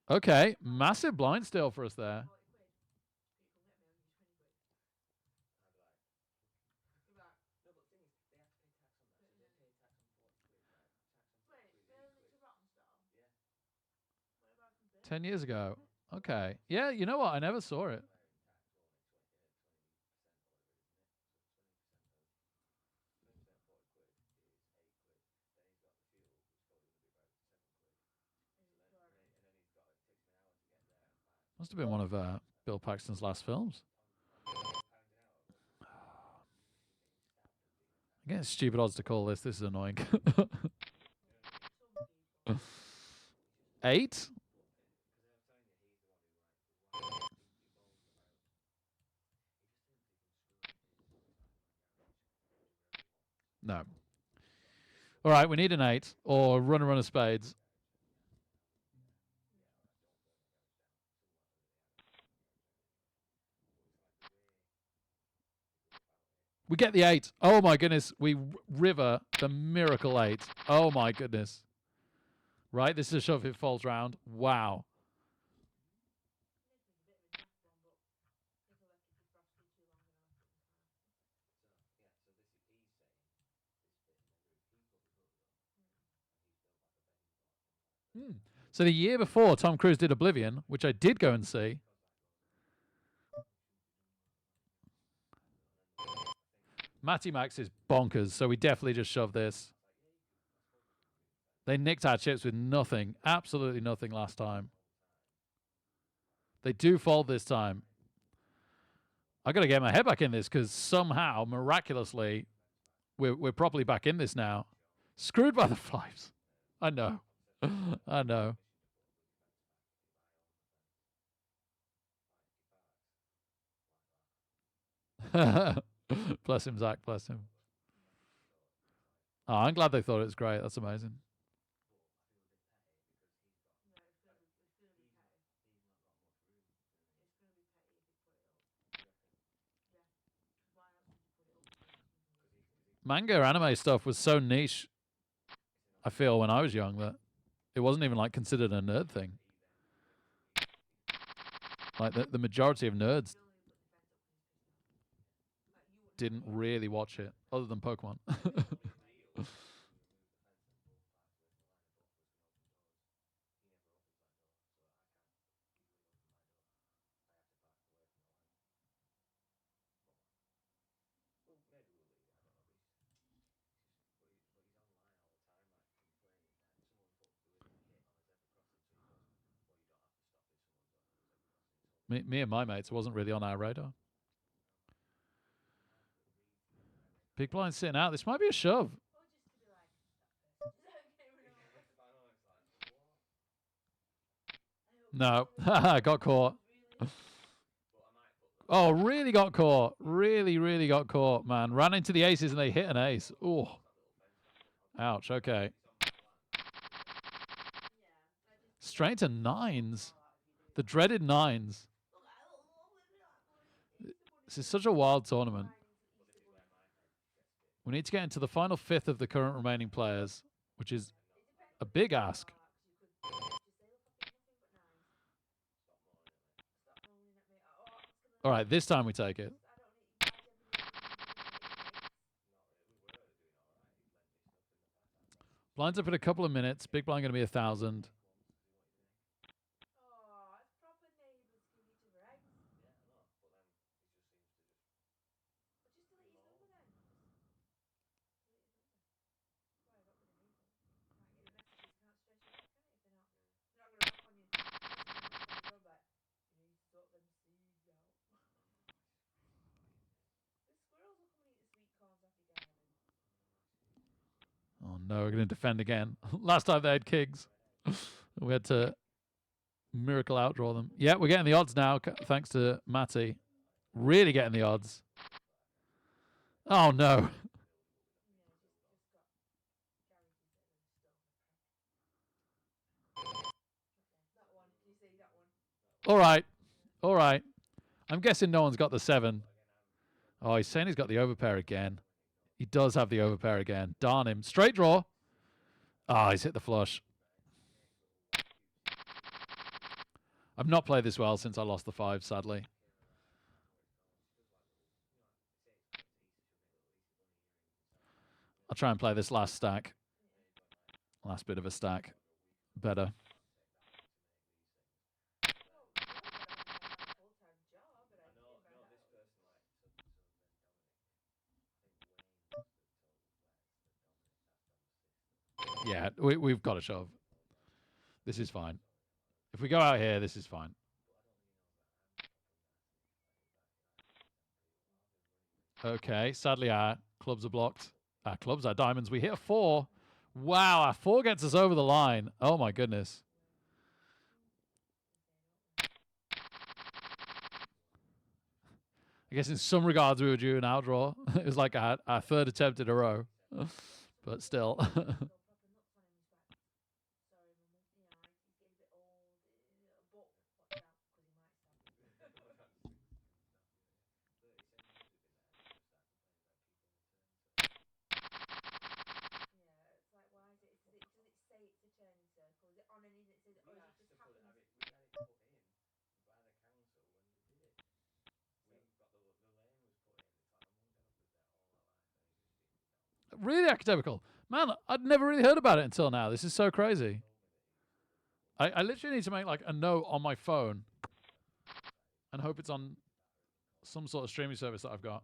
Okay, massive blind still for us there. Wait, 10 years ago. Okay. Yeah, you know what? I never saw it. Must have been one of Bill Paxton's last films. Again, stupid odds to call this. This is annoying. 8? No. All right, we need an 8 or run of spades. We get the 8. Oh my goodness. We river the miracle 8. Oh my goodness. Right, this is a shove if it falls round. Wow. So the year before, Tom Cruise did Oblivion, which I did go and see. Matty Max is bonkers, so we definitely just shoved this. They nicked our chips with nothing, absolutely nothing last time. They do fold this time. I got to get my head back in this because somehow, miraculously, we're properly back in this now. Screwed by the fives. I know. I know. Bless him, Zach. Bless him. Oh, I'm glad they thought it was great. That's amazing. Manga anime stuff was so niche, I feel, when I was young that it wasn't even like considered a nerd thing. Like the majority of nerds didn't really watch it other than Pokemon. Me and my mates, it wasn't really on our radar. Big blind sitting out. This might be a shove. No. Got caught. Oh, really got caught. Really, really got caught, man. Ran into the aces and they hit an ace. Oh. Ouch. Okay. Straight to nines. The dreaded nines. This is such a wild tournament. We need to get into the final fifth of the current remaining players, which is a big ask. All right, this time we take it. Blinds up in a couple of minutes. Big blind going to be 1,000. Oh no, we're going to defend again. Last time they had Kings. We had to miracle outdraw them. Yeah, we're getting the odds now, thanks to Matty. Really getting the odds. Oh no. All right. All right. I'm guessing no one's got the 7. Oh, he's saying he's got the overpair again. He does have the overpair again. Darn him. Straight draw. Ah, oh, he's hit the flush. I've not played this well since I lost the 5, sadly. I'll try and play this last stack. Last bit of a stack. Better. Yeah, we've got a shove. This is fine. If we go out here, this is fine. Okay, sadly our clubs are blocked. Our clubs are diamonds. We hit a 4. Wow, our 4 gets us over the line. Oh my goodness. I guess in some regards we were due an outdraw. It was like our 3rd attempt in a row. But still. Really academical. Man, I'd never really heard about it until now. This is so crazy. I literally need to make like a note on my phone and hope it's on some sort of streaming service that I've got.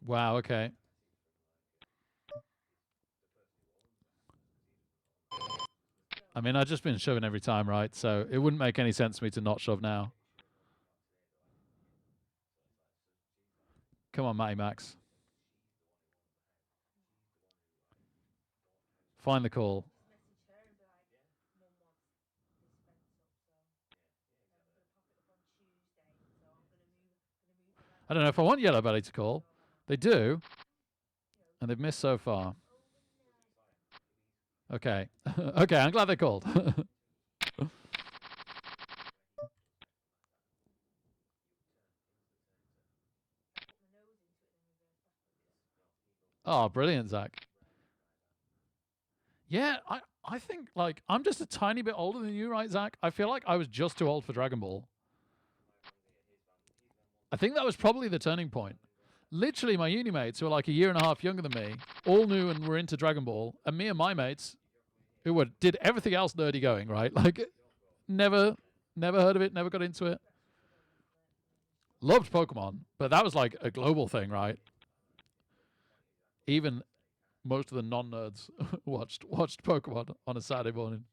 Wow, okay. I mean, I've just been shoving every time, right? So it wouldn't make any sense for me to not shove now. Come on, Matty Max. Find the call. Just message her and be like, Mum wants this fence up, so I'm gonna pop it up on Tuesday. So I'm gonna move the lamp I don't know if I want Yellow Belly to call. They do, you know, and they've missed so far. overnight. Okay. Okay, I'm glad they called. Put my nose into it and then reverse backwards. Oh, brilliant, Zach. Yeah, I think, like, I'm just a tiny bit older than you, right, Zach? I feel like I was just too old for Dragon Ball. I think that was probably the turning point. Literally, my uni mates, who were like a year and a half younger than me, all knew and were into Dragon Ball, and me and my mates, who did everything else nerdy going, right? Like, never heard of it, never got into it. Loved Pokemon, but that was like a global thing, right? Even most of the non-nerds watched Pokemon on a Saturday morning.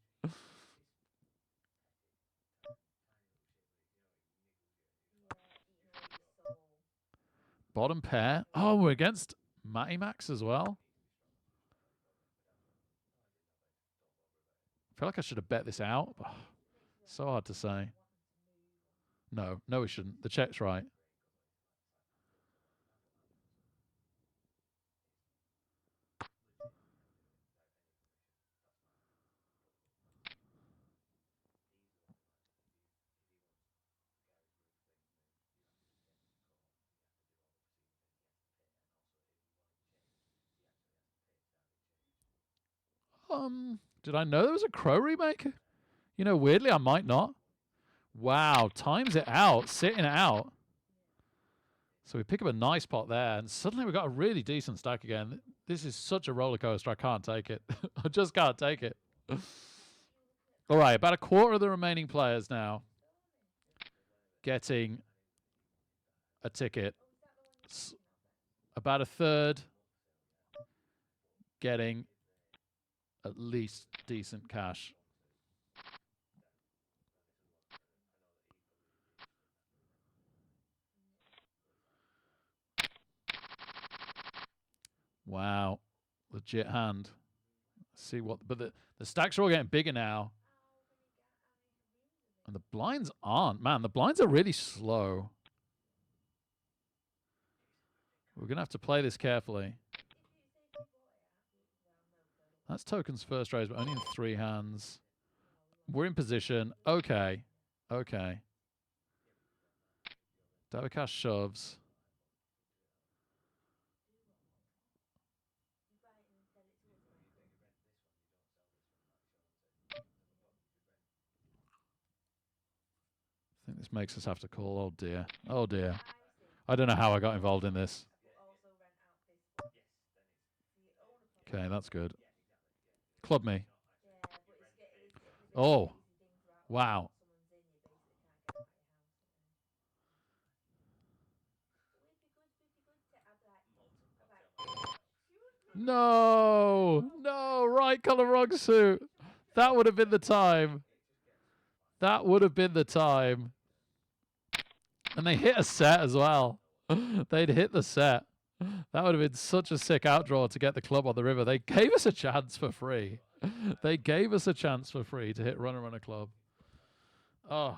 Bottom pair. Oh, we're against Matty Max as well. I feel like I should have bet this out. So hard to say. No, we shouldn't. The check's right. Did I know there was a Crow remake? You know, weirdly, I might not. Wow, times it out, sitting it out. So we pick up a nice pot there, and suddenly we've got a really decent stack again. This is such a roller coaster. I can't take it. I just can't take it. All right, about a quarter of the remaining players now getting a ticket. About a third getting at least decent cash. Wow, legit hand. See what, but the stacks are all getting bigger now, and the blinds aren't. Man, the blinds are really slow. We're gonna have to play this carefully. That's Token's first raise, but only in 3 hands. We're in position. Okay. Okay. Dabakash shoves. I think this makes us have to call. Oh dear. Oh dear. I don't know how I got involved in this. Okay, that's good. Club me. Oh. Wow. No. No. Right color, wrong suit. That would have been the time. That would have been the time. And they hit a set as well. They'd hit the set. That would have been such a sick outdraw to get the club on the river. They gave us a chance for free. They gave us a chance for free to hit runner runner club. Oh,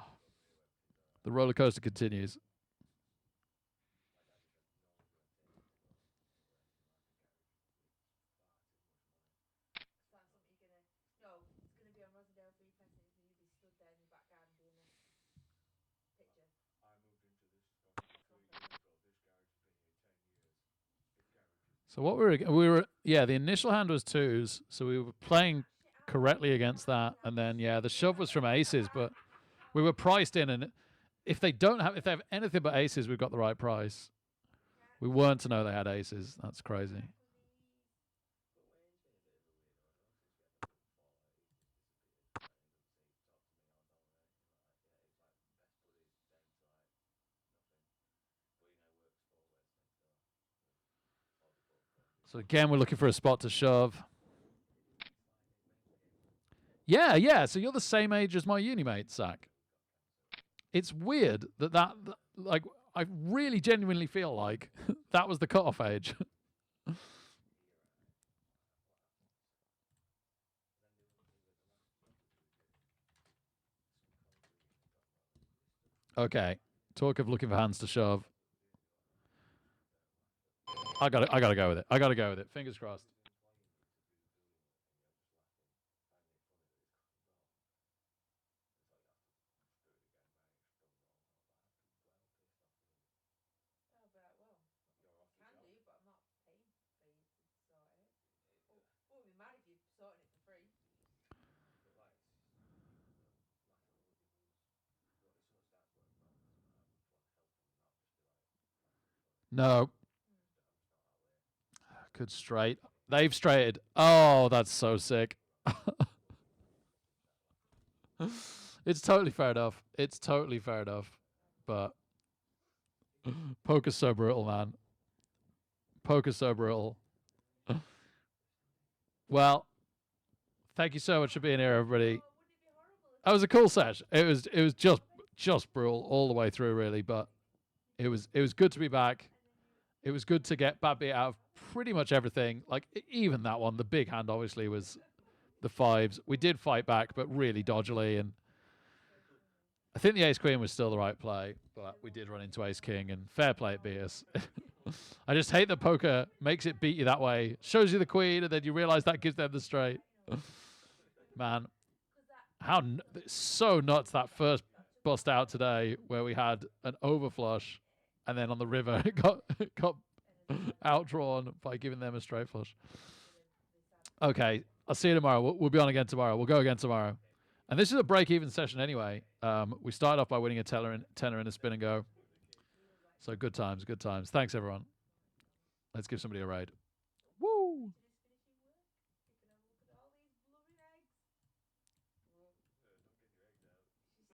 the roller coaster continues. So what we were yeah, the initial hand was 2s, so we were playing correctly against that, and then yeah, the shove was from aces, but we were priced in, and if they have anything but aces, we've got the right price. We weren't to know they had aces. That's crazy. So again, we're looking for a spot to shove. Yeah, yeah. So you're the same age as my uni mate, Zach. It's weird that like I really genuinely feel like that was the cutoff age. Okay. Talk of looking for hands to shove. I gotta go with it. I gotta go with it. Fingers crossed. Oh, but well, can do, but I'm not paying for you to sort it. Well, we'd be mad if you're sorting it for free. No. Good straight. They've straighted. Oh, that's so sick. It's totally fair enough. It's totally fair enough. But poker's so brutal, man. Poker's so brutal. Well, thank you so much for being here, everybody. That was a cool set. It was just brutal all the way through, really. But it was good to be back. It was good to get bad beat out of pretty much everything. Like even that one, the big hand obviously was the fives. We did fight back, but really dodgily, and I think the ace queen was still the right play, but we did run into ace king, and fair play it beat us. I just hate that poker makes it beat you that way. Shows you the queen, and then you realize that gives them the straight. Man, it's so nuts that first bust out today where we had an overflush, and then on the river it got outdrawn by giving them a straight flush. Okay, I'll see you tomorrow. We'll be on again tomorrow. We'll go again tomorrow. And this is a break-even session anyway. We started off by winning a tenner and a spin and go. So good times, good times. Thanks, everyone. Let's give somebody a raid.